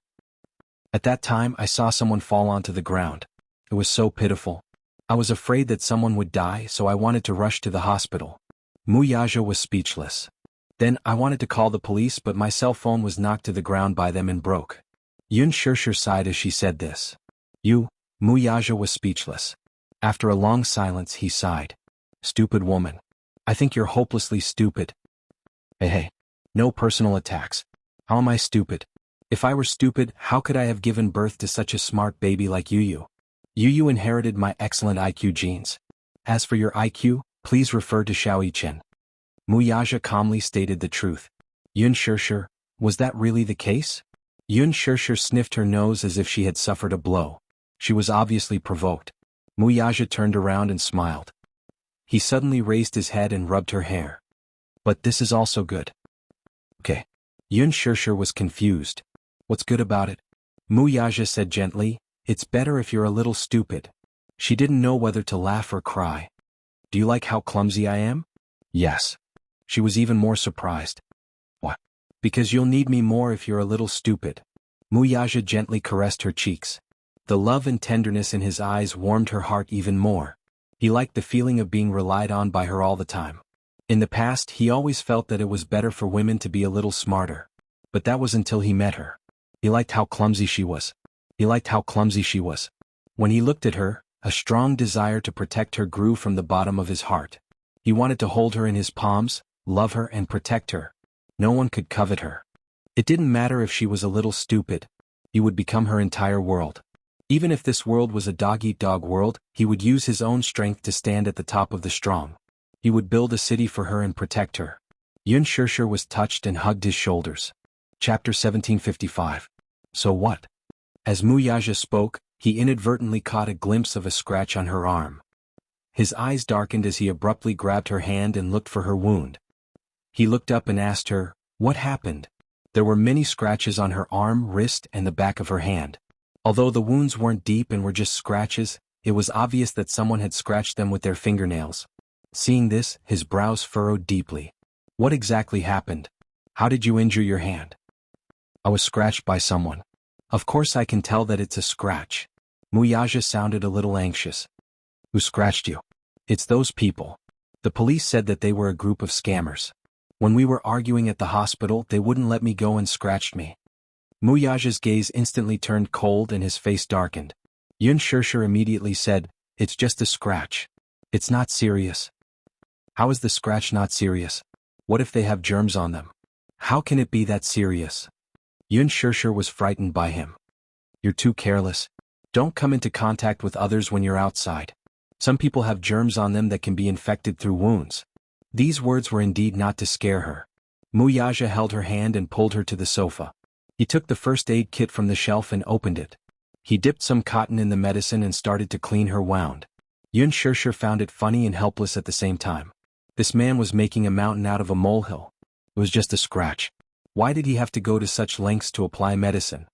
At that time I saw someone fall onto the ground. It was so pitiful. I was afraid that someone would die, so I wanted to rush to the hospital. Muyaja was speechless. Then I wanted to call the police, but my cell phone was knocked to the ground by them and broke. Yun Shirshir sighed as she said this. Muyaja was speechless. After a long silence he sighed. Stupid woman. I think you're hopelessly stupid. Hey. No personal attacks. How am I stupid? If I were stupid, how could I have given birth to such a smart baby like Yu? Yu inherited my excellent IQ genes. As for your IQ, please refer to Xiao Chen. Muyaja calmly stated the truth. Yun Shirshir, was that really the case? Yun Shirshir sniffed her nose as if she had suffered a blow. She was obviously provoked. Muyaja turned around and smiled. He suddenly raised his head and rubbed her hair. But this is also good. Okay. Yun Shirshir was confused. What's good about it? Muyaja said gently, it's better if you're a little stupid. She didn't know whether to laugh or cry. Do you like how clumsy I am? Yes. She was even more surprised. What? Because you'll need me more if you're a little stupid. Muyaja gently caressed her cheeks. The love and tenderness in his eyes warmed her heart even more. He liked the feeling of being relied on by her all the time. In the past, he always felt that it was better for women to be a little smarter. But that was until he met her. He liked how clumsy she was. When he looked at her, a strong desire to protect her grew from the bottom of his heart. He wanted to hold her in his palms, love her and protect her. No one could covet her. It didn't matter if she was a little stupid. He would become her entire world. Even if this world was a dog-eat-dog world, he would use his own strength to stand at the top of the strong. He would build a city for her and protect her. Yun Shirshir was touched and hugged his shoulders. Chapter 1755. So what? As Muyaja spoke, he inadvertently caught a glimpse of a scratch on her arm. His eyes darkened as he abruptly grabbed her hand and looked for her wound. He looked up and asked her, what happened? There were many scratches on her arm, wrist, and the back of her hand. Although the wounds weren't deep and were just scratches, it was obvious that someone had scratched them with their fingernails. Seeing this, his brows furrowed deeply. What exactly happened? How did you injure your hand? I was scratched by someone. Of course I can tell that it's a scratch. Muyaja sounded a little anxious. Who scratched you? It's those people. The police said that they were a group of scammers. When we were arguing at the hospital, they wouldn't let me go and scratched me. Muyaja's gaze instantly turned cold and his face darkened. Yun Shirshir immediately said, it's just a scratch. It's not serious. How is the scratch not serious? What if they have germs on them? How can it be that serious? Yun Shirshir was frightened by him. You're too careless. Don't come into contact with others when you're outside. Some people have germs on them that can be infected through wounds. These words were indeed not to scare her. Muyaja held her hand and pulled her to the sofa. He took the first aid kit from the shelf and opened it. He dipped some cotton in the medicine and started to clean her wound. Yun Shirshir found it funny and helpless at the same time. This man was making a mountain out of a molehill. It was just a scratch. Why did he have to go to such lengths to apply medicine?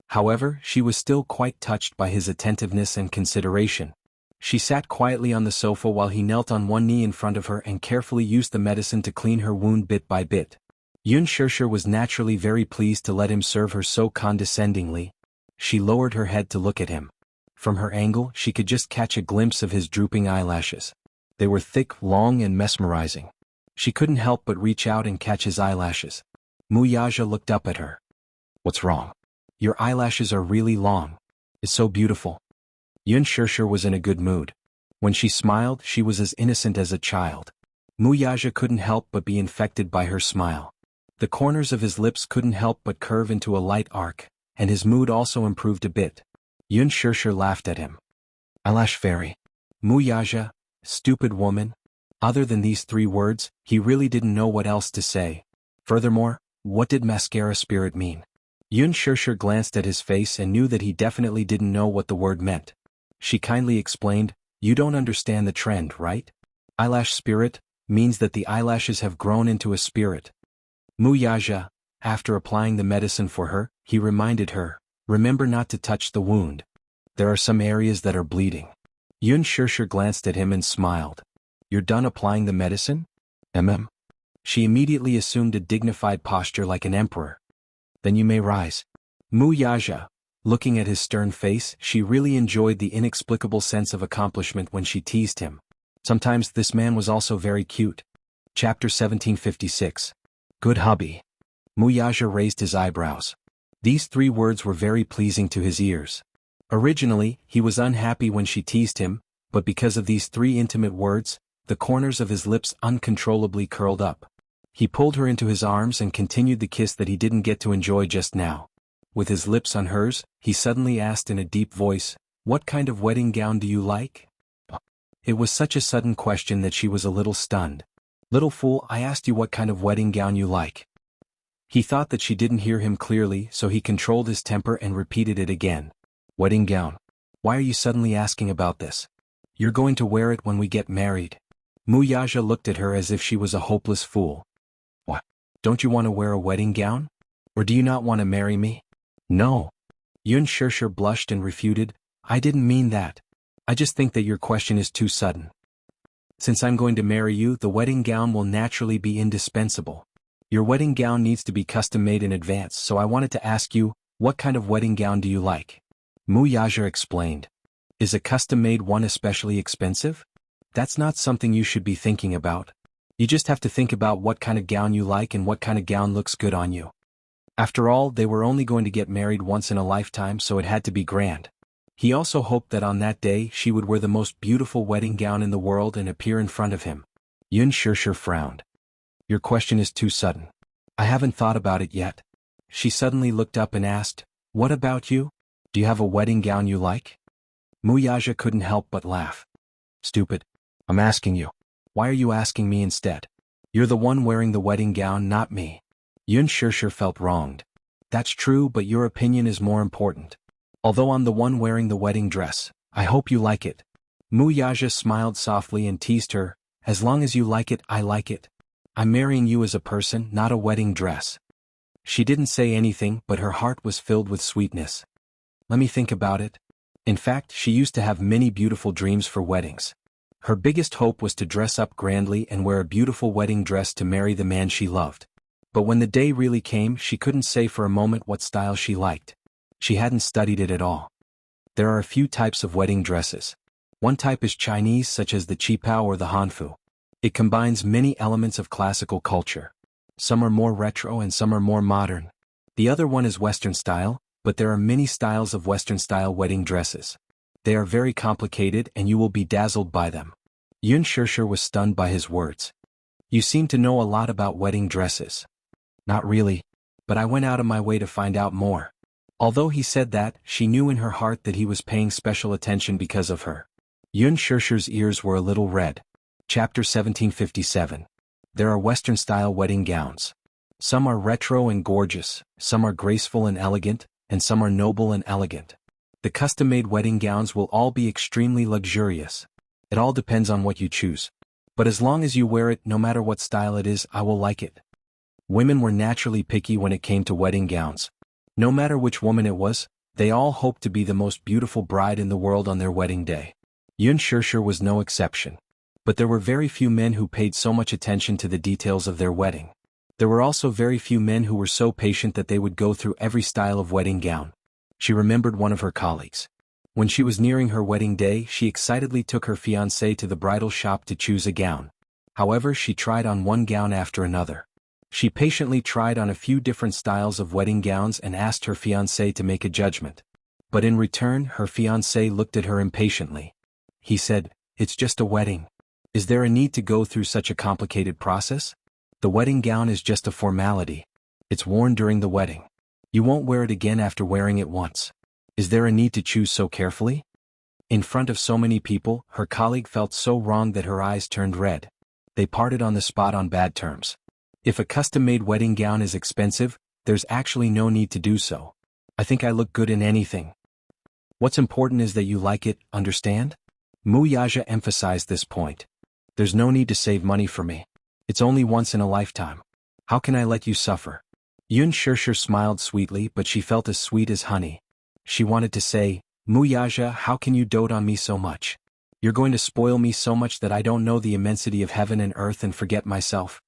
However, she was still quite touched by his attentiveness and consideration. She sat quietly on the sofa while he knelt on one knee in front of her and carefully used the medicine to clean her wound bit by bit. Yun Shirshir was naturally very pleased to let him serve her so condescendingly. She lowered her head to look at him. From her angle, she could just catch a glimpse of his drooping eyelashes. They were thick, long, and mesmerizing. She couldn't help but reach out and catch his eyelashes. Muyaja looked up at her. What's wrong? Your eyelashes are really long. It's so beautiful. Yun Shirshir was in a good mood. When she smiled, she was as innocent as a child. Muyaja couldn't help but be infected by her smile. The corners of his lips couldn't help but curve into a light arc, and his mood also improved a bit. Yun Shirshir laughed at him. Eyelash fairy. Muyaja, stupid woman. Other than these 3 words, he really didn't know what else to say. Furthermore, what did mascara spirit mean? Yun Shirshir glanced at his face and knew that he definitely didn't know what the word meant. she kindly explained, "You don't understand the trend, right? Eyelash spirit means that the eyelashes have grown into a spirit." Muyaja, after applying the medicine for her, he reminded her, "Remember not to touch the wound. There are some areas that are bleeding." Yun Shirshir glanced at him and smiled. "You're done applying the medicine?" She immediately assumed a dignified posture like an emperor. "Then you may rise." Muyaja, looking at his stern face, she really enjoyed the inexplicable sense of accomplishment when she teased him. Sometimes this man was also very cute. Chapter 1756. Good hubby. Muyaja raised his eyebrows. These 3 words were very pleasing to his ears. Originally, he was unhappy when she teased him, but because of these 3 intimate words, the corners of his lips uncontrollably curled up. He pulled her into his arms and continued the kiss that he didn't get to enjoy just now. With his lips on hers, he suddenly asked in a deep voice, "What kind of wedding gown do you like?" It was such a sudden question that she was a little stunned. "Little fool, I asked you what kind of wedding gown you like." He thought that she didn't hear him clearly, so he controlled his temper and repeated it again. "Wedding gown. Why are you suddenly asking about this? You're going to wear it when we get married." Muyaja looked at her as if she was a hopeless fool. "What? Don't you want to wear a wedding gown? Or do you not want to marry me?" "No." Yun Shirshir blushed and refuted, "I didn't mean that. I just think that your question is too sudden. Since I'm going to marry you, the wedding gown will naturally be indispensable. Your wedding gown needs to be custom-made in advance, so I wanted to ask you, what kind of wedding gown do you like?" Muyaja explained. "Is a custom-made one especially expensive? That's not something you should be thinking about. You just have to think about what kind of gown you like and what kind of gown looks good on you." After all, they were only going to get married once in a lifetime, so it had to be grand. He also hoped that on that day she would wear the most beautiful wedding gown in the world and appear in front of him. Yun Shirshir frowned. "Your question is too sudden. I haven't thought about it yet." She suddenly looked up and asked, "What about you? Do you have a wedding gown you like?" Muyaja couldn't help but laugh. "Stupid. I'm asking you. Why are you asking me instead? You're the one wearing the wedding gown, not me." Yun Shirshir felt wronged. "That's true, but your opinion is more important. Although I'm the one wearing the wedding dress, I hope you like it." Muyaja smiled softly and teased her, "As long as you like it, I like it. I'm marrying you as a person, not a wedding dress." She didn't say anything, but her heart was filled with sweetness. "Let me think about it." In fact, she used to have many beautiful dreams for weddings. Her biggest hope was to dress up grandly and wear a beautiful wedding dress to marry the man she loved. But when the day really came, she couldn't say for a moment what style she liked. She hadn't studied it at all. There are a few types of wedding dresses. One type is Chinese, such as the qipao or the hanfu. It combines many elements of classical culture. Some are more retro and some are more modern. The other one is Western style, but there are many styles of Western style wedding dresses. They are very complicated and you will be dazzled by them. Yun Shirshir was stunned by his words. "You seem to know a lot about wedding dresses." "Not really, but I went out of my way to find out more." Although he said that, she knew in her heart that he was paying special attention because of her. Yun Shirshir's ears were a little red. Chapter 1757. There are Western-style wedding gowns. Some are retro and gorgeous, some are graceful and elegant, and some are noble and elegant. The custom-made wedding gowns will all be extremely luxurious. It all depends on what you choose. But as long as you wear it, no matter what style it is, I will like it. Women were naturally picky when it came to wedding gowns. No matter which woman it was, they all hoped to be the most beautiful bride in the world on their wedding day. Yun Shirshir was no exception. But there were very few men who paid so much attention to the details of their wedding. There were also very few men who were so patient that they would go through every style of wedding gown. She remembered one of her colleagues. When she was nearing her wedding day, she excitedly took her fiancé to the bridal shop to choose a gown. However, she tried on one gown after another. She patiently tried on a few different styles of wedding gowns and asked her fiancé to make a judgment. But in return, her fiancé looked at her impatiently. He said, "It's just a wedding. Is there a need to go through such a complicated process? The wedding gown is just a formality. It's worn during the wedding. You won't wear it again after wearing it once. Is there a need to choose so carefully?" In front of so many people, her colleague felt so wrong that her eyes turned red. They parted on the spot on bad terms. If a custom-made wedding gown is expensive, there's actually no need to do so. "I think I look good in anything." What's important is that you like it, understand? Mu Yaja emphasized this point. There's no need to save money for me. It's only once in a lifetime. How can I let you suffer? Yun Shirshir smiled sweetly, but she felt as sweet as honey. She wanted to say, Mu Yaja, how can you dote on me so much? You're going to spoil me so much that I don't know the immensity of heaven and earth and forget myself.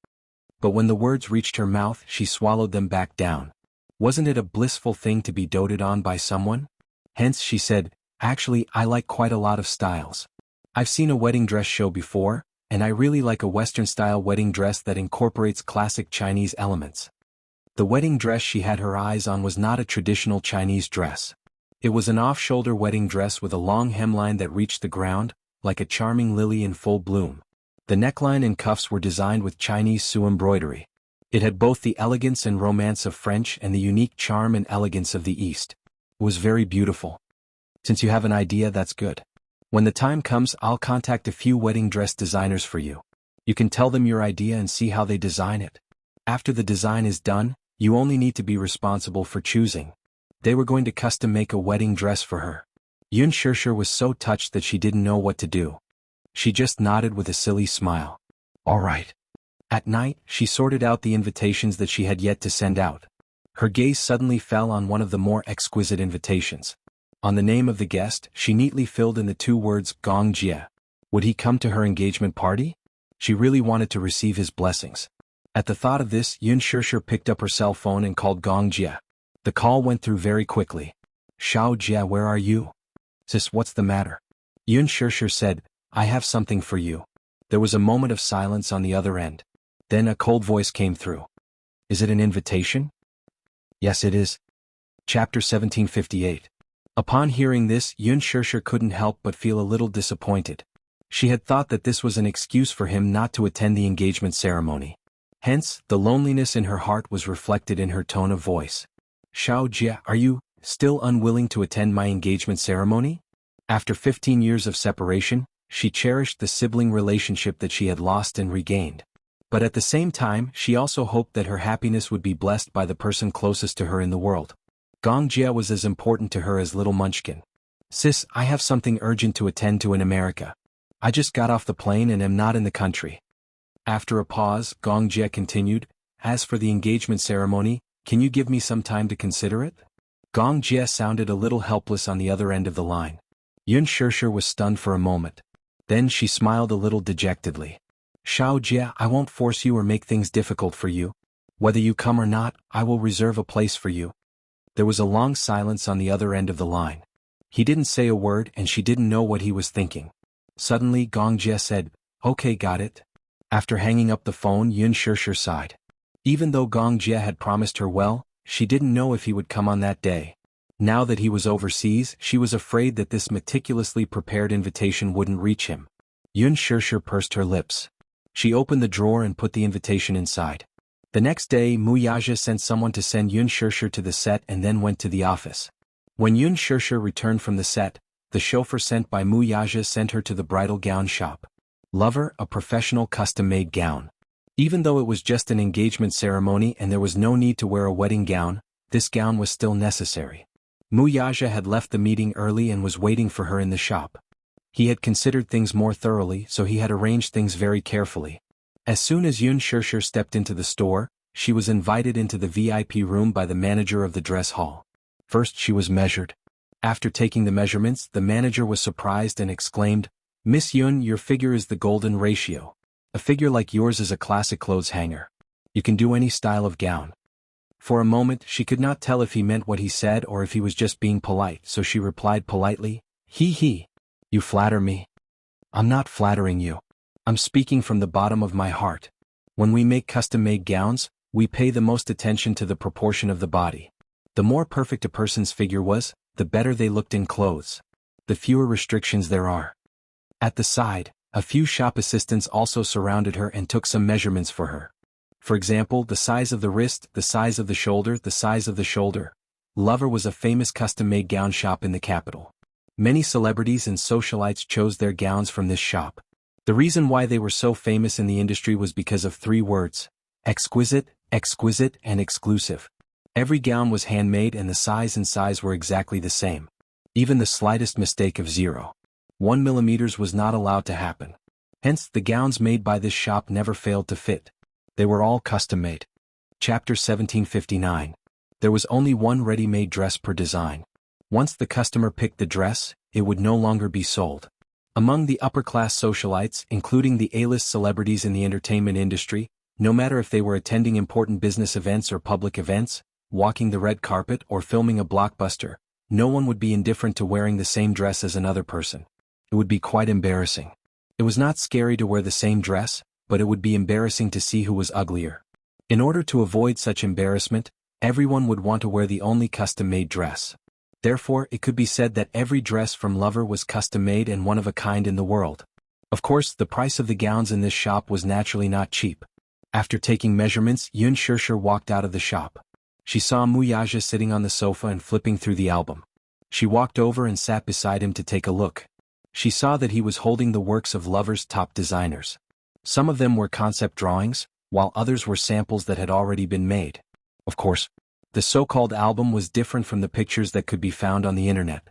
But when the words reached her mouth, she swallowed them back down. Wasn't it a blissful thing to be doted on by someone? Hence she said, actually, I like quite a lot of styles. I've seen a wedding dress show before, and I really like a Western-style wedding dress that incorporates classic Chinese elements. The wedding dress she had her eyes on was not a traditional Chinese dress. It was an off-shoulder wedding dress with a long hemline that reached the ground, like a charming lily in full bloom. The neckline and cuffs were designed with Chinese Su embroidery. It had both the elegance and romance of French and the unique charm and elegance of the East. It was very beautiful. Since you have an idea, that's good. When the time comes, I'll contact a few wedding dress designers for you. You can tell them your idea and see how they design it. After the design is done, you only need to be responsible for choosing. They were going to custom make a wedding dress for her. Yun Shirshir was so touched that she didn't know what to do. She just nodded with a silly smile. All right. At night, she sorted out the invitations that she had yet to send out. Her gaze suddenly fell on one of the more exquisite invitations. On the name of the guest, she neatly filled in the 2 words Gong Jia. Would he come to her engagement party? She really wanted to receive his blessings. At the thought of this, Yun Shirshir picked up her cell phone and called Gong Jia. The call went through very quickly. Xiao Jia, where are you? Sis, what's the matter? Yun Shirshir said, I have something for you. There was a moment of silence on the other end. Then a cold voice came through. Is it an invitation? Yes, it is. Chapter 1758. Upon hearing this, Yun Shirshir couldn't help but feel a little disappointed. She had thought that this was an excuse for him not to attend the engagement ceremony. Hence, the loneliness in her heart was reflected in her tone of voice. Xiao Jia, are you still unwilling to attend my engagement ceremony? After 15 years of separation, she cherished the sibling relationship that she had lost and regained. But at the same time, she also hoped that her happiness would be blessed by the person closest to her in the world. Gong Jia was as important to her as little Munchkin. Sis, I have something urgent to attend to in America. I just got off the plane and am not in the country. After a pause, Gong Jia continued, as for the engagement ceremony, can you give me some time to consider it? Gong Jia sounded a little helpless on the other end of the line. Yun Shirshir was stunned for a moment. Then she smiled a little dejectedly. Xiao Jia, I won't force you or make things difficult for you. Whether you come or not, I will reserve a place for you. There was a long silence on the other end of the line. He didn't say a word and she didn't know what he was thinking. Suddenly Gong Jia said, Okay, got it. After hanging up the phone, Yun Shirshir sighed. Even though Gong Jia had promised her well, she didn't know if he would come on that day. Now that he was overseas, she was afraid that this meticulously prepared invitation wouldn't reach him. Yun Shirshir pursed her lips. She opened the drawer and put the invitation inside. The next day, Mu Yaja sent someone to send Yun Shirshir to the set and then went to the office. When Yun Shirshir returned from the set, the chauffeur sent by Mu Yaja sent her to the bridal gown shop. Lover, a professional custom-made gown. Even though it was just an engagement ceremony and there was no need to wear a wedding gown, this gown was still necessary. Mu Yaja had left the meeting early and was waiting for her in the shop. He had considered things more thoroughly, so he had arranged things very carefully. As soon as Yun Shirshir stepped into the store, she was invited into the VIP room by the manager of the dress hall. First she was measured. After taking the measurements, the manager was surprised and exclaimed, Miss Yun, your figure is the golden ratio. A figure like yours is a classic clothes hanger. You can do any style of gown. For a moment, she could not tell if he meant what he said or if he was just being polite, so she replied politely, He. You flatter me. I'm not flattering you. I'm speaking from the bottom of my heart. When we make custom-made gowns, we pay the most attention to the proportion of the body. The more perfect a person's figure was, the better they looked in clothes. The fewer restrictions there are. At the side, a few shop assistants also surrounded her and took some measurements for her. For example, the size of the wrist, the size of the shoulder, the size of the shoulder. Lover was a famous custom-made gown shop in the capital. Many celebrities and socialites chose their gowns from this shop. The reason why they were so famous in the industry was because of 3 words: exquisite, exquisite, and exclusive. Every gown was handmade and the size were exactly the same. Even the slightest mistake of 0.1 millimeters was not allowed to happen. Hence, the gowns made by this shop never failed to fit. They were all custom-made. Chapter 1759. There was only one ready-made dress per design. Once the customer picked the dress, it would no longer be sold. Among the upper-class socialites, including the A-list celebrities in the entertainment industry, no matter if they were attending important business events or public events, walking the red carpet or filming a blockbuster, no one would be indifferent to wearing the same dress as another person. It would be quite embarrassing. It was not scary to wear the same dress, but it would be embarrassing to see who was uglier. In order to avoid such embarrassment, everyone would want to wear the only custom-made dress. Therefore, it could be said that every dress from Lover was custom-made and one of a kind in the world. Of course, the price of the gowns in this shop was naturally not cheap. After taking measurements, Yun Shirshir walked out of the shop. She saw Muyaja sitting on the sofa and flipping through the album. She walked over and sat beside him to take a look. She saw that he was holding the works of Lover's top designers. Some of them were concept drawings, while others were samples that had already been made. Of course, the so-called album was different from the pictures that could be found on the internet.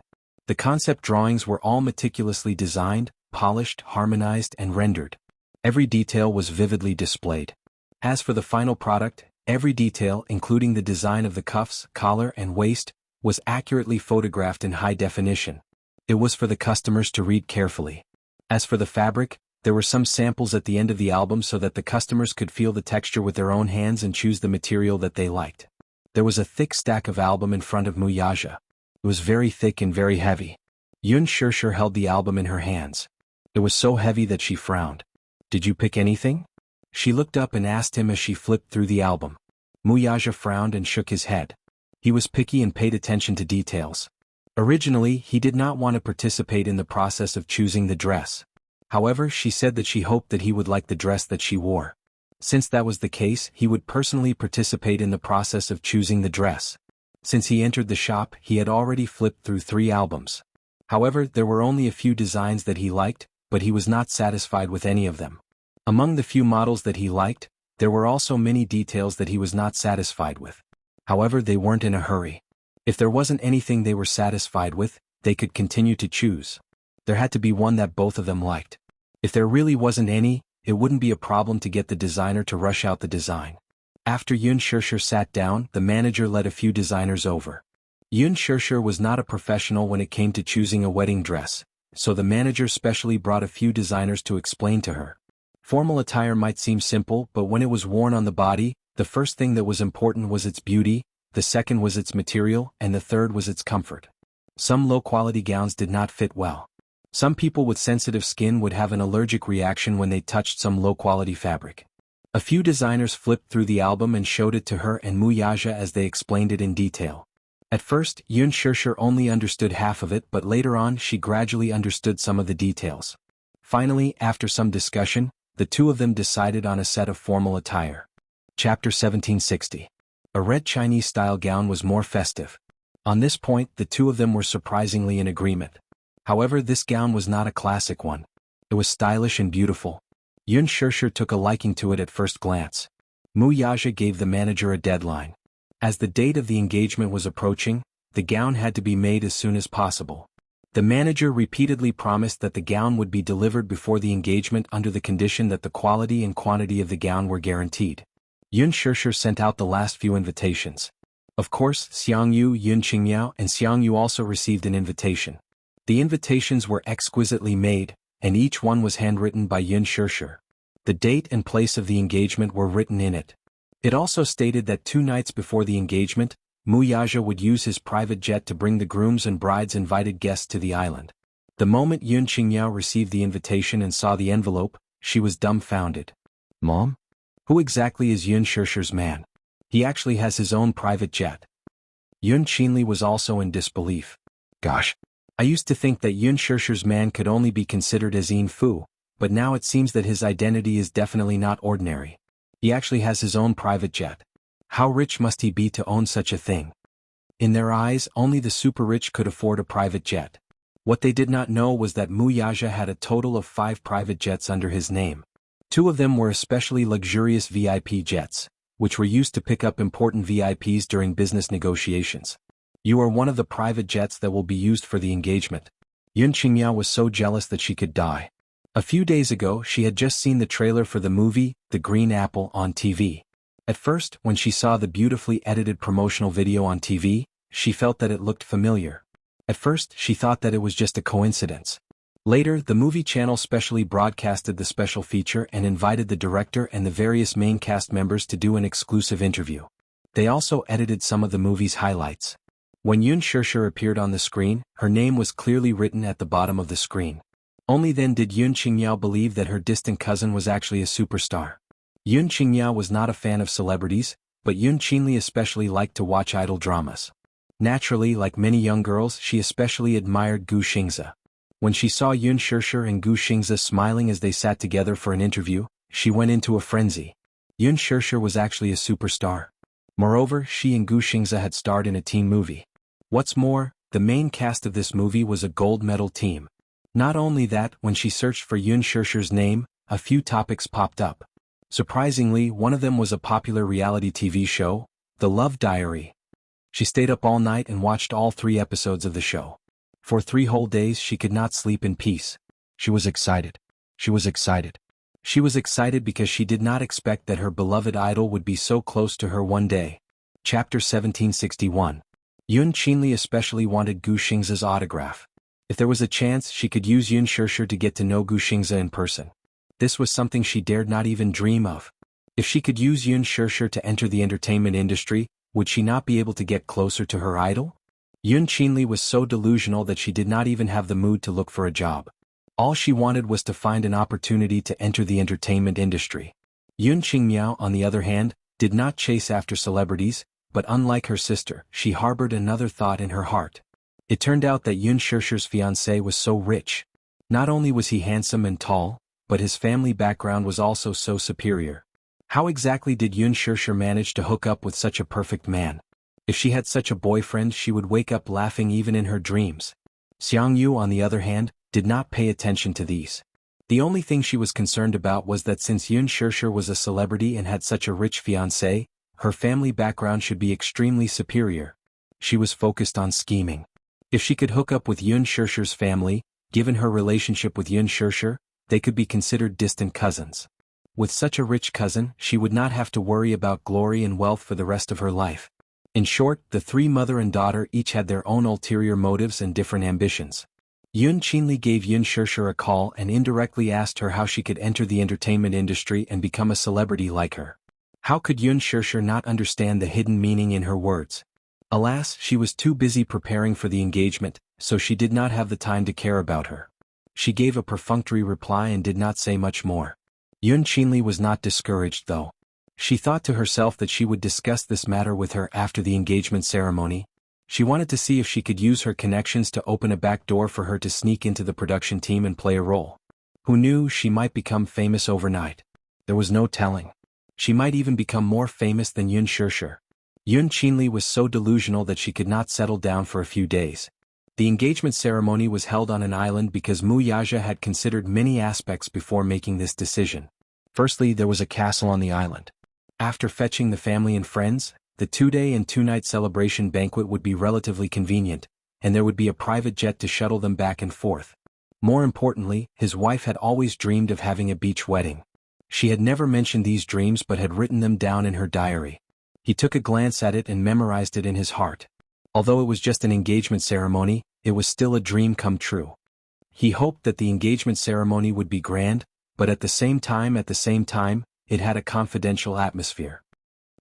The concept drawings were all meticulously designed, polished, harmonized, and rendered. Every detail was vividly displayed. As for the final product, every detail, including the design of the cuffs, collar, and waist, was accurately photographed in high definition. It was for the customers to read carefully. As for the fabric, there were some samples at the end of the album so that the customers could feel the texture with their own hands and choose the material that they liked. There was a thick stack of album in front of Muyaja. It was very thick and very heavy. Yun Shirshir held the album in her hands. It was so heavy that she frowned. "Did you pick anything?" She looked up and asked him as she flipped through the album. Muyaja frowned and shook his head. He was picky and paid attention to details. Originally, he did not want to participate in the process of choosing the dress. However, she said that she hoped that he would like the dress that she wore. Since that was the case, he would personally participate in the process of choosing the dress. Since he entered the shop, he had already flipped through 3 albums. However, there were only a few designs that he liked, but he was not satisfied with any of them. Among the few models that he liked, there were also many details that he was not satisfied with. However, they weren't in a hurry. If there wasn't anything they were satisfied with, they could continue to choose. There had to be one that both of them liked. If there really wasn't any, it wouldn't be a problem to get the designer to rush out the design. After Yun Shirshir sat down, the manager led a few designers over. Yun Shirshir was not a professional when it came to choosing a wedding dress, so the manager specially brought a few designers to explain to her. Formal attire might seem simple, but when it was worn on the body, the first thing that was important was its beauty, the second was its material, and the third was its comfort. Some low-quality gowns did not fit well. Some people with sensitive skin would have an allergic reaction when they touched some low-quality fabric. A few designers flipped through the album and showed it to her and Muyaja as they explained it in detail. At first, Yun Shirshir only understood half of it, but later on she gradually understood some of the details. Finally, after some discussion, the two of them decided on a set of formal attire. Chapter 1760. A red Chinese-style gown was more festive. On this point, the two of them were surprisingly in agreement. However, this gown was not a classic one. It was stylish and beautiful. Yun Shirshir took a liking to it at first glance. Muyaja gave the manager a deadline. As the date of the engagement was approaching, the gown had to be made as soon as possible. The manager repeatedly promised that the gown would be delivered before the engagement under the condition that the quality and quantity of the gown were guaranteed. Yun Shirshir sent out the last few invitations. Of course, Jianghu, Yun Qingmiao, and Jianghu also received an invitation. The invitations were exquisitely made, and each one was handwritten by Yun Shirshir. The date and place of the engagement were written in it. It also stated that 2 nights before the engagement, Muyaja would use his private jet to bring the groom's and bride's invited guests to the island. The moment Yun Qingmiao received the invitation and saw the envelope, she was dumbfounded. "Mom? Who exactly is Yun Shirshir's man? He actually has his own private jet." Yun Qinli was also in disbelief. "Gosh. I used to think that Yun Shirshir's man could only be considered as Yin Fu, but now it seems that his identity is definitely not ordinary. He actually has his own private jet. How rich must he be to own such a thing?" In their eyes, only the super-rich could afford a private jet. What they did not know was that Muyaja had a total of 5 private jets under his name. 2 of them were especially luxurious VIP jets, which were used to pick up important VIPs during business negotiations. You are one of the private jets that will be used for the engagement. Yun Qingmiao was so jealous that she could die. A few days ago she had just seen the trailer for the movie, The Green Apple, on TV. At first, when she saw the beautifully edited promotional video on TV, she felt that it looked familiar. At first, she thought that it was just a coincidence. Later, the movie channel specially broadcasted the special feature and invited the director and the various main cast members to do an exclusive interview. They also edited some of the movie's highlights. When Yun Shishir appeared on the screen, her name was clearly written at the bottom of the screen. Only then did Yun Qingmiao believe that her distant cousin was actually a superstar. Yun Qingmiao was not a fan of celebrities, but Yun Qinli especially liked to watch idol dramas. Naturally, like many young girls, she especially admired Gu Xingze. When she saw Yun Shishir and Gu Xingze smiling as they sat together for an interview, she went into a frenzy. Yun Shishir was actually a superstar. Moreover, she and Gu Xingze had starred in a teen movie. What's more, the main cast of this movie was a gold medal team. Not only that, when she searched for Yun Shishir's name, a few topics popped up. Surprisingly, one of them was a popular reality TV show, The Love Diary. She stayed up all night and watched all 3 episodes of the show. For 3 whole days she could not sleep in peace. She was excited. She was excited. She was excited because she did not expect that her beloved idol would be so close to her one day. Chapter 1761. Yun Qinli especially wanted Gu Xingze's autograph. If there was a chance, she could use Yun Shishir to get to know Gu Xingze in person. This was something she dared not even dream of. If she could use Yun Shishir to enter the entertainment industry, would she not be able to get closer to her idol? Yun Qinli was so delusional that she did not even have the mood to look for a job. All she wanted was to find an opportunity to enter the entertainment industry. Yun Qingmiao, on the other hand, did not chase after celebrities, but unlike her sister, she harbored another thought in her heart. It turned out that Yun Shishir's fiancé was so rich. Not only was he handsome and tall, but his family background was also so superior. How exactly did Yun Shishir manage to hook up with such a perfect man? If she had such a boyfriend, she would wake up laughing even in her dreams. Jianghu, on the other hand, did not pay attention to these. The only thing she was concerned about was that since Yun Shishir was a celebrity and had such a rich fiancé, her family background should be extremely superior. She was focused on scheming. If she could hook up with Yun Shishir's family, given her relationship with Yun Shishir, they could be considered distant cousins. With such a rich cousin, she would not have to worry about glory and wealth for the rest of her life. In short, the 3 mother and daughter each had their own ulterior motives and different ambitions. Yun Qinli gave Yun Shishir a call and indirectly asked her how she could enter the entertainment industry and become a celebrity like her. How could Yun Shishir not understand the hidden meaning in her words? Alas, she was too busy preparing for the engagement, so she did not have the time to care about her. She gave a perfunctory reply and did not say much more. Yun Qinli was not discouraged though. She thought to herself that she would discuss this matter with her after the engagement ceremony. She wanted to see if she could use her connections to open a back door for her to sneak into the production team and play a role. Who knew, she might become famous overnight. There was no telling. She might even become more famous than Yun Shishir. Yun Qinli was so delusional that she could not settle down for a few days. The engagement ceremony was held on an island because Mu Yaja had considered many aspects before making this decision. Firstly, there was a castle on the island. After fetching the family and friends, the 2-day and 2-night celebration banquet would be relatively convenient, and there would be a private jet to shuttle them back and forth. More importantly, his wife had always dreamed of having a beach wedding. She had never mentioned these dreams but had written them down in her diary. He took a glance at it and memorized it in his heart. Although it was just an engagement ceremony, it was still a dream come true. He hoped that the engagement ceremony would be grand, but at the same time, it had a confidential atmosphere.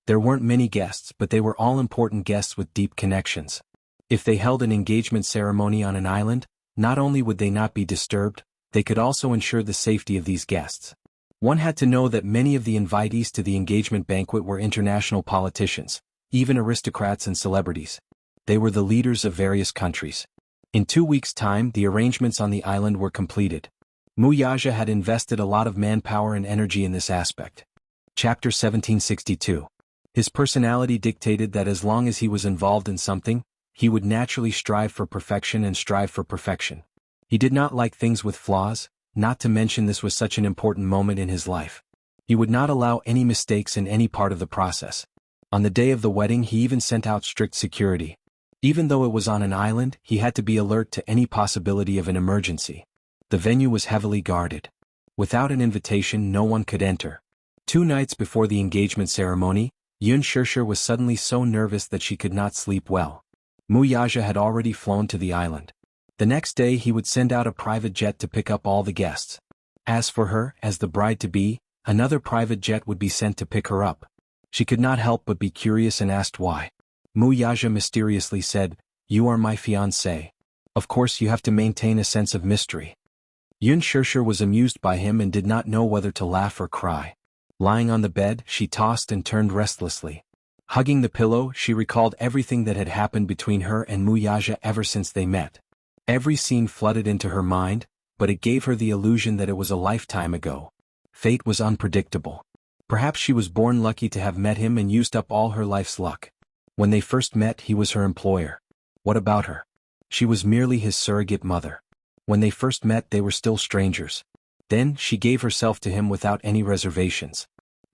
There weren't many guests, but they were all important guests with deep connections. If they held an engagement ceremony on an island, not only would they not be disturbed, they could also ensure the safety of these guests. One had to know that many of the invitees to the engagement banquet were international politicians, even aristocrats and celebrities. They were the leaders of various countries. In 2 weeks' time, the arrangements on the island were completed. Mu Yaja had invested a lot of manpower and energy in this aspect. Chapter 1762. His personality dictated that as long as he was involved in something, he would naturally strive for perfection and strive for perfection. He did not like things with flaws, not to mention this was such an important moment in his life. He would not allow any mistakes in any part of the process. On the day of the wedding he even sent out strict security. Even though it was on an island, he had to be alert to any possibility of an emergency. The venue was heavily guarded. Without an invitation, no one could enter. 2 nights before the engagement ceremony, Yun Shishir was suddenly so nervous that she could not sleep well. Muyaja had already flown to the island. The next day he would send out a private jet to pick up all the guests. As for her, as the bride-to-be, another private jet would be sent to pick her up. She could not help but be curious and asked why. Muyaja mysteriously said, "You are my fiancé. Of course you have to maintain a sense of mystery." Yun Shishir was amused by him and did not know whether to laugh or cry. Lying on the bed, she tossed and turned restlessly. Hugging the pillow, she recalled everything that had happened between her and Muyaja ever since they met. Every scene flooded into her mind, but it gave her the illusion that it was a lifetime ago. Fate was unpredictable. Perhaps she was born lucky to have met him and used up all her life's luck. When they first met, he was her employer. What about her? She was merely his surrogate mother. When they first met, they were still strangers. Then, she gave herself to him without any reservations.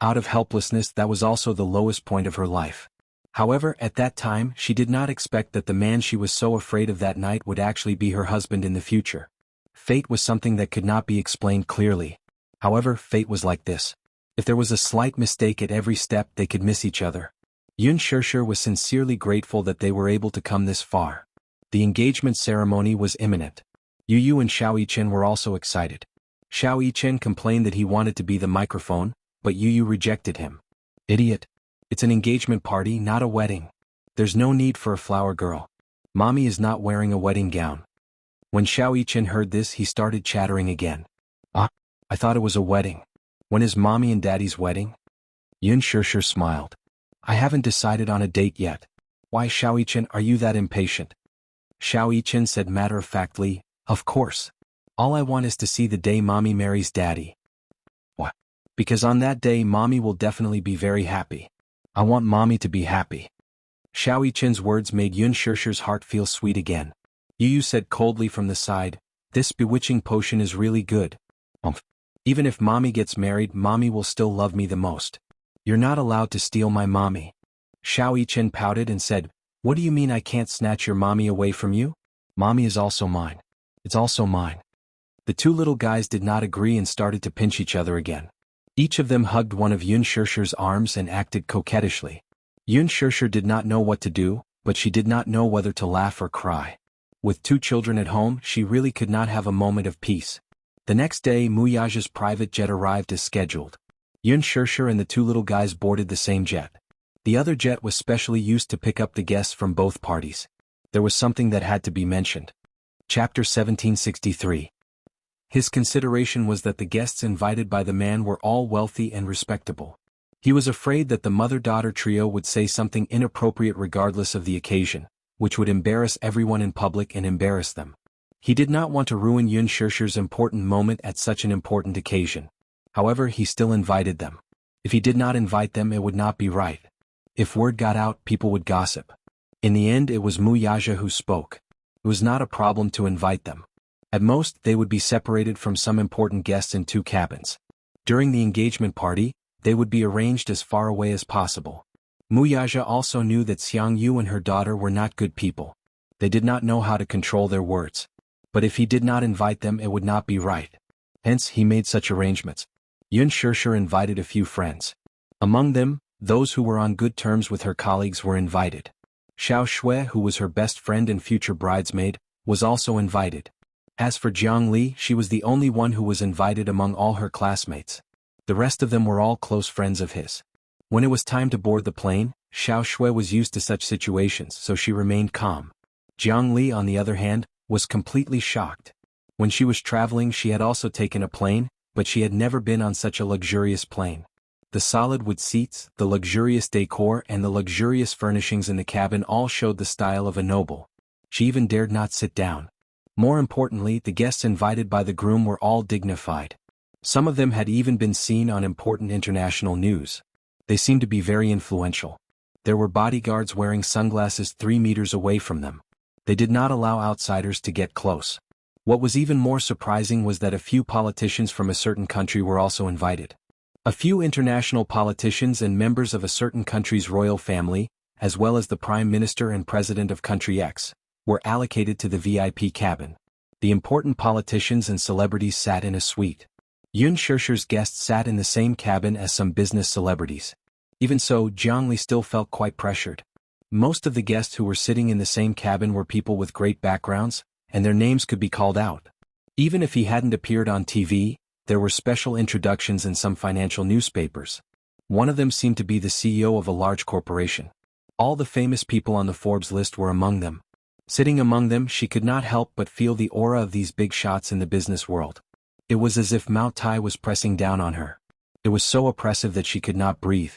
Out of helplessness, that was also the lowest point of her life. However, at that time, she did not expect that the man she was so afraid of that night would actually be her husband in the future. Fate was something that could not be explained clearly. However, fate was like this. If there was a slight mistake at every step, they could miss each other. Yun Shishir was sincerely grateful that they were able to come this far. The engagement ceremony was imminent. Yu Yu and Xiao Yichen were also excited. Xiao Yichen complained that he wanted to be the microphone, but Yu Yu rejected him. "Idiot. It's an engagement party, not a wedding. There's no need for a flower girl. Mommy is not wearing a wedding gown." When Xiao Yichen heard this, he started chattering again. "Ah, I thought it was a wedding. When is Mommy and Daddy's wedding?" Yun Shishir smiled. "I haven't decided on a date yet. Why, Xiao Yichen, are you that impatient?" Xiao Yichen said matter-of-factly, "Of course. All I want is to see the day Mommy marries Daddy." "What?" "Because on that day Mommy will definitely be very happy. I want Mommy to be happy." Xiao Yichen's words made Yun Shishir's heart feel sweet again. Yu Yu said coldly from the side, "This bewitching potion is really good. Even if Mommy gets married, Mommy will still love me the most. You're not allowed to steal my Mommy." Xiao Yichen pouted and said, "What do you mean I can't snatch your Mommy away from you? Mommy is also mine. It's also mine." The 2 little guys did not agree and started to pinch each other again. Each of them hugged one of Yun Shishir's arms and acted coquettishly. Yun Shishir did not know what to do, but she did not know whether to laugh or cry. With 2 children at home, she really could not have a moment of peace. The next day, Muyaja's private jet arrived as scheduled. Yun Shishir and the 2 little guys boarded the same jet. The other jet was specially used to pick up the guests from both parties. There was something that had to be mentioned. Chapter 1763. His consideration was that the guests invited by the man were all wealthy and respectable. He was afraid that the mother-daughter trio would say something inappropriate regardless of the occasion, which would embarrass everyone in public and embarrass them. He did not want to ruin Yun Shishir's important moment at such an important occasion. However, he still invited them. If he did not invite them, it would not be right. If word got out, people would gossip. In the end, it was Muyaja who spoke. It was not a problem to invite them. At most, they would be separated from some important guests in 2 cabins. During the engagement party, they would be arranged as far away as possible. Muyaja also knew that Jianghu and her daughter were not good people. They did not know how to control their words. But if he did not invite them, it would not be right. Hence, he made such arrangements. Yun Shishir invited a few friends. Among them, those who were on good terms with her colleagues were invited. Xiao Shui, who was her best friend and future bridesmaid, was also invited. As for Jiang Li, she was the only one who was invited among all her classmates. The rest of them were all close friends of his. When it was time to board the plane, Xiao Shui was used to such situations, so she remained calm. Jiang Li, on the other hand, was completely shocked. When she was traveling, she had also taken a plane, but she had never been on such a luxurious plane. The solid wood seats, the luxurious decor and the luxurious furnishings in the cabin all showed the style of a noble. She even dared not sit down. More importantly, the guests invited by the groom were all dignified. Some of them had even been seen on important international news. They seemed to be very influential. There were bodyguards wearing sunglasses 3 meters away from them. They did not allow outsiders to get close. What was even more surprising was that a few politicians from a certain country were also invited. A few international politicians and members of a certain country's royal family, as well as the Prime Minister and President of Country X, were allocated to the VIP cabin. The important politicians and celebrities sat in a suite. Yun Shusher's guests sat in the same cabin as some business celebrities. Even so, Jianghu still felt quite pressured. Most of the guests who were sitting in the same cabin were people with great backgrounds, and their names could be called out. Even if he hadn't appeared on TV, there were special introductions in some financial newspapers. One of them seemed to be the CEO of a large corporation. All the famous people on the Forbes list were among them. Sitting among them, she could not help but feel the aura of these big shots in the business world. It was as if Mount Tai was pressing down on her. It was so oppressive that she could not breathe.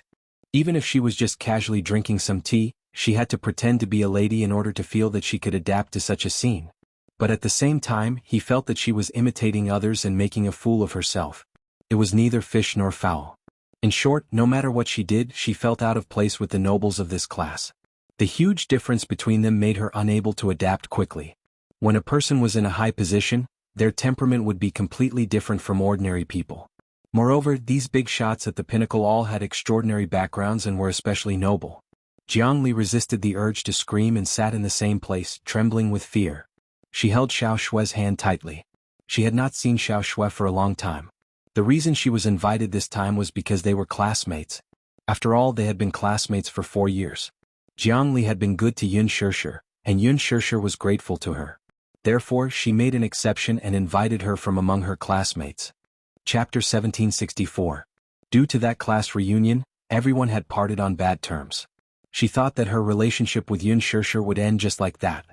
Even if she was just casually drinking some tea, she had to pretend to be a lady in order to feel that she could adapt to such a scene. But at the same time, he felt that she was imitating others and making a fool of herself. It was neither fish nor fowl. In short, no matter what she did, she felt out of place with the nobles of this class. The huge difference between them made her unable to adapt quickly. When a person was in a high position, their temperament would be completely different from ordinary people. Moreover, these big shots at the pinnacle all had extraordinary backgrounds and were especially noble. Jianghu resisted the urge to scream and sat in the same place, trembling with fear. She held Xiao Shue's hand tightly. She had not seen Xiao Shue for a long time. The reason she was invited this time was because they were classmates. After all, they had been classmates for 4 years. Jianghu had been good to Yun Shusher, and Yun Shusher was grateful to her. Therefore, she made an exception and invited her from among her classmates. Chapter 1764. Due to that class reunion, everyone had parted on bad terms. She thought that her relationship with Yun Shusher would end just like that.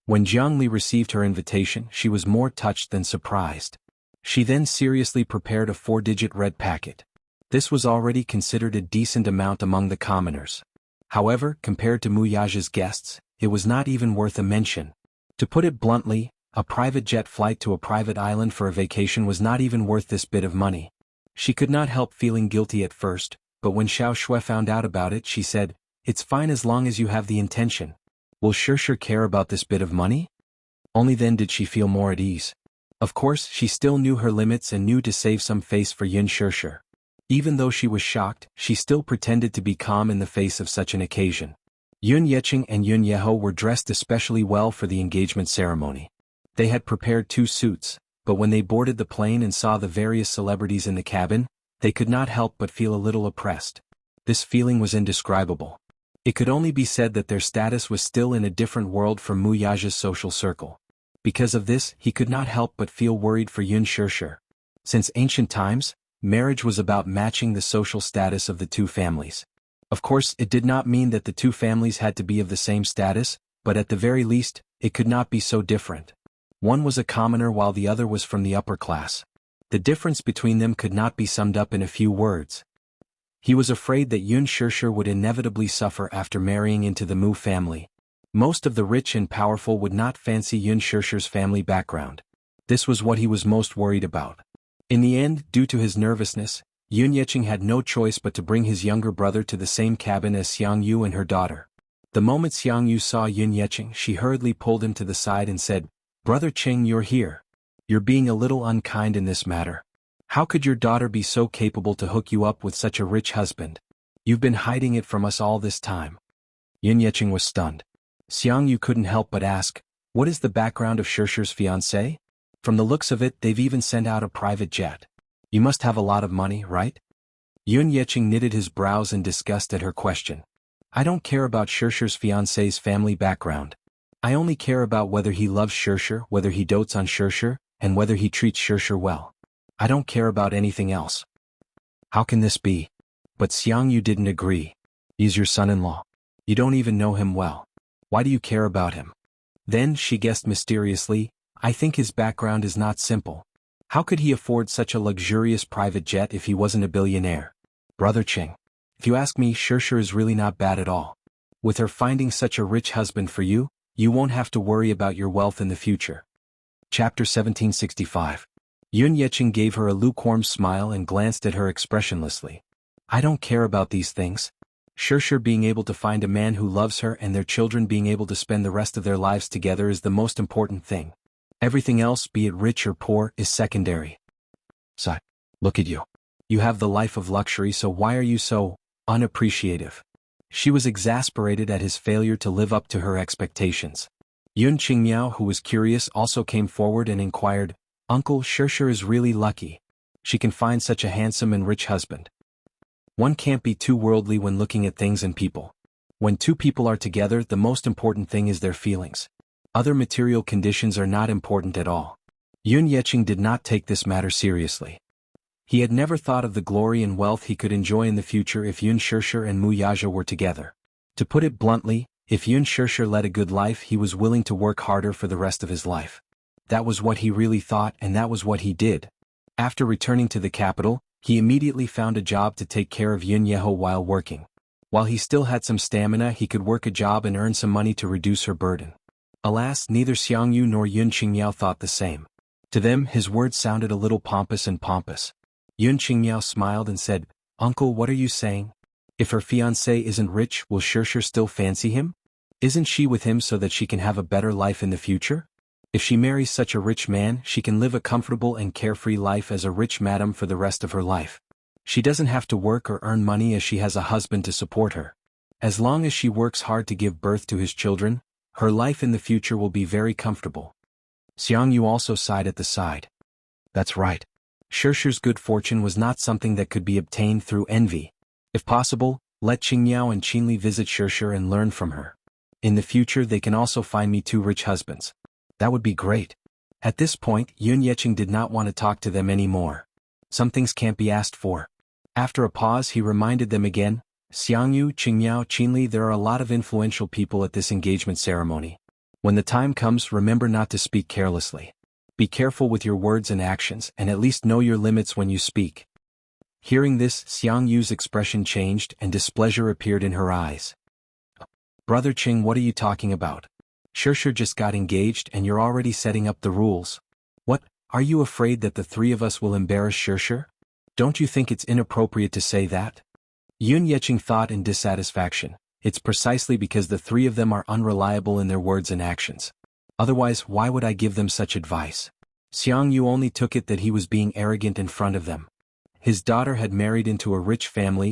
When Jianghu received her invitation, she was more touched than surprised. She then seriously prepared a 4-digit red packet. This was already considered a decent amount among the commoners. However, compared to Muyage's guests, it was not even worth a mention. To put it bluntly, a private jet flight to a private island for a vacation was not even worth this bit of money. She could not help feeling guilty at first, but when Xiao Shue found out about it, she said, "It's fine as long as you have the intention. Will Shusher care about this bit of money?" Only then did she feel more at ease. Of course, she still knew her limits and knew to save some face for Yun Shusher. Even though she was shocked, she still pretended to be calm in the face of such an occasion. Yun Yeqing and Yun Yeho were dressed especially well for the engagement ceremony. They had prepared 2 suits, but when they boarded the plane and saw the various celebrities in the cabin, they could not help but feel a little oppressed. This feeling was indescribable. It could only be said that their status was still in a different world from Muyage's social circle. Because of this, he could not help but feel worried for Yun Shusher. Since ancient times, marriage was about matching the social status of the 2 families. Of course, it did not mean that the 2 families had to be of the same status, but at the very least, it could not be so different. One was a commoner while the other was from the upper class. The difference between them could not be summed up in a few words. He was afraid that Yun Shusher would inevitably suffer after marrying into the Mu family. Most of the rich and powerful would not fancy Yun Shusher's family background. This was what he was most worried about. In the end, due to his nervousness, Yun Yeqing had no choice but to bring his younger brother to the same cabin as Xiangyu and her daughter. The moment Xiangyu saw Yun Yeqing, she hurriedly pulled him to the side and said, "Brother Qing, you're here. You're being a little unkind in this matter. How could your daughter be so capable to hook you up with such a rich husband? You've been hiding it from us all this time." Yun Yeqing was stunned. Xiangyu couldn't help but ask, "What is the background of Shusher's fiancé? From the looks of it, they've even sent out a private jet. You must have a lot of money, right?" Yun Yeqing knitted his brows in disgust at her question. "I don't care about Shusher's fiancé's family background. I only care about whether he loves Shusher, whether he dotes on Shusher, and whether he treats Shusher well. I don't care about anything else." "How can this be?" But Xiangyu didn't agree. "He's your son-in-law. You don't even know him well. Why do you care about him?" Then she guessed mysteriously, "I think his background is not simple. How could he afford such a luxurious private jet if he wasn't a billionaire? Brother Qing, if you ask me, Shusher is really not bad at all. With her finding such a rich husband for you, you won't have to worry about your wealth in the future." Chapter 1765. Yun Yeqing gave her a lukewarm smile and glanced at her expressionlessly. "I don't care about these things. Shusher being able to find a man who loves her and their children being able to spend the rest of their lives together is the most important thing. Everything else, be it rich or poor, is secondary." "So, look at you. You have the life of luxury, so why are you so unappreciative? She was exasperated at his failure to live up to her expectations. Yun Qingmiao, who was curious, also came forward and inquired, "Uncle, Shirshir is really lucky. She can find such a handsome and rich husband." One can't be too worldly when looking at things and people. When two people are together, the most important thing is their feelings. Other material conditions are not important at all. Yun Yeqing did not take this matter seriously. He had never thought of the glory and wealth he could enjoy in the future if Yun Shirshir and Mu Yaja were together. To put it bluntly, if Yun Shirshir led a good life, he was willing to work harder for the rest of his life. That was what he really thought, and that was what he did. After returning to the capital, he immediately found a job to take care of Yun Yeho while working. While he still had some stamina, he could work a job and earn some money to reduce her burden. Alas, neither Xiangyu nor Yun Qingmiao thought the same. To them, his words sounded a little pompous. Yun Qingmiao smiled and said, "Uncle, what are you saying? If her fiancé isn't rich, will Shirshir still fancy him? Isn't she with him so that she can have a better life in the future? If she marries such a rich man, she can live a comfortable and carefree life as a rich madam for the rest of her life. She doesn't have to work or earn money as she has a husband to support her. As long as she works hard to give birth to his children, her life in the future will be very comfortable." Xiangyu also sighed at the side. That's right. Shirshir's good fortune was not something that could be obtained through envy. If possible, let Qingmiao and Qinli visit Shirshir and learn from her. In the future they can also find me 2 rich husbands. That would be great. At this point, Yun Yeqing did not want to talk to them anymore. Some things can't be asked for. After a pause, he reminded them again, "Xiangyu, Qingmiao, Qinli, there are a lot of influential people at this engagement ceremony. When the time comes, remember not to speak carelessly. Be careful with your words and actions, and at least know your limits when you speak." Hearing this, Xiangyu's expression changed and displeasure appeared in her eyes. "Brother Qing, what are you talking about? Shirshir just got engaged and you're already setting up the rules. What, are you afraid that the 3 of us will embarrass Shirshir? Don't you think it's inappropriate to say that?" Yun Yeqing thought in dissatisfaction. It's precisely because the 3 of them are unreliable in their words and actions. Otherwise, why would I give them such advice? Xiangyu only took it that he was being arrogant in front of them. His daughter had married into a rich family,